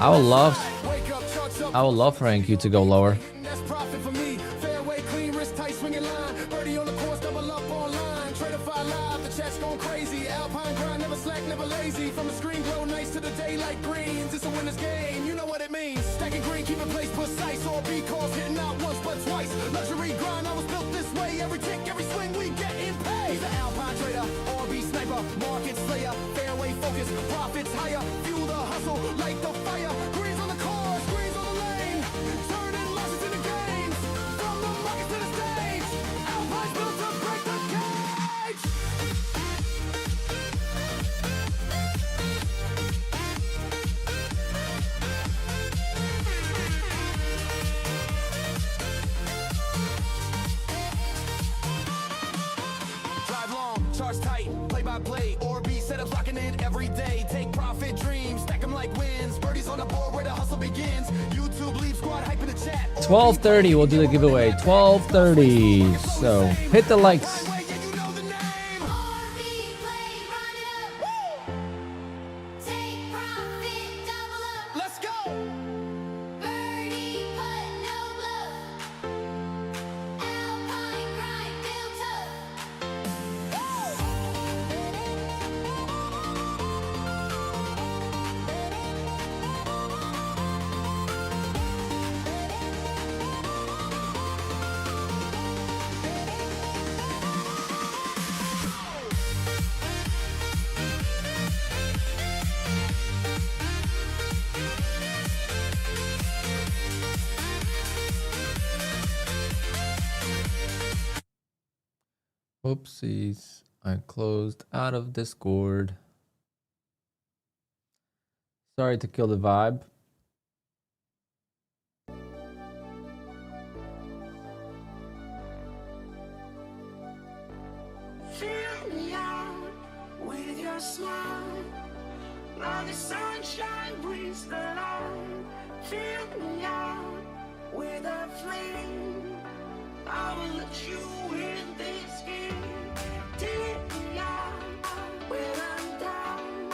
I would love Wake up, charts up. I would love for NQ to go lower. That's profit for me. Fairway, clean wrist, tight swinging line. Birdie on the course, double up online. Tradeify live, the chat's going crazy. Alpine grind, never slack, never lazy. From the screen glow nice to the daylight greens. It's a winner's game, you know what it means. Stacking green, keeping place precise. Or B calls hitting out once but twice. Luxury grind, I was built this way. Every tick, every swing, we getting paid. The Alpine trader, R&B sniper, market slayer. Fairway focus, profits higher. Fuel the hustle, light the fire. Greens on the course, greens on the lane. Turning losses into gains. From the market to the stage. Alpine's built to break the cage. Drive long, charge tight, play by play, or be set up locking in every day. Take profit dreams, stack them like wins. Birdies on the board where the hustle begins. YouTube leave squad hype in the chat. 12:30, we'll do the giveaway. 12:30. So hit the likes. Yeah, you know the name. Let's go. Oopsies. I closed out of Discord. Sorry to kill the vibe. smile. Now the sunshine brings the light. Fill me out with a flame. I will let you in this game. Take me out when I'm down.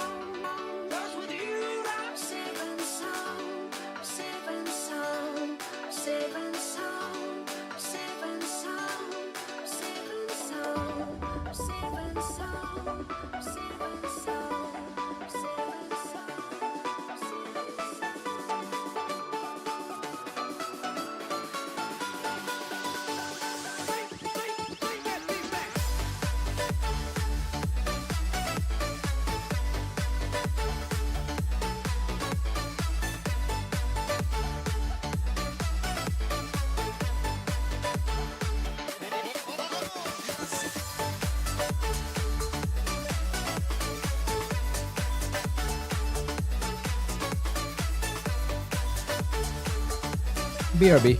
'Cause with you I'm safe and sound. I'm safe and sound. I'm safe and sound. I'm safe and sound. I'm safe and sound. I'm safe and sound. I'm safe and sound. I'm safe and sound. I'm safe and BRB.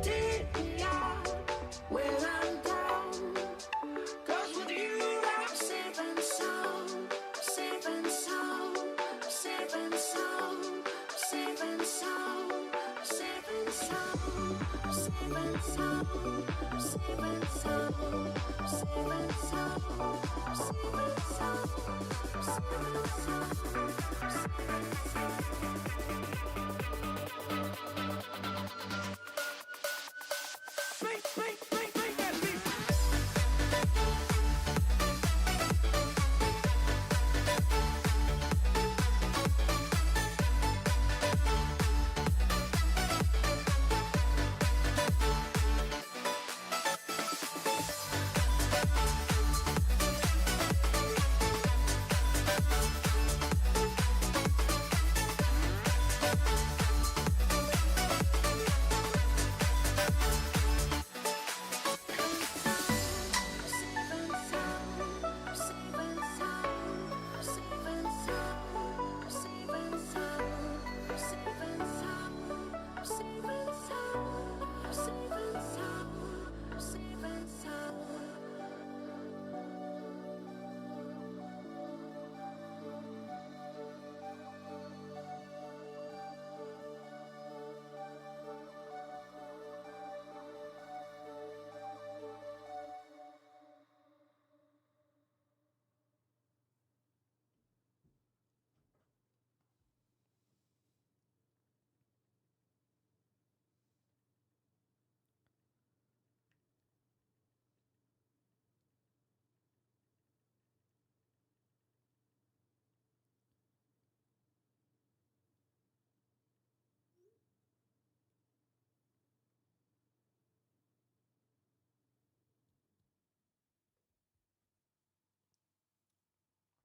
take me out when I'm down. 'Cause with you I'm safe and sound. I'm safe and sound. I'm safe and sound. I'm safe and sound. I'm safe and sound. I'm safe and sound. I'm safe and sound. I'm safe and sound. I'm safe and sound. I'm safe and sound. I'm safe and sound. Make that beat.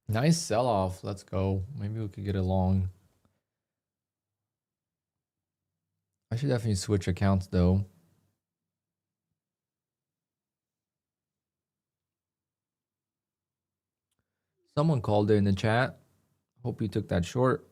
Nice sell off. Let's go. Maybe we could get it long. I should definitely switch accounts though. Someone called it in the chat. Hope you took that short.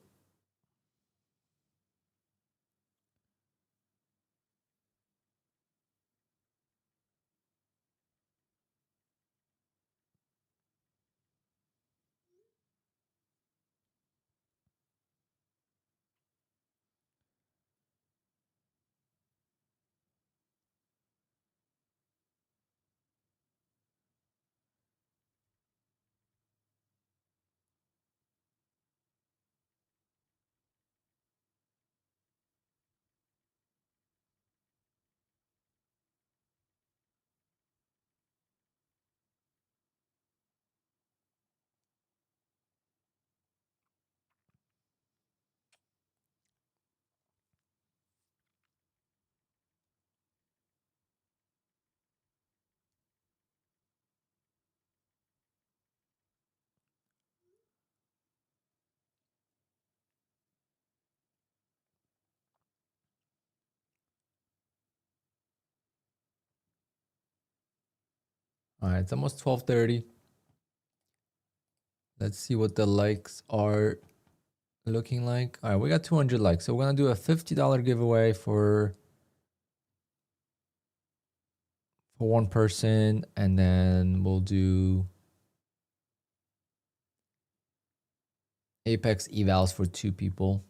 All right, it's almost 12:30. Let's see what the likes are looking like. All right, we got 200 likes. So we're going to do a $50 giveaway for one person, and then we'll do Apex evals for 2 people.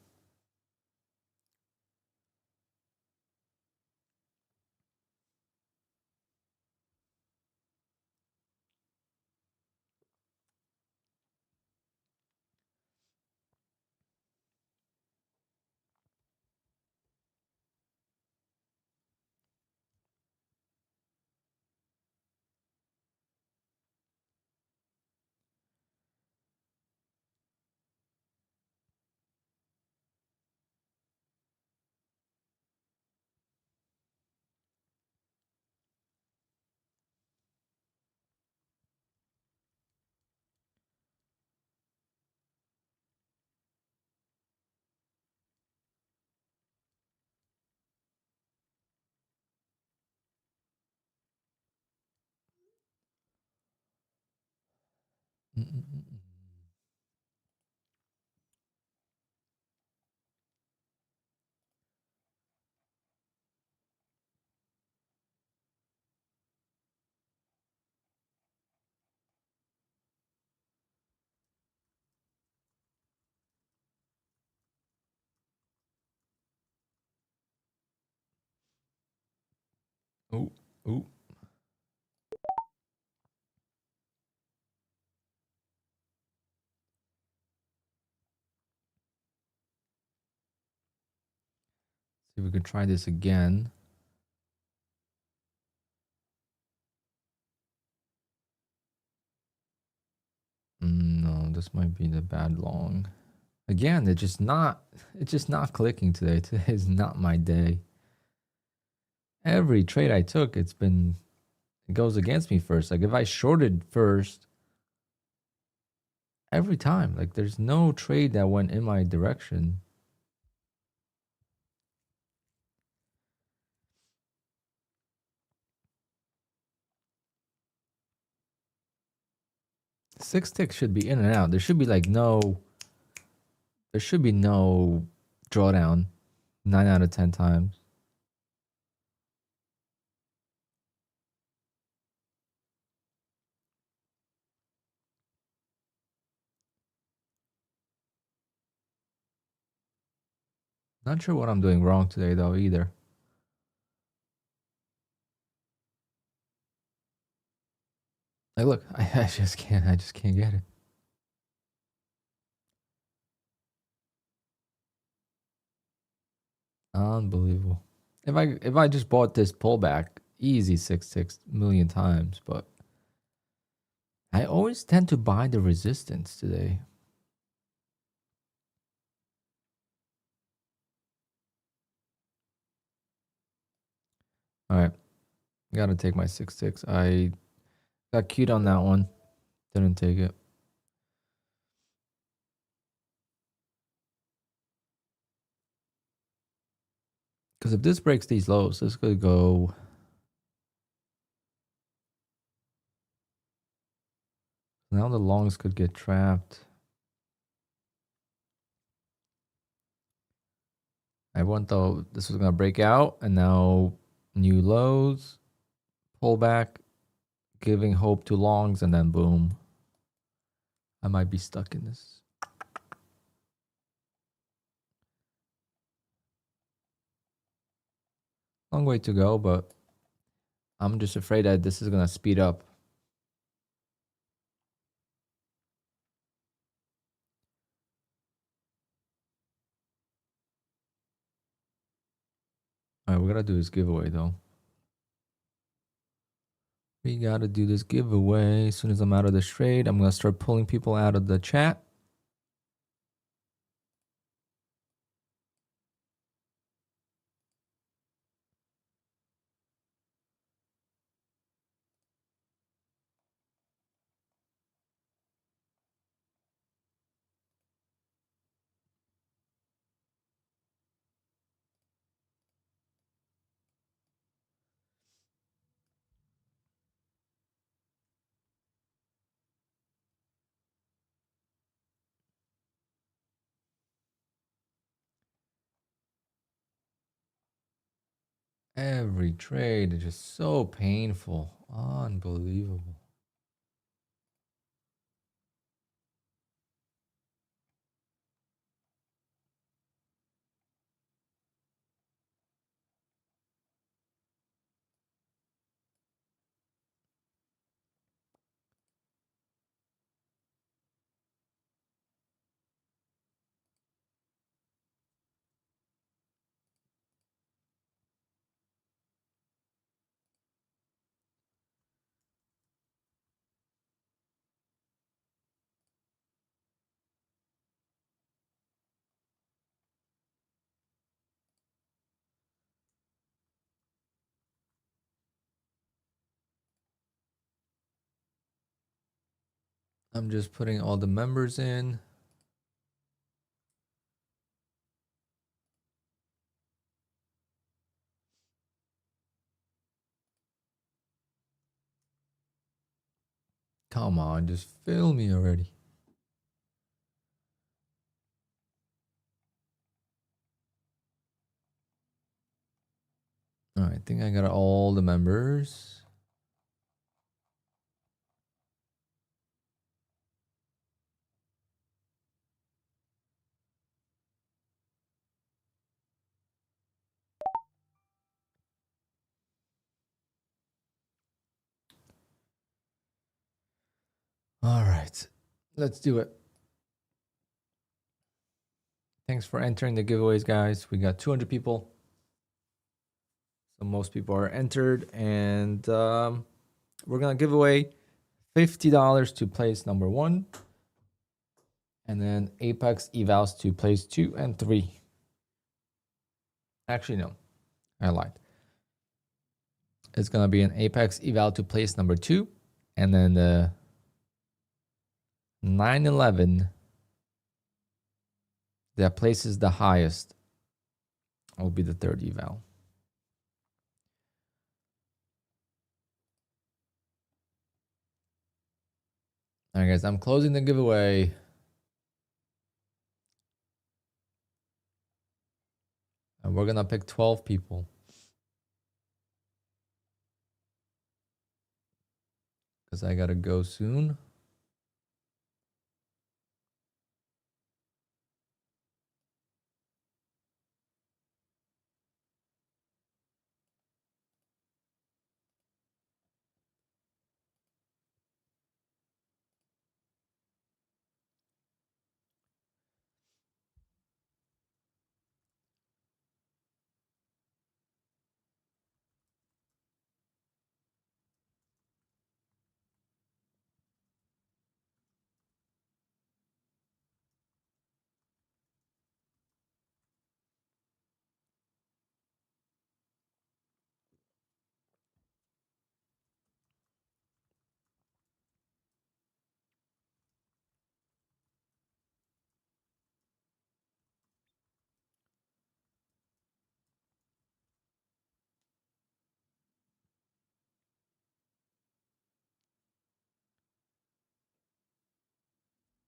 Oh, oh. See if we can try this again. No, this might be the bad long. Again, it's just not clicking today. Today is not my day. Every trade I took, it goes against me first. Like if I shorted first, every time, like there's no trade that went in my direction. Six ticks should be in and out. There should be no drawdown 9 out of 10 times. Not sure what I'm doing wrong today though either. Like look, I just can't get it. Unbelievable. If I just bought this pullback, easy 6 million times, but I always tend to buy the resistance today. All right, gotta take my 6 ticks. I got cute on that one. Didn't take it. Because if this breaks these lows, this could go. Now the longs could get trapped. Everyone thought this was going to break out, and now new lows, pullback, giving hope to longs, and then boom. I might be stuck in this. Long way to go, but I'm just afraid that this is going to speed up. All right, we got to do this giveaway, though. We got to do this giveaway. As soon as I'm out of this trade, I'm going to start pulling people out of the chat. Every trade is just so painful. Unbelievable. I'm just putting all the members in. Come on, just fill me already. All right, I think I got all the members. All right, let's do it. Thanks for entering the giveaways, guys. We got 200 people. So most people are entered, and we're gonna give away $50 to place number 1, and then Apex evals to place 2 and 3. Actually, no, I lied. It's gonna be an Apex eval to place number 2, and then the 911 that places the highest will be the 3rd eval. All right, guys, I'm closing the giveaway. And we're gonna pick 12 people. Because I gotta go soon.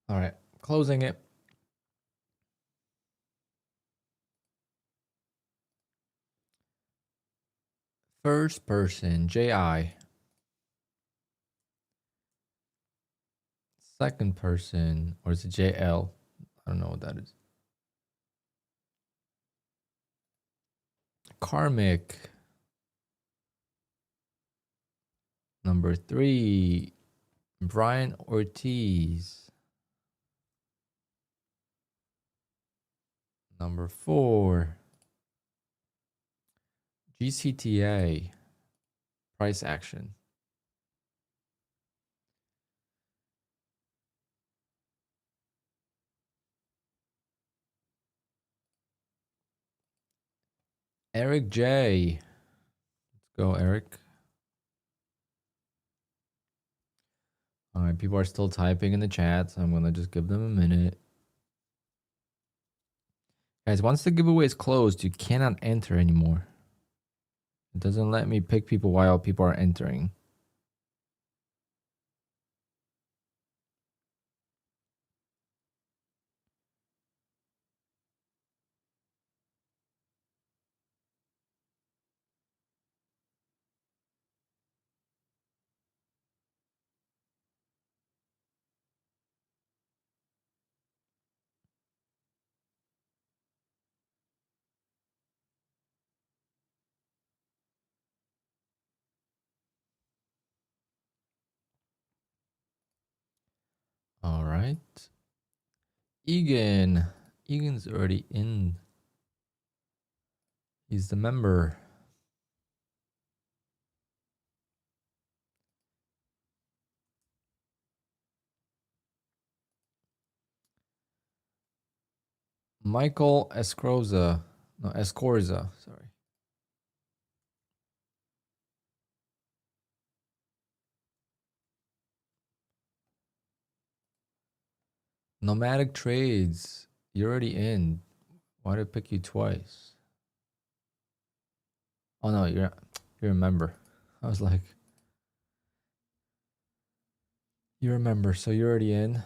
All right, closing it. First person, JI. Second person, or is it JL? I don't know what that is. Karmic. Number 3, Brian Ortiz. Number 4, GCTA. Price action. Eric J. Let's go, Eric. All right, people are still typing in the chat, so I'm going to just give them a minute. Guys, once the giveaway is closed, you cannot enter anymore. It doesn't let me pick people while people are entering. right. Egan. Egan's already in. He's the member. Michael Escorza. No, Escorza. Sorry. Nomadic Trades. You're already in. Why did I pick you twice? Oh no, you're a member. I was like, you remember, so you're already in.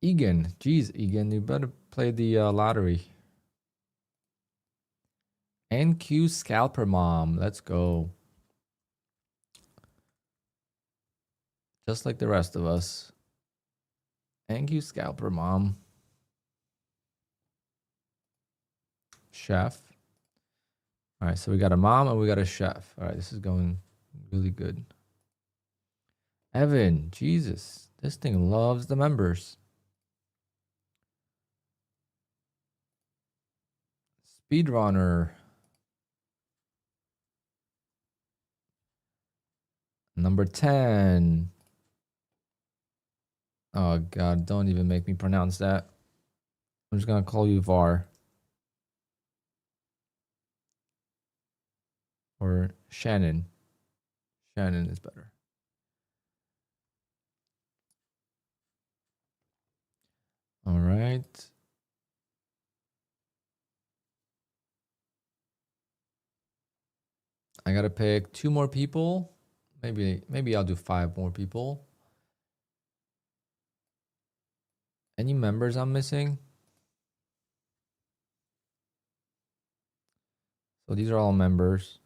Egan, geez, Egan, you better play the lottery. NQ Scalper Mom, let's go. Just like the rest of us. NQ Scalper Mom. Chef. All right, so we got a mom and we got a chef. All right, this is going really good. Evan, Jesus, this thing loves the members. Speedrunner. Number 10. Oh, God, don't even make me pronounce that. I'm just going to call you Var. Or Shannon. Shannon is better. All right. I got to pick 2 more people. Maybe I'll do 5 more people. Any members I'm missing? So these are all members.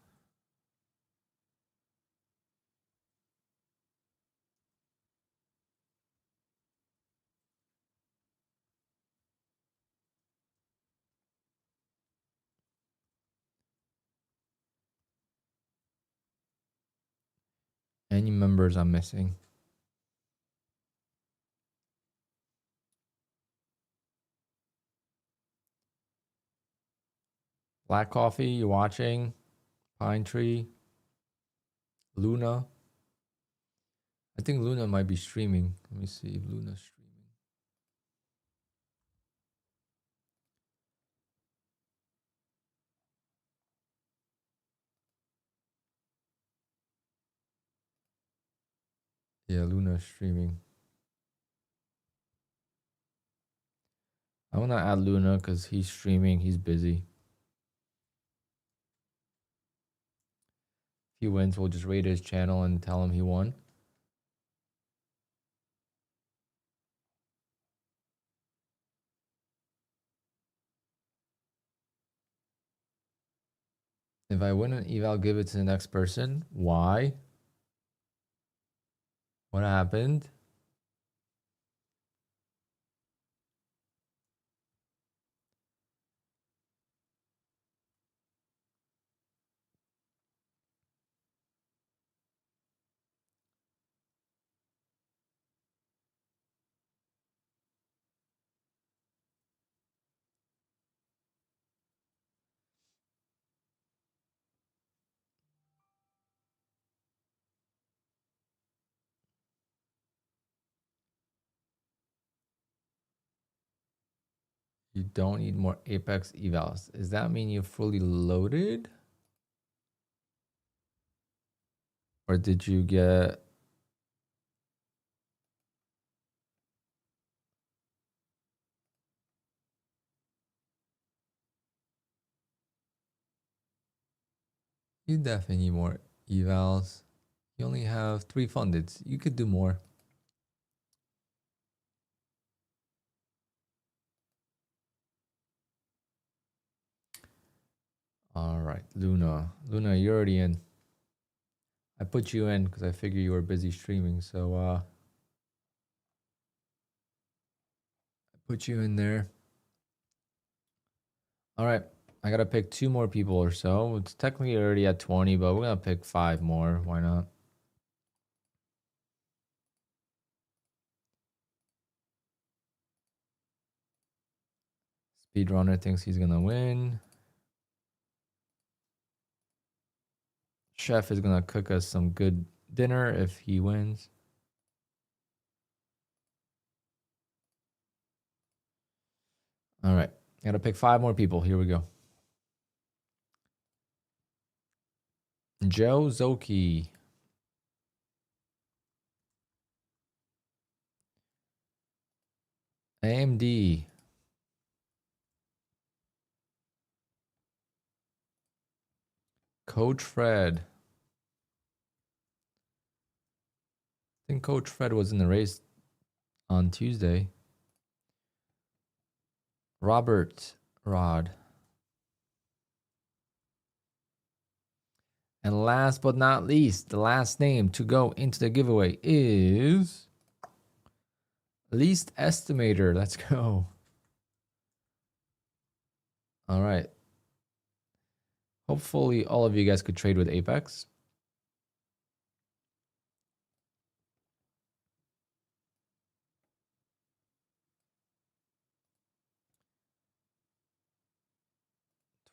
Any members I'm missing? Black Coffee, you watching? Pine Tree. Luna. I think Luna might be streaming. Let me see if Luna's streaming. Yeah, Luna's streaming. I want to add Luna because he's streaming. He's busy. If he wins, we'll just raid his channel and tell him he won. If I win an eval, give it to the next person. Why? What happened? You don't need more Apex evals. Does that mean you're fully loaded? Or did you get... You definitely need more evals. You only have 3 funded. You could do more. All right, Luna. Luna, you're already in. I put you in because I figured you were busy streaming. So I put you in there. All right. I got to pick 2 more people or so. It's technically already at 20, but we're going to pick 5 more. Why not? Speedrunner thinks he's gonna win. Chef is gonna cook us some good dinner if he wins. All right, gotta pick 5 more people. Here we go. Joe Zoki. AMD. Coach Fred. I think Coach Fred was in the race on Tuesday. Robert Rod. And last but not least, the last name to go into the giveaway is Least Estimator. Let's go. All right. Hopefully all of you guys could trade with Apex.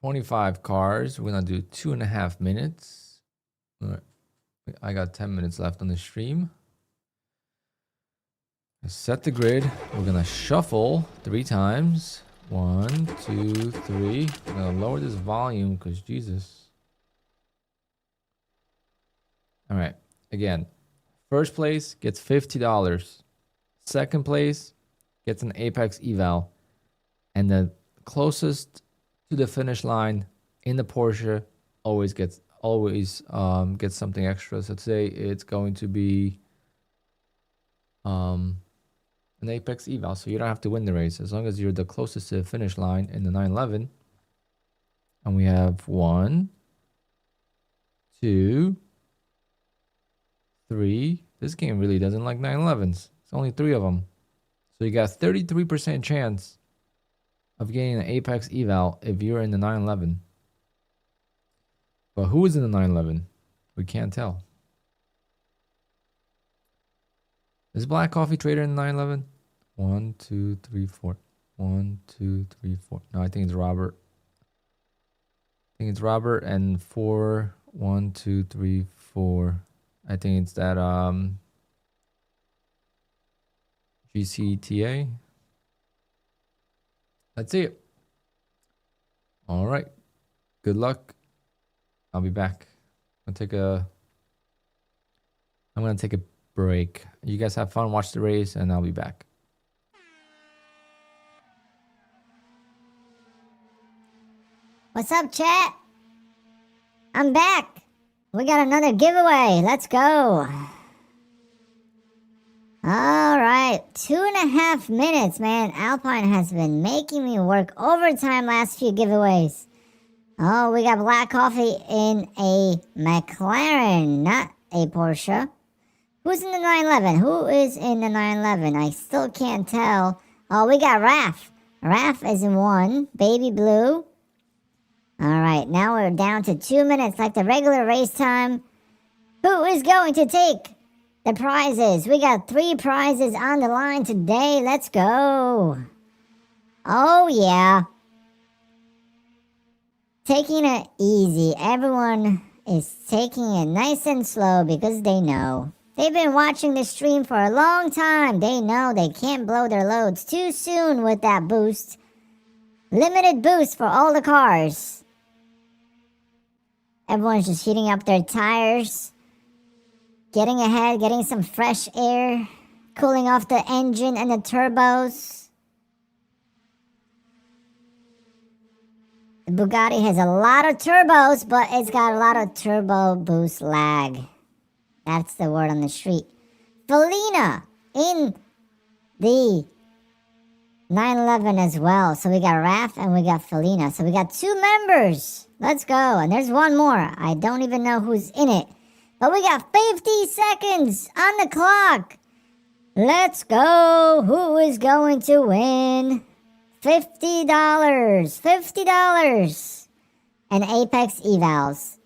$25 cars. We're gonna do 2.5 minutes. All right. I got 10 minutes left on the stream. Set the grid. We're gonna shuffle 3 times. 1, 2, 3. I'm gonna lower this volume because Jesus. All right. Again, first place gets $50. Second place gets an Apex eval, and the closest to the finish line in the Porsche always gets something extra. So today it's going to be an Apex eval, so you don't have to win the race as long as you're the closest to the finish line in the 911. And we have 1, 2, 3. This game really doesn't like 911s. It's only 3 of them. So you got 33% chance of getting an Apex eval if you're in the 911. But who is in the 911? We can't tell. Is Black Coffee Trader in the 911? 1, 2, 3, 4. 1, 2, 3, 4. No, I think it's Robert. I think it's Robert and 4. 1, 2, 3, 4. I think it's that GCTA. Let's see it. All right. Good luck. I'll be back. I'm gonna take a break. You guys have fun, watch the race, and I'll be back. What's up, chat? I'm back. We got another giveaway. Let's go. All right. 2.5 minutes, man. Alpine has been making me work overtime last few giveaways. Oh, we got black coffee in a McLaren, not a Porsche. Who's in the 911? Who is in the 911? I still can't tell. Oh, we got Raph. Raph is in 1. Baby blue. All right, now we're down to 2 minutes like the regular race time. Who is going to take the prizes? We got 3 prizes on the line today. Let's go. Oh, yeah. Taking it easy. Everyone is taking it nice and slow because they know. They've been watching the stream for a long time. They know they can't blow their loads too soon with that boost. Limited boost for all the cars. Everyone's just heating up their tires. Getting ahead, getting some fresh air. Cooling off the engine and the turbos. The Bugatti has a lot of turbos, but it's got a lot of turbo boost lag. That's the word on the street. Felina in the 911 as well. So we got Raph and we got Felina. So we got 2 members. Let's go. And there's one more. I don't even know who's in it. But we got 50 seconds on the clock. Let's go. Who is going to win? $50. $50. And Apex evals.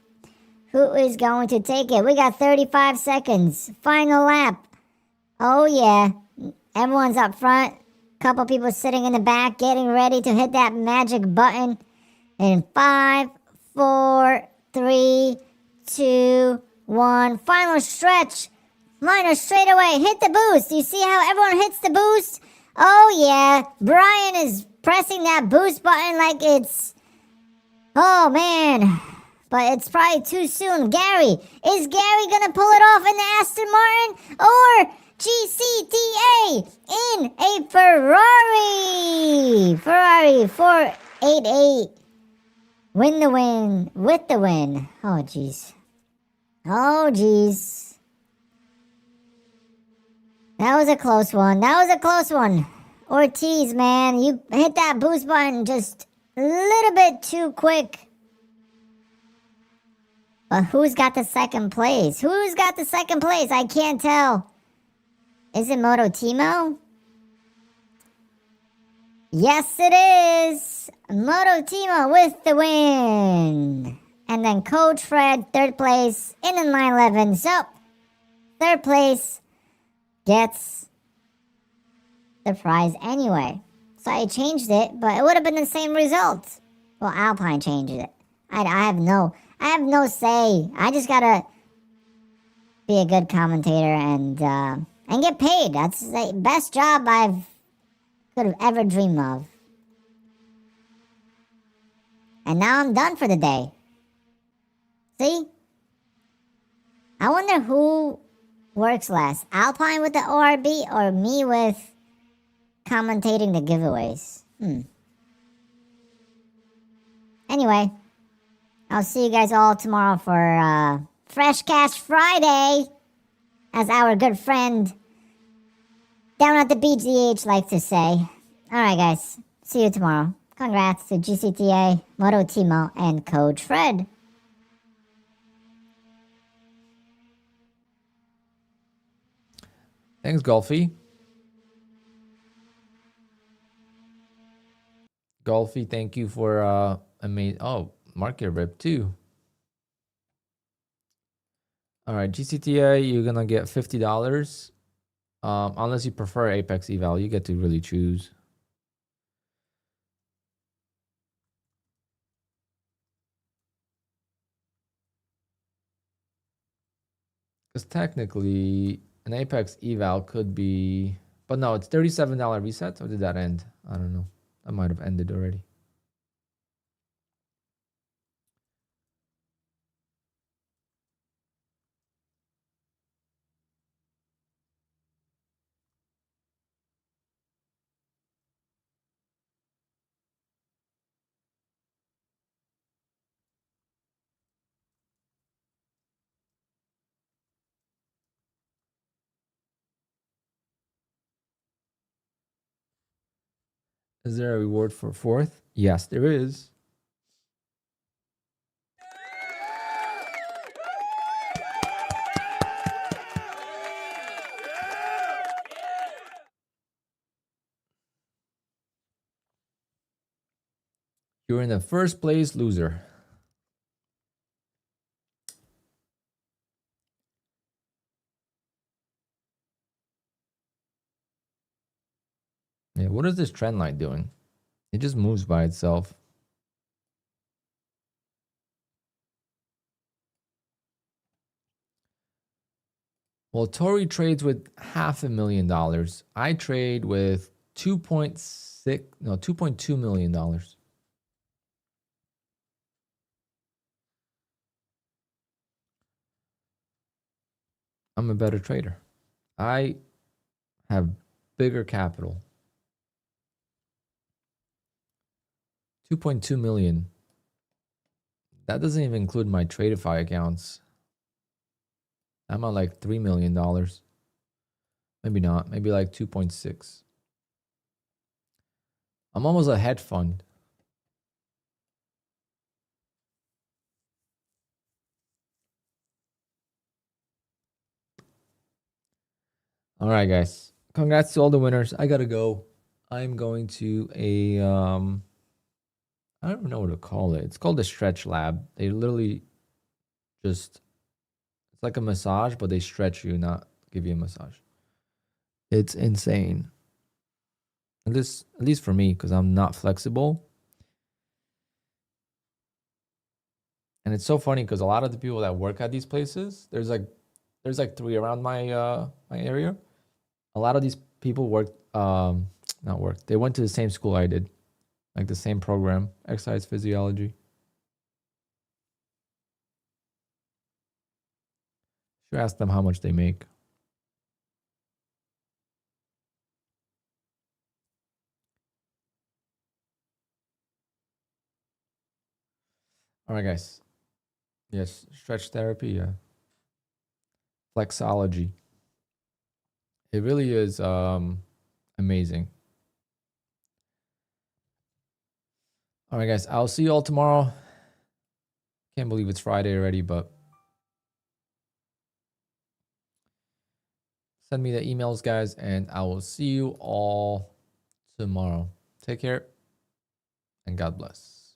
Who is going to take it? We got 35 seconds. Final lap. Oh, yeah. Everyone's up front. Couple people sitting in the back getting ready to hit that magic button. In 5, 4, 3, 2, 1. Final stretch. Liner straight away. Hit the boost. You see how everyone hits the boost? Oh yeah. Brian is pressing that boost button like it's... Oh man. But it's probably too soon. Gary. Is Gary gonna pull it off in the Aston Martin? Or GCTA in a Ferrari? Ferrari 488. Win the win. With the win. Oh jeez. Oh jeez. That was a close one. That was a close one. Ortiz, man, you hit that boost button just a little bit too quick. But who's got the second place? Who's got the second place? I can't tell. Is it Moto Timo? Yes, it is. Moto Timo with the win. And then Coach Fred, third place in line 11. So, third place gets the prize anyway. So I changed it, but it would have been the same result. Well, Alpine changed it. I have no say. I just gotta be a good commentator and get paid. That's the best job I've could have ever dreamed of. And now I'm done for the day. See? I wonder who works less, Alpine with the ORB or me with commentating the giveaways. Anyway, I'll see you guys all tomorrow for Fresh Cash Friday, as our good friend down at the beach DH likes to say. Alright guys, see you tomorrow. Congrats to GCTA, Moto Timo, and Coach Fred. Thanks, Golfy. Golfy, thank you for amazing. Oh, market rip too. All right, GCTA, you're gonna get $50. Unless you prefer Apex Eval, you get to really choose. Because technically, an Apex Eval could be, but no, it's $37 reset. Or did that end? I don't know. That might have ended already. Is there a reward for fourth? Yes, there is. You're in the first place, loser. Yeah, what is this trend line doing? It just moves by itself. Well, Tori trades with $500,000. I trade with $2.2 million. I'm a better trader. I have bigger capital. 2.2 million. That doesn't even include my Tradeify accounts. I'm at like $3 million. Maybe not. Maybe like 2.6. I'm almost a hedge fund. All right, guys. Congrats to all the winners. I gotta go. I'm going to a I don't know what to call it. It's called the Stretch Lab. They literally just, it's like a massage, but they stretch you, not give you a massage. It's insane. At least for me, because I'm not flexible. And it's so funny because a lot of the people that work at these places, there's like 3 around my my area. A lot of these people work not work. They went to the same school I did, like the same program, exercise physiology. Should ask them how much they make. All right, guys. Yes, stretch therapy, yeah. Flexology. It really is amazing. All right, guys. I'll see you all tomorrow. Can't believe it's Friday already, but send me the emails, guys, and I will see you all tomorrow. Take care and God bless.